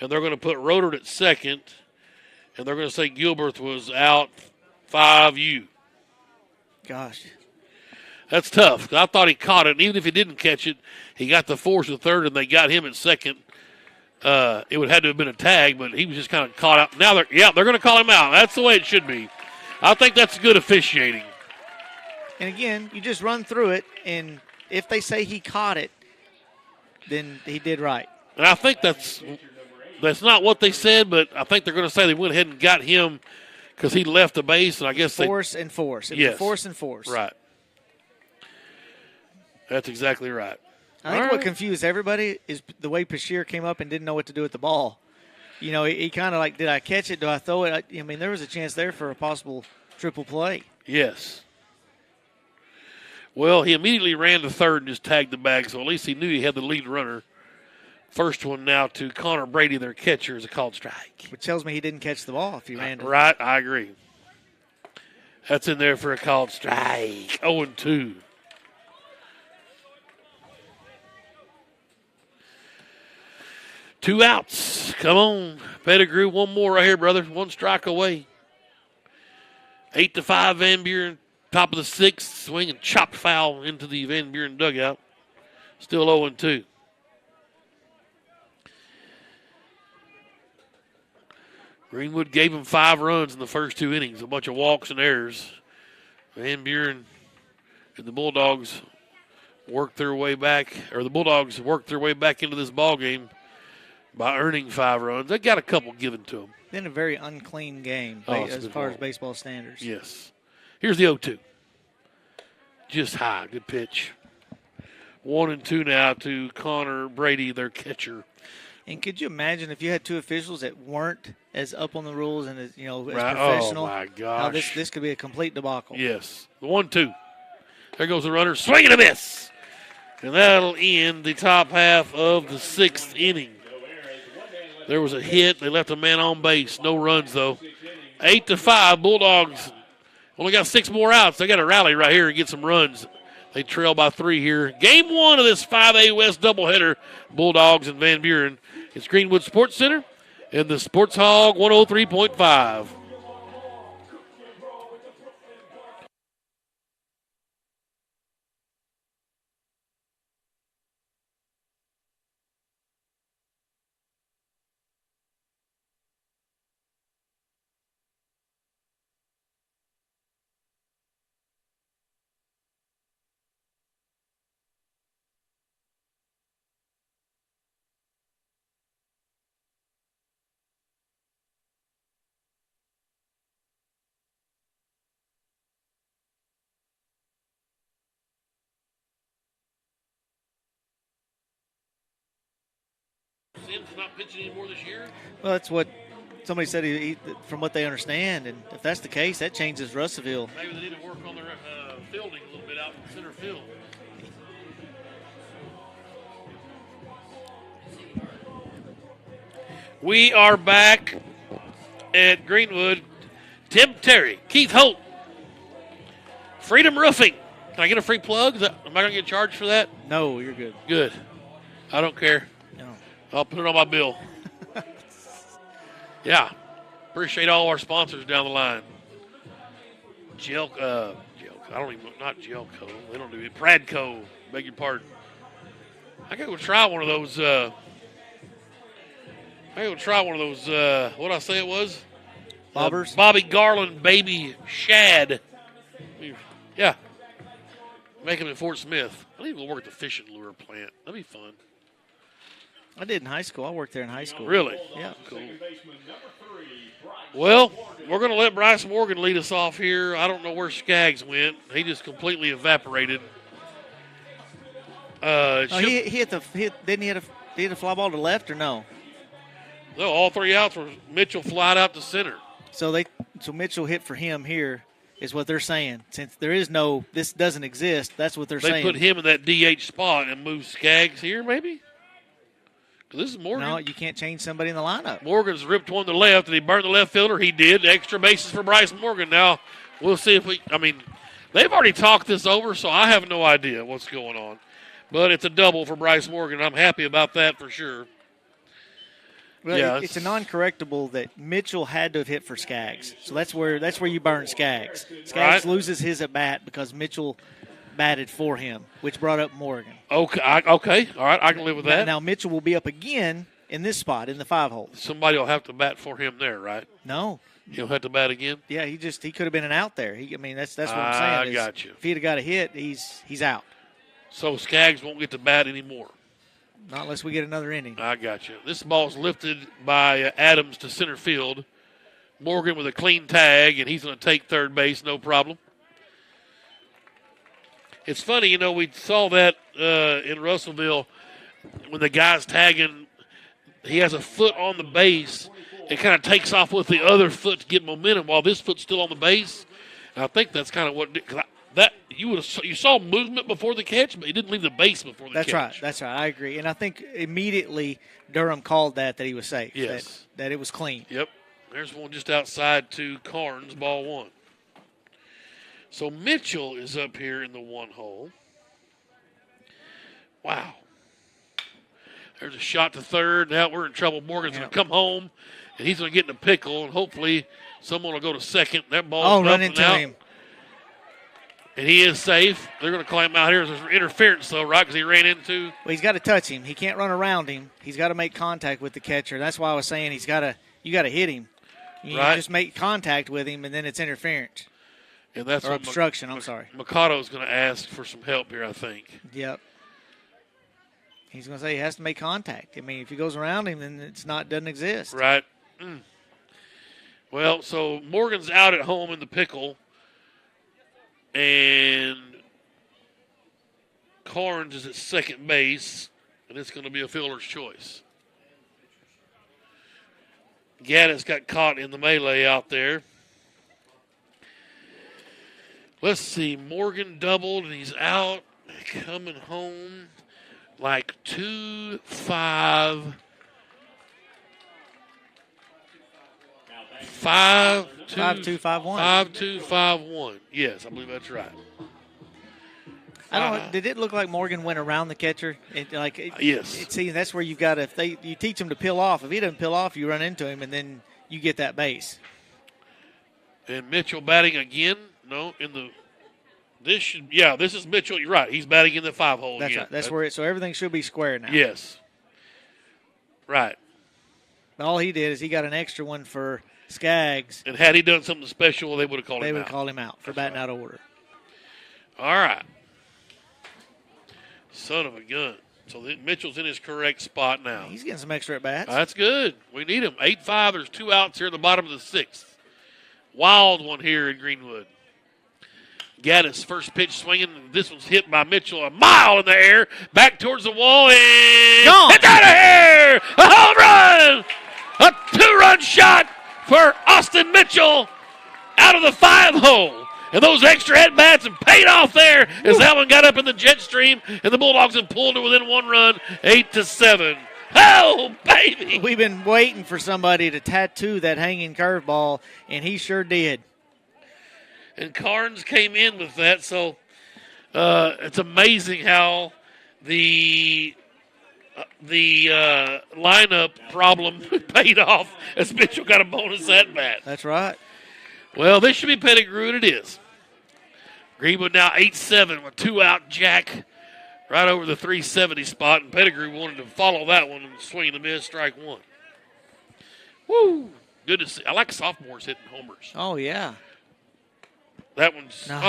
And they're going to put Rodert at second, and they're going to say Gilbert was out 5U. Gosh. That's tough. I thought he caught it, and even if he didn't catch it, he got the force at third, and they got him at second. It would have had to have been a tag, but he was just kind of caught out. Now they're going to call him out. That's the way it should be. I think that's good officiating. And again, you just run through it, and if they say he caught it, then he did right. And I think that's not what they said, but I think they're going to say they went ahead and got him because he left the base, and I guess force and force. It was force and force. Right. That's exactly right. I think what confused everybody is the way Bashir came up and didn't know what to do with the ball. You know, he kind of like, did I catch it? Do I throw it? I mean, there was a chance there for a possible triple play. Yes. Well, he immediately ran to third and just tagged the bag, so at least he knew he had the lead runner. First one now to Connor Brady, their catcher, is a called strike. Which tells me he didn't catch the ball if he ran to right, I agree. That's in there for a called strike. 0-2. Two outs. Come on. Pettigrew, one more right here, brother. One strike away. 8-5 Van Buren. Top of the sixth. Swing and chopped foul into the Van Buren dugout. Still 0-2. Greenwood gave him 5 runs in the first 2 innings. A bunch of walks and errors. Van Buren and the Bulldogs worked their way back, or the Bulldogs worked their way back into this ball game by earning 5 runs. They got a couple given to them. Been a very unclean game as far as baseball standards. Yes. Here's the 0-2. Just high. Good pitch. 1-2 now to Connor Brady, their catcher. And could you imagine if you had 2 officials that weren't as up on the rules and as right. professional? Oh my gosh! How this could be a complete debacle. Yes. The 1-2. There goes the runner. Swing and a miss. And that'll end the top half of the 6th inning. There was a hit. They left a man on base. No runs, though. 8-5. Bulldogs only got 6 more outs. They got to rally right here and get some runs. They trail by 3 here. Game 1 of this 5A West doubleheader. Bulldogs and Van Buren. It's Greenwood Sports Center and the Sports Hog 103.5. Sims not pitching anymore this year? Well, that's what somebody said, from what they understand. And if that's the case, that changes Russellville. Maybe they need to work on their fielding a little bit out in center field. We are back at Greenwood. Tim Terry, Keith Holt, Freedom Roofing. Can I get a free plug? Am I going to get charged for that? No, you're good. Good. I don't care. No. I'll put it on my bill. Yeah. Appreciate all our sponsors down the line. I don't even, not Gelco. They don't do it. Pradco. Beg your pardon. I gotta go try one of those. What I say it was? Bobbers? Bobby Garland Baby Shad. Yeah. Make him in Fort Smith. I need to work at the fishing lure plant. That'd be fun. I did in high school. I worked there in high school. Really? Yeah. Cool. Well, we're going to let Bryce Morgan lead us off here. I don't know where Skaggs went. He just completely evaporated. Didn't he hit a fly ball to left or no? No, all three outs were Mitchell flied out to center. So Mitchell hit for him here is what they're saying. Since this doesn't exist, that's what they're They saying. put him in that DH spot and moved Skaggs here, maybe? 'Cause this is Morgan. No, you can't change somebody in the lineup. Morgan's ripped one to the left. Did he burn the left fielder? He did. Extra bases for Bryce Morgan. Now, we'll see if they've already talked this over, so I have no idea what's going on. But it's a double for Bryce Morgan. I'm happy about that for sure. Well, Yeah, it's a non-correctable that Mitchell had to have hit for Skaggs. So that's where you burn Skaggs. Skaggs loses his at bat because Mitchell batted for him, which brought up Morgan. Okay, all right, I can live with that. Now Mitchell will be up again in this spot in the 5-hole. Somebody will have to bat for him there, right? No. He'll have to bat again? Yeah, he could have been an out there. That's what I'm saying. I got you. If he'd have got a hit, he's out. So Skaggs won't get to bat anymore. Not unless we get another inning. I got you. This ball's lifted by Adams to center field. Morgan with a clean tag, and he's going to take third base, no problem. It's funny, we saw that in Russellville when the guy's tagging, he has a foot on the base. It kind of takes off with the other foot to get momentum while this foot's still on the base. And I think that's kind of what you saw movement before the catch, but he didn't leave the base before the catch. That's right. I agree. And I think immediately Durham called that he was safe. Yes. That it was clean. Yep. There's one just outside to Carnes, ball one. So Mitchell is up here in the 1 hole. Wow. There's a shot to third. Now we're in trouble. Morgan's going to come home, and he's going to get in a pickle, and hopefully someone will go to second. That ball's run into him. And he is safe. They're going to call him out here. There's interference, though, right, because he ran into. Well, he's got to touch him. He can't run around him. He's got to make contact with the catcher. That's why I was saying you got to hit him. You just make contact with him, and then it's interference. And that's or obstruction, I'm sorry. Mikado's going to ask for some help here, I think. Yep. He's going to say he has to make contact. If he goes around him, then doesn't exist. Right. Well, so Morgan's out at home in the pickle. And Carnes is at second base, and it's going to be a fielder's choice. Gaddis got caught in the melee out there. Let's see. Morgan doubled, and he's out. Coming home like 2-5. 5-2-5-1. 5-2-5-1. Yes, I believe that's right. I don't know. Did it look like Morgan went around the catcher? Yes. See, that's where you've got to. You teach him to peel off. If he doesn't peel off, you run into him, and then you get that base. And Mitchell batting again. No, this is Mitchell. You're right. He's batting in the 5 hole That's again. right. That's where so everything should be square now. Yes. Right. All he did is he got an extra one for Skaggs. And had he done something special, they would have called him out. They would have called him out for batting out of order. All right. Son of a gun. So Mitchell's in his correct spot now. He's getting some extra at-bats. That's good. We need him. 8-5. There's 2 outs here at the bottom of the 6th. Wild one here in Greenwood. Gaddis, first pitch swinging. This one's hit by Mitchell a mile in the air. Back towards the wall and gone. It's out of here. A home run. A 2-run shot for Austin Mitchell out of the 5 hole. And those extra at-bats have paid off there as that one got up in the jet stream, and the Bulldogs have pulled it within 1 run, 8-7. Oh, baby. We've been waiting for somebody to tattoo that hanging curveball, and he sure did. And Carnes came in with that, so it's amazing how the lineup problem paid off as Mitchell got a bonus at-bat. That's right. Well, this should be Pettigrew, and it is. Greenwood now 8-7 with 2 out jack right over the 370 spot, and Pettigrew wanted to follow that one and swing and a miss, strike 1. Woo! Good to see. I like sophomores hitting homers. Oh, yeah. That one's, No,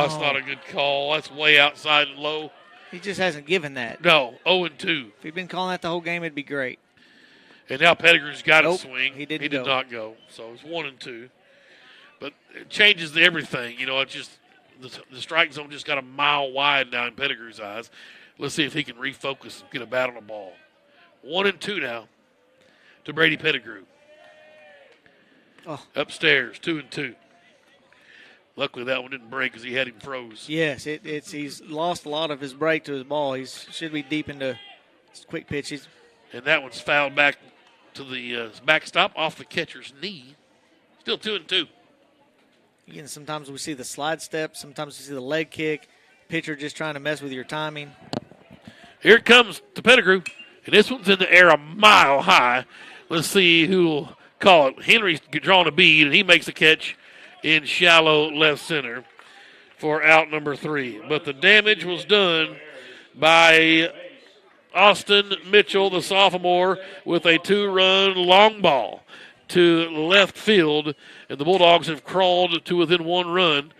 that's no. not a good call. That's way outside and low. He just hasn't given that. No, 0-2. If he'd been calling that the whole game, it'd be great. And now Pettigrew's got Nope, a swing. he didn't He did go. not go. So it's 1-2. But it changes everything. You know, it's just the strike zone just got a mile wide now in Pettigrew's eyes. Let's see if he can refocus and get a bat on the ball. 1-2 now to Brady Pettigrew. Oh. Upstairs, 2-2. Luckily, that one didn't break because he had him froze. Yes, he's lost a lot of his break to his ball. He should be deep into his quick pitches. And that one's fouled back to the backstop off the catcher's knee. Still 2-2. Again, sometimes we see the slide step. Sometimes we see the leg kick. Pitcher just trying to mess with your timing. Here it comes to Pettigrew. And this one's in the air a mile high. Let's see who will call it. Henry's drawing a bead, and he makes a catch in shallow left center for out number 3. But the damage was done by Austin Mitchell, the sophomore, with a 2-run long ball to left field. And the Bulldogs have crawled to within 1 run.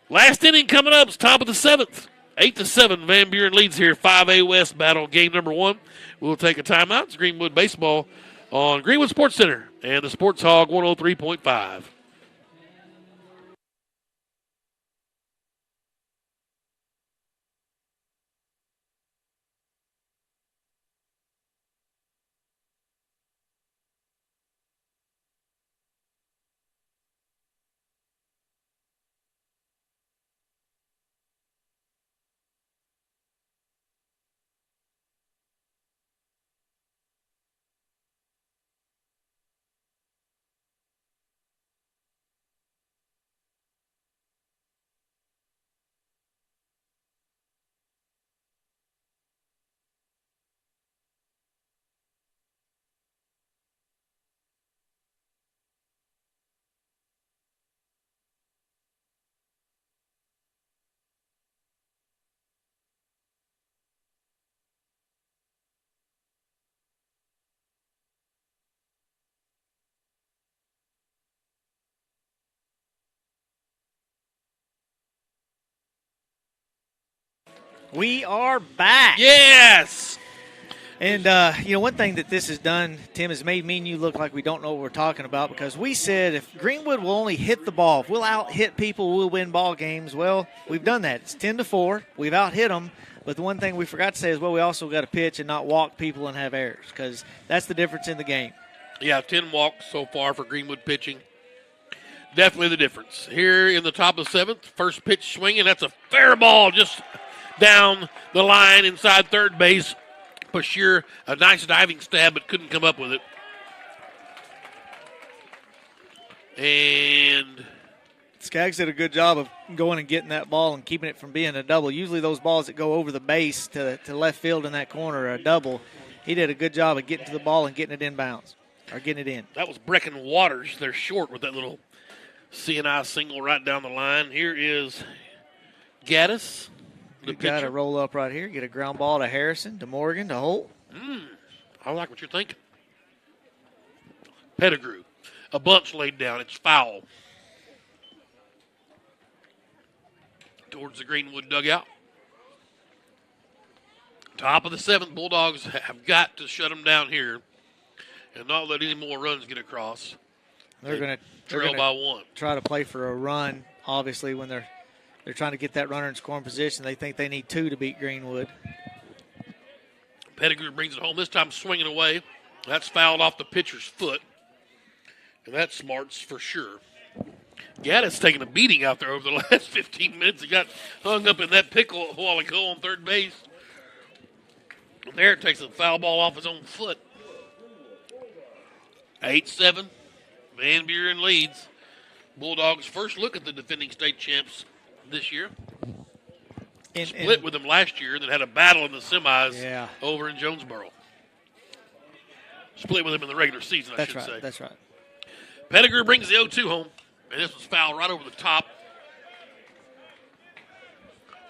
Last inning coming up. It's top of the 7th. 8-7. Van Buren leads here. 5A West battle, game number 1. We'll take a timeout. It's Greenwood Baseball on Greenwood Sports Center and the Sports Hog 103.5. We are back. Yes! And, one thing that this has done, Tim, has made me and you look like we don't know what we're talking about because we said if Greenwood will only hit the ball, if we'll out-hit people, we'll win ball games. Well, we've done that. It's 10-4. We've out-hit them. But the one thing we forgot to say is, well, we also got to pitch and not walk people and have errors because that's the difference in the game. Yeah, 10 walks so far for Greenwood pitching. Definitely the difference. Here in the top of the 7th, first pitch swinging. That's a fair ball just down the line inside third base. Bashir, a nice diving stab, but couldn't come up with it. And Skaggs did a good job of going and getting that ball and keeping it from being a double. Usually those balls that go over the base to left field in that corner are a double. He did a good job of getting to the ball and getting it inbounds, or getting it in. that was Brecken Waters. They're short with that little CNI single right down the line. Here is Gaddis. You got to roll up right here, get a ground ball to Harrison, to Morgan, to Holt. I like what you're thinking. Pettigrew. A bunch laid down. It's foul. Towards the Greenwood dugout. Top of the 7th, Bulldogs have got to shut them down here and not let any more runs get across. They're going Trail to by 1. try to play for a run, obviously, when they're trying to get that runner in scoring position. They think they need 2 to beat Greenwood. Pettigrew brings it home, this time swinging away. That's fouled off the pitcher's foot. And that's smarts for sure. Gaddis taking a beating out there over the last 15 minutes. He got hung up in that pickle a while ago on third base. And there it takes a foul ball off his own foot. 8-7. Van Buren leads. Bulldogs first look at the defending state champs this year. Split with them last year, then had a battle in the semis over in Jonesboro. Split with them in the regular season, I should say. That's right. Pettigrew brings the 0-2 home, and this was fouled right over the top.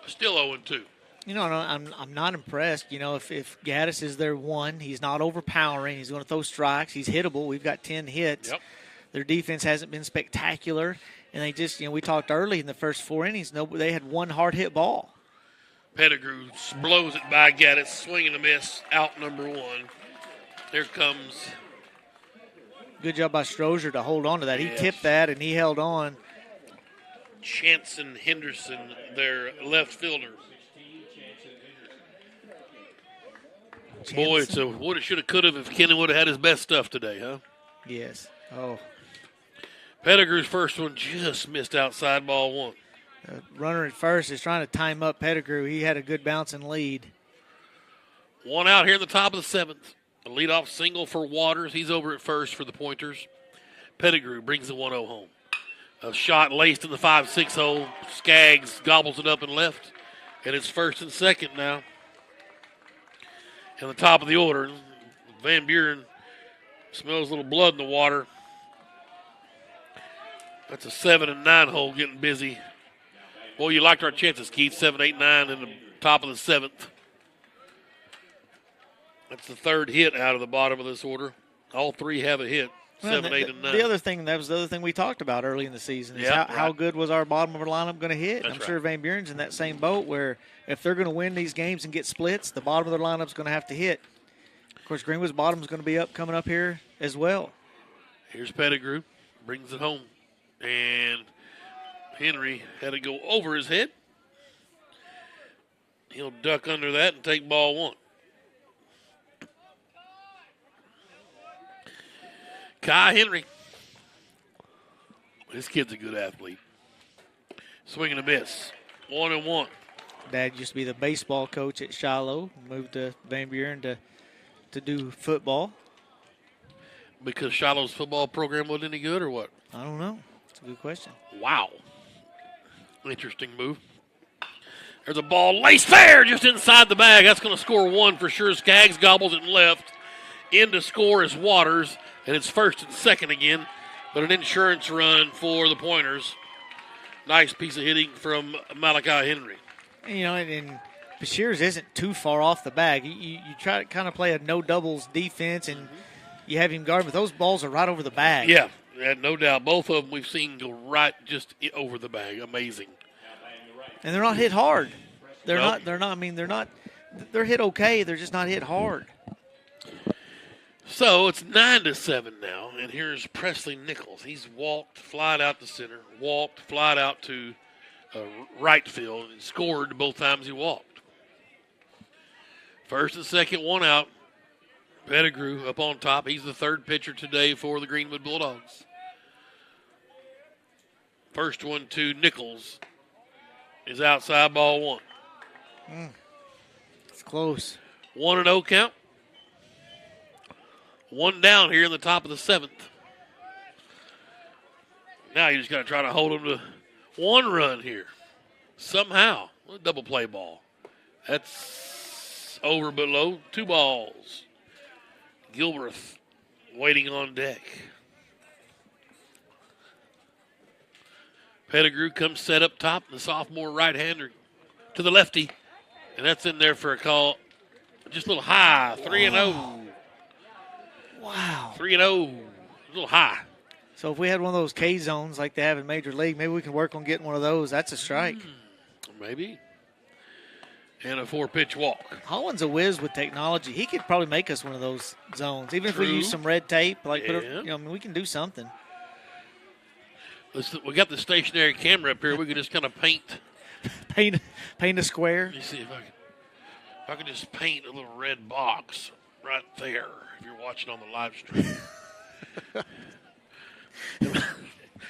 Still 0-2. I'm not impressed. If Gaddis is their 1, he's not overpowering. He's going to throw strikes. He's hittable. We've got 10 hits. Yep. Their defense hasn't been spectacular. and they just, we talked early in the first 4 innings. They had one hard hit ball. Pettigrew blows it by Gaddis, swing and a miss, out number 1. Here comes. Good job by Strozier to hold on to that. He Yes. tipped that, and he held on. Chanson Henderson, their left fielder. Boy, it's a woulda, shoulda, coulda if Kenny would have had his best stuff today, huh? Yes. Oh, Pettigrew's first one just missed outside ball 1. runner at first is trying to time up Pettigrew. He had a good bouncing lead. 1 out here in the top of the 7th. A leadoff single for Waters. He's over at first for the Pointers. Pettigrew brings the 1-0 home. A shot laced in the 5-6 hole. Skaggs gobbles it up and left. And it's first and second now. In the top of the order, Van Buren smells a little blood in the water. That's a 7 and 9 hole getting busy. Boy, you liked our chances, Keith. 7, 8, 9 in the top of the 7th. That's the third hit out of the bottom of this order. All 3 have a hit. 7, 8, and 9. The other thing, that was the other thing we talked about early in the season, is how good was our bottom of our lineup going to hit. That's I'm sure Van Buren's in that same boat where if they're going to win these games and get splits, the bottom of their lineup's going to have to hit. Of course, Greenwood's bottom is going to be coming up here as well. Here's Pettigrew. Brings it home. And Henry had to go over his head. He'll duck under that and take ball 1. Kai Henry. This kid's a good athlete. Swing and a miss. 1-1. Dad used to be the baseball coach at Shiloh. Moved to Van Buren to do football. Because Shiloh's football program wasn't any good or what? I don't know. It's a good question. Wow. Interesting move. There's a ball laced there just inside the bag. That's going to score 1 for sure. Skaggs gobbles it left. In to score is Waters. And it's first and second again, but an insurance run for the Pointers. Nice piece of hitting from Malachi Henry. And Bashir's isn't too far off the bag. You try to kind of play a no doubles defense, and you have him guard, but those balls are right over the bag. Yeah, no doubt. Both of them we've seen go right just over the bag. Amazing. And they're not hit hard. They're Nope. not. They're hit okay. They're just not hit hard. So it's 9-7 now, and here's Presley Nichols. He's walked, flied out to center, walked, flied out to right field, and scored both times he walked. First and second, 1 out. Pettigrew up on top. He's the third pitcher today for the Greenwood Bulldogs. First one to Nichols is outside ball 1. It's close. 1-0 count. 1 down here in the top of the 7th. Now you just got to try to hold them to 1 run here. Somehow. A double play ball. That's over below. 2 balls. Gilbreth waiting on deck. Pettigrew comes set up top. The sophomore right-hander to the lefty. And that's in there for a call. Just a little high. 3-0. Wow. 3-0. A little high. So if we had one of those K zones like they have in Major League, maybe we can work on getting one of those. That's a strike. Maybe. And a 4-pitch walk. Holland's a whiz with technology. He could probably make us one of those zones, even if we True. use some red tape. Yeah. We can do something. We got the stationary camera up here. We could just kind of paint. Paint a square. Let me see if I can just paint a little red box right there if you're watching on the live stream.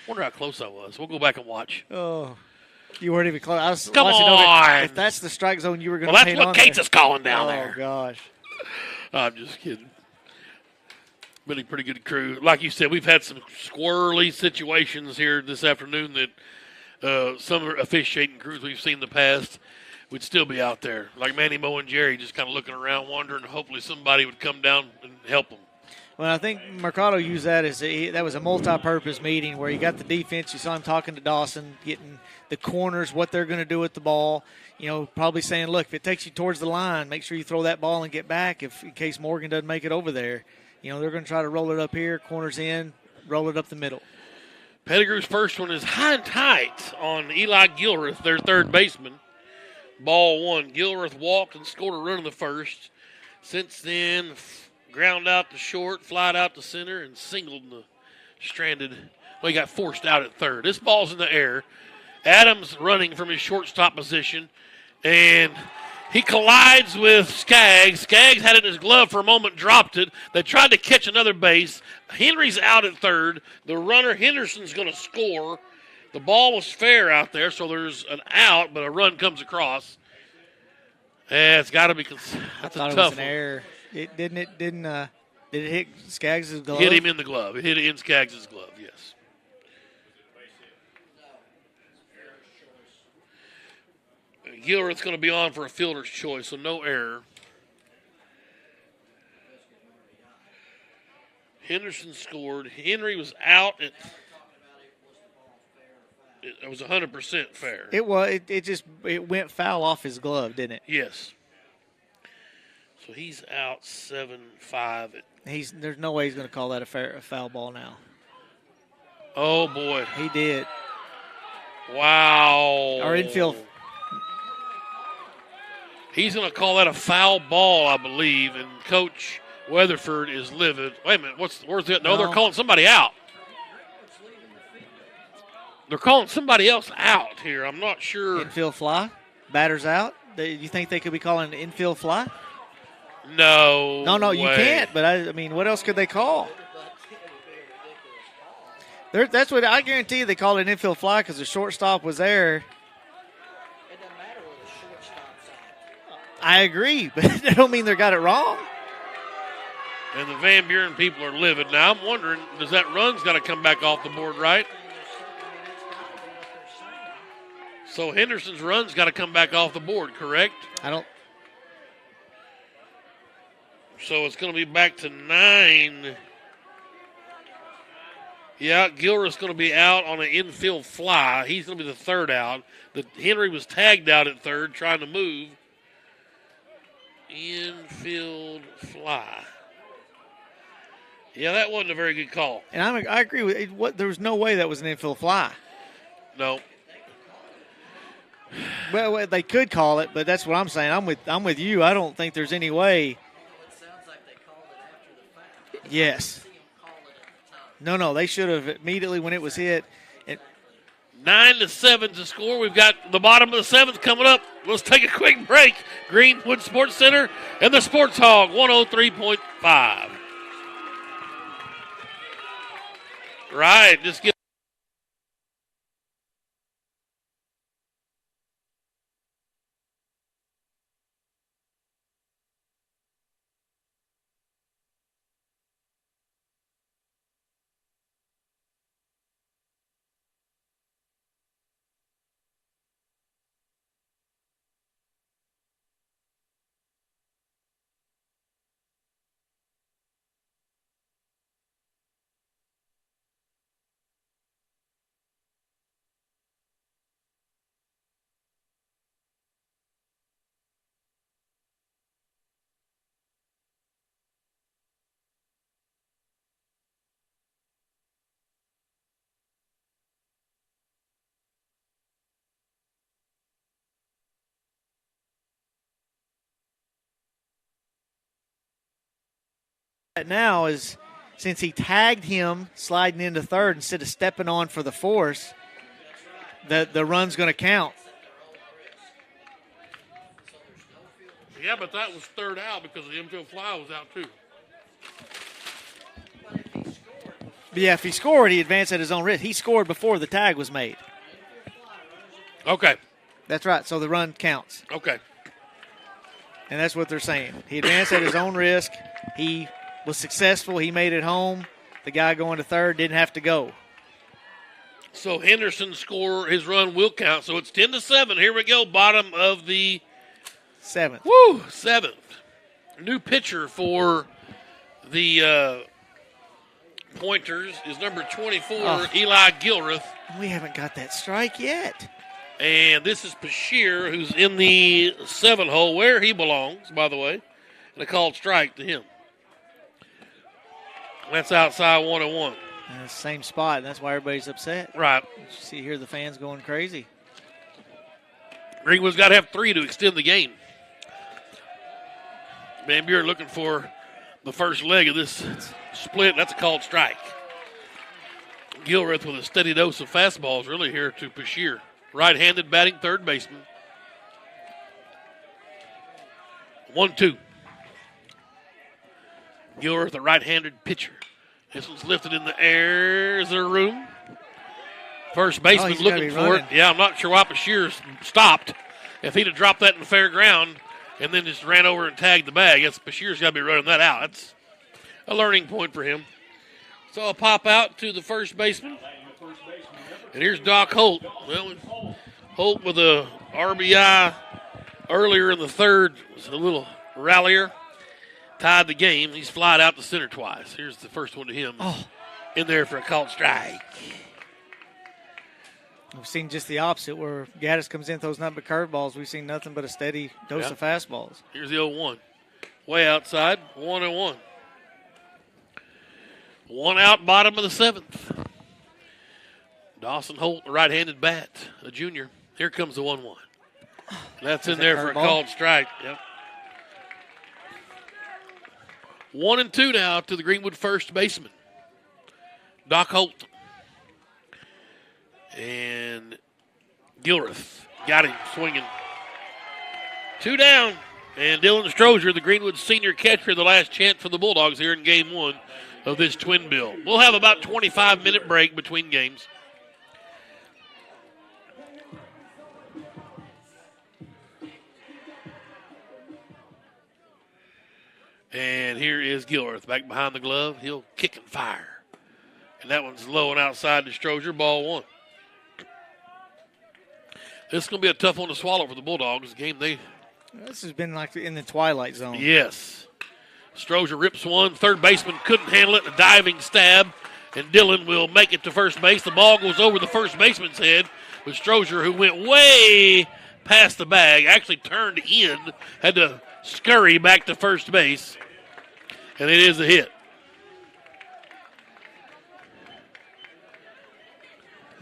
Wonder how close I was. We'll go back and watch. Oh, you weren't even close. I was Come watching on. over. If that's the strike zone you were going to Well, paint that's on what Kate's there. is calling down there. Oh, gosh. I'm just kidding. Been a pretty good crew. Like you said, we've had some squirrely situations here this afternoon that some officiating crews we've seen in the past would still be out there. Like Manny, Mo, and Jerry just kind of looking around, wondering, hopefully somebody would come down and help them. Well, I think Mercado used that that was a multi-purpose meeting where you got the defense. You saw him talking to Dawson, getting the corners, what they're going to do with the ball. Probably saying, look, if it takes you towards the line, make sure you throw that ball and get back in case Morgan doesn't make it over there. They're going to try to roll it up here, corners in, roll it up the middle. Pettigrew's first one is high and tight on Eli Gilreath, their third baseman. Ball one. Gilreath walked and scored a run in the first. Since then, ground out to short, flied out to center, and singled the stranded. Well, he got forced out at third. This ball's in the air. Adams running from his shortstop position, and he collides with Skaggs. Skaggs had it in his glove for a moment, dropped it. They tried to catch another base. Henry's out at third. The runner, Henderson's going to score. The ball was fair out there, so there's an out, but a run comes across. Yeah, it's got to be. That's I a thought it tough was an one. error. Did it hit Skaggs' glove? Hit him in the glove. It hit in Skaggs' glove, yes. Gilreath's going to be on for a fielder's choice, so no error. Henderson scored. Henry was out. It was 100% fair. It was. It went foul off his glove, didn't it? Yes. So he's out 7-5. There's no way he's going to call that a foul ball now. Oh, boy. He did. Wow. Our infield. He's going to call that a foul ball, I believe, and Coach Weatherford is livid. Wait a minute. Where's it? No, they're calling somebody out. They're calling somebody else out here. I'm not sure. Infield fly. Batter's out. You think they could be calling an infield fly? No. No, way. you can't. But I mean, what else could they call? That's what I guarantee you they called an infield fly because the shortstop was there. It doesn't matter where the shortstop's at. I agree, but that don't mean they got it wrong. And the Van Buren people are livid. Now, I'm wondering, does that run's got to come back off the board, right? So Henderson's run's got to come back off the board, correct? I don't. So it's going to be back to 9. Yeah, Gilreath's going to be out on an infield fly. He's going to be the third out. Henry was tagged out at third, trying to move. Infield fly. Yeah, that wasn't a very good call. And I agree with it. There was no way that was an infield fly. No. Well, they could call it, but that's what I'm saying. I'm with you. I don't think there's any way. It sounds like they called it after the fact. Yes. See them call it at the time. No, they should have immediately when it was hit. 9-7 to score. We've got the bottom of the seventh coming up. Let's take a quick break. Greenwood Sports Center and the Sports Hog 103.5. Right, just get. Now is since he tagged him sliding into third instead of stepping on for the force, the run's going to count. Yeah, but that was third out because the infield fly was out too. But yeah, if he scored, he advanced at his own risk. He scored before the tag was made. Okay. That's right. So the run counts. Okay. And that's what they're saying. He advanced at his own risk. He was successful. He made it home. The guy going to third didn't have to go. So Henderson's score, his run will count. So it's 10-7. Here we go. Bottom of the seventh. Seventh. New pitcher for the Pointers is number 24, Eli Gilreath. We haven't got that strike yet. And this is Bashir, who's in the 7 hole, where he belongs, by the way. And a called strike to him. That's outside 1-1. in the same spot, and that's why everybody's upset. Right. You see here the fans going crazy. Greenwood's got to have 3 to extend the game. Van Buren looking for the first leg of this split. That's a called strike. Gilreath with a steady dose of fastballs really here to Bashir. Right-handed batting third baseman. 1-2. Gilreath, the right-handed pitcher. This one's lifted in the air. Is there room? First baseman he's looking gotta be for running. it. Yeah, I'm not sure why Bashir stopped. If he'd have dropped that in the fair ground and then just ran over and tagged the bag, Bashir's got to be running that out. That's a learning point for him. So a pop out to the first baseman. And here's Doc Holt. Well, Holt with a RBI earlier in the third was a little rallier. Tied the game. He's flied out to center twice. Here's the first one to him. In there for a called strike. We've seen just the opposite where Gaddis comes in, throws nothing but curveballs. We've seen nothing but a steady dose of fastballs. Here's the 0-1. Way outside, 1-1. 1 out, bottom of the 7th. Dawson Holt, the right-handed bat, a junior. Here comes the 1-1. That's in there for a called strike. Yep. 1-2 now to the Greenwood first baseman, Doc Holt. And Gilreath got him swinging. 2 down. And Dylan Strozier, the Greenwood senior catcher, the last chance for the Bulldogs here in game 1 of this twin bill. We'll have about 25-minute break between games. And here is Gilreath back behind the glove. He'll kick and fire. And that one's low and outside to Strozier, ball 1. This is going to be a tough one to swallow for the Bulldogs. This has been like in the twilight zone. Yes. Strozier rips one. Third baseman couldn't handle it. A diving stab. And Dillon will make it to first base. The ball goes over the first baseman's head. But Strozier, who went way past the bag, actually turned in, had to scurry back to first base. And it is a hit.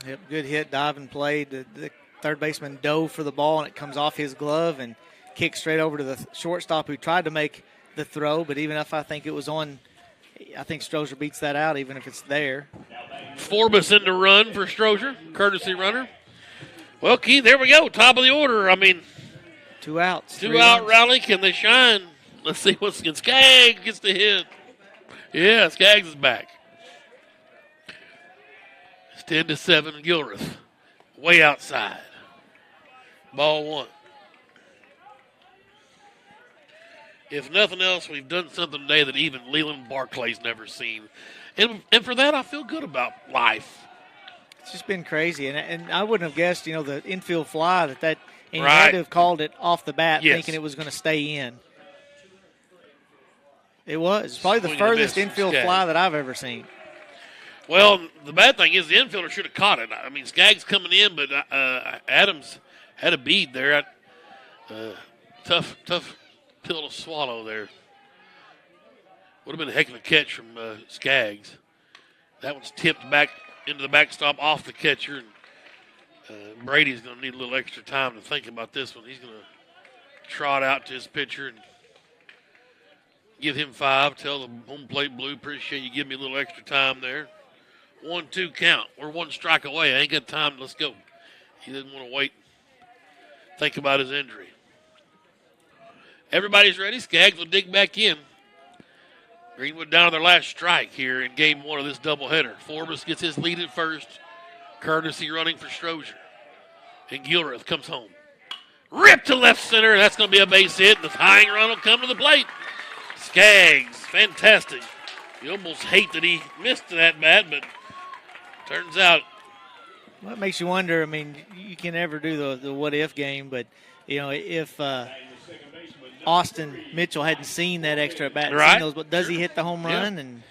Yep, good hit, diving play. The third baseman dove for the ball, and it comes off his glove and kicks straight over to the shortstop who tried to make the throw. But even if I think it was on, I think Strozier beats that out, even if it's there. Forbes in to run for Strozier, courtesy runner. Well, Keith, there we go. Top of the order. I mean, 2 outs. 2 out rally. Can they shine? Let's see what's against Skaggs gets the hit. Yeah, Skaggs is back. It's 10-7 Gilreath. Way outside. Ball 1. If nothing else, we've done something today that even Leland Barclay's never seen. And for that, I feel good about life. It's just been crazy. And I wouldn't have guessed, the infield fly and Right. you had to have called it off the bat Yes. thinking it was going to stay in. It was. It's probably the Swing and a furthest miss from infield Skaggs. fly that I've ever seen. Well, the bad thing is the infielder should have caught it. I mean, Skaggs coming in, but Adams had a bead there. Tough pill to swallow there. Would have been a heck of a catch from Skaggs. That one's tipped back into the backstop off the catcher. And Brady's going to need a little extra time to think about this one. He's going to trot out to his pitcher and give him 5. Tell the home plate blue, appreciate you giving me a little extra time there. 1-2 count. We're 1 strike away. I ain't got time. Let's go. He didn't want to wait. Think about his injury. Everybody's ready. Skaggs will dig back in. Greenwood down to their last strike here in game 1 of this doubleheader. Forbes gets his lead at first. Courtesy running for Strozier. And Gilreath comes home. Rip to left center. That's going to be a base hit. The tying run will come to the plate. Skaggs, fantastic. You almost hate that he missed that bat, but turns out. Well, it makes you wonder. I mean, you can never do the what-if game, but, if Austin Mitchell hadn't seen that extra at bat, Right. but does he hit the home run? Yeah. And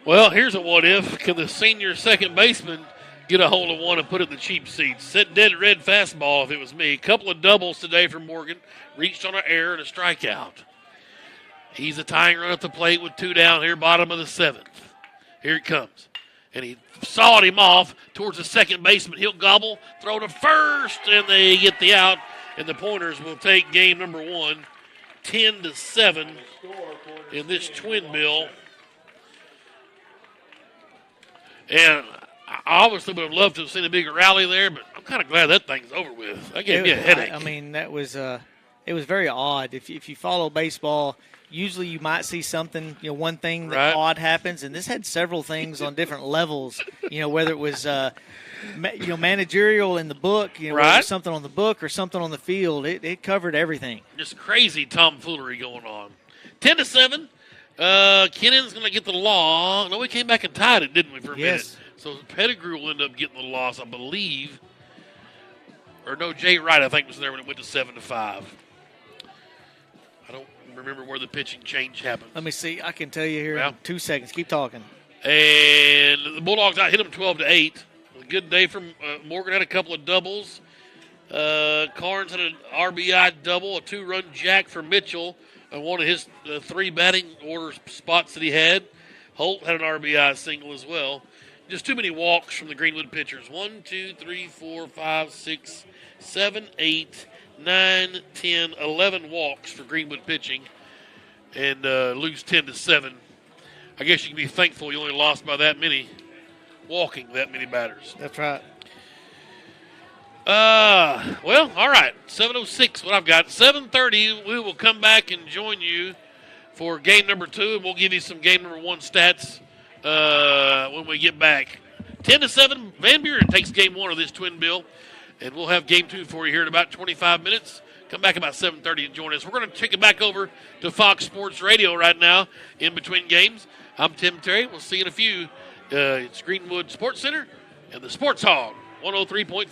Well, here's a what if. Can the senior second baseman get a hold of one and put it in the cheap seats? Set dead red fastball if it was me. Couple of doubles today for Morgan. Reached on an error and a strikeout. He's a tying run at the plate with 2 down here, bottom of the 7th. Here it comes. and he sawed him off towards the second baseman. He'll gobble, throw to first, and they get the out. And the Pointers will take game number 1, 10-7 in this twin bill. And I obviously would have loved to have seen a bigger rally there, but I'm kind of glad that thing's over with. That gave me a headache. I mean, that was it was very odd. If you follow baseball, usually you might see something, one thing that odd happens, and this had several things on different levels. Whether it was managerial in the book, whether it was something on the book or something on the field, it covered everything. Just crazy tomfoolery going on. 10-7. Kennan's going to get the law. No, we came back and tied it, didn't we, for a minute? So Pettigrew will end up getting the loss, I believe. Or no, Jay Wright, I think, was there when it went to 7-5. I don't remember where the pitching change happened. Let me see. I can tell you here in 2 seconds. Keep talking. And the Bulldogs hit them 12-8. A good day from Morgan. Had a couple of doubles. Carnes had an RBI double, a 2-run jack for Mitchell on one of his 3 batting order spots that he had. Holt had an RBI single as well. Just too many walks from the Greenwood pitchers. 1, 2, 3, 4, 5, 6, 7, 8, 9, 10, 11 walks for Greenwood pitching, and lose 10-7. I guess you can be thankful you only lost by that many, walking that many batters. That's right. Well, all right. 7:06. What I've got. 7:30. We will come back and join you for game number 2, and we'll give you some game number 1 stats when we get back. 10-7. Van Buren takes game 1 of this twin bill, and we'll have game 2 for you here in about 25 minutes. Come back about 7:30 and join us. We're going to take it back over to Fox Sports Radio right now in between games. I'm Tim Terry. We'll see you in a few. It's Greenwood Sports Center and the Sports Hog, 103.5.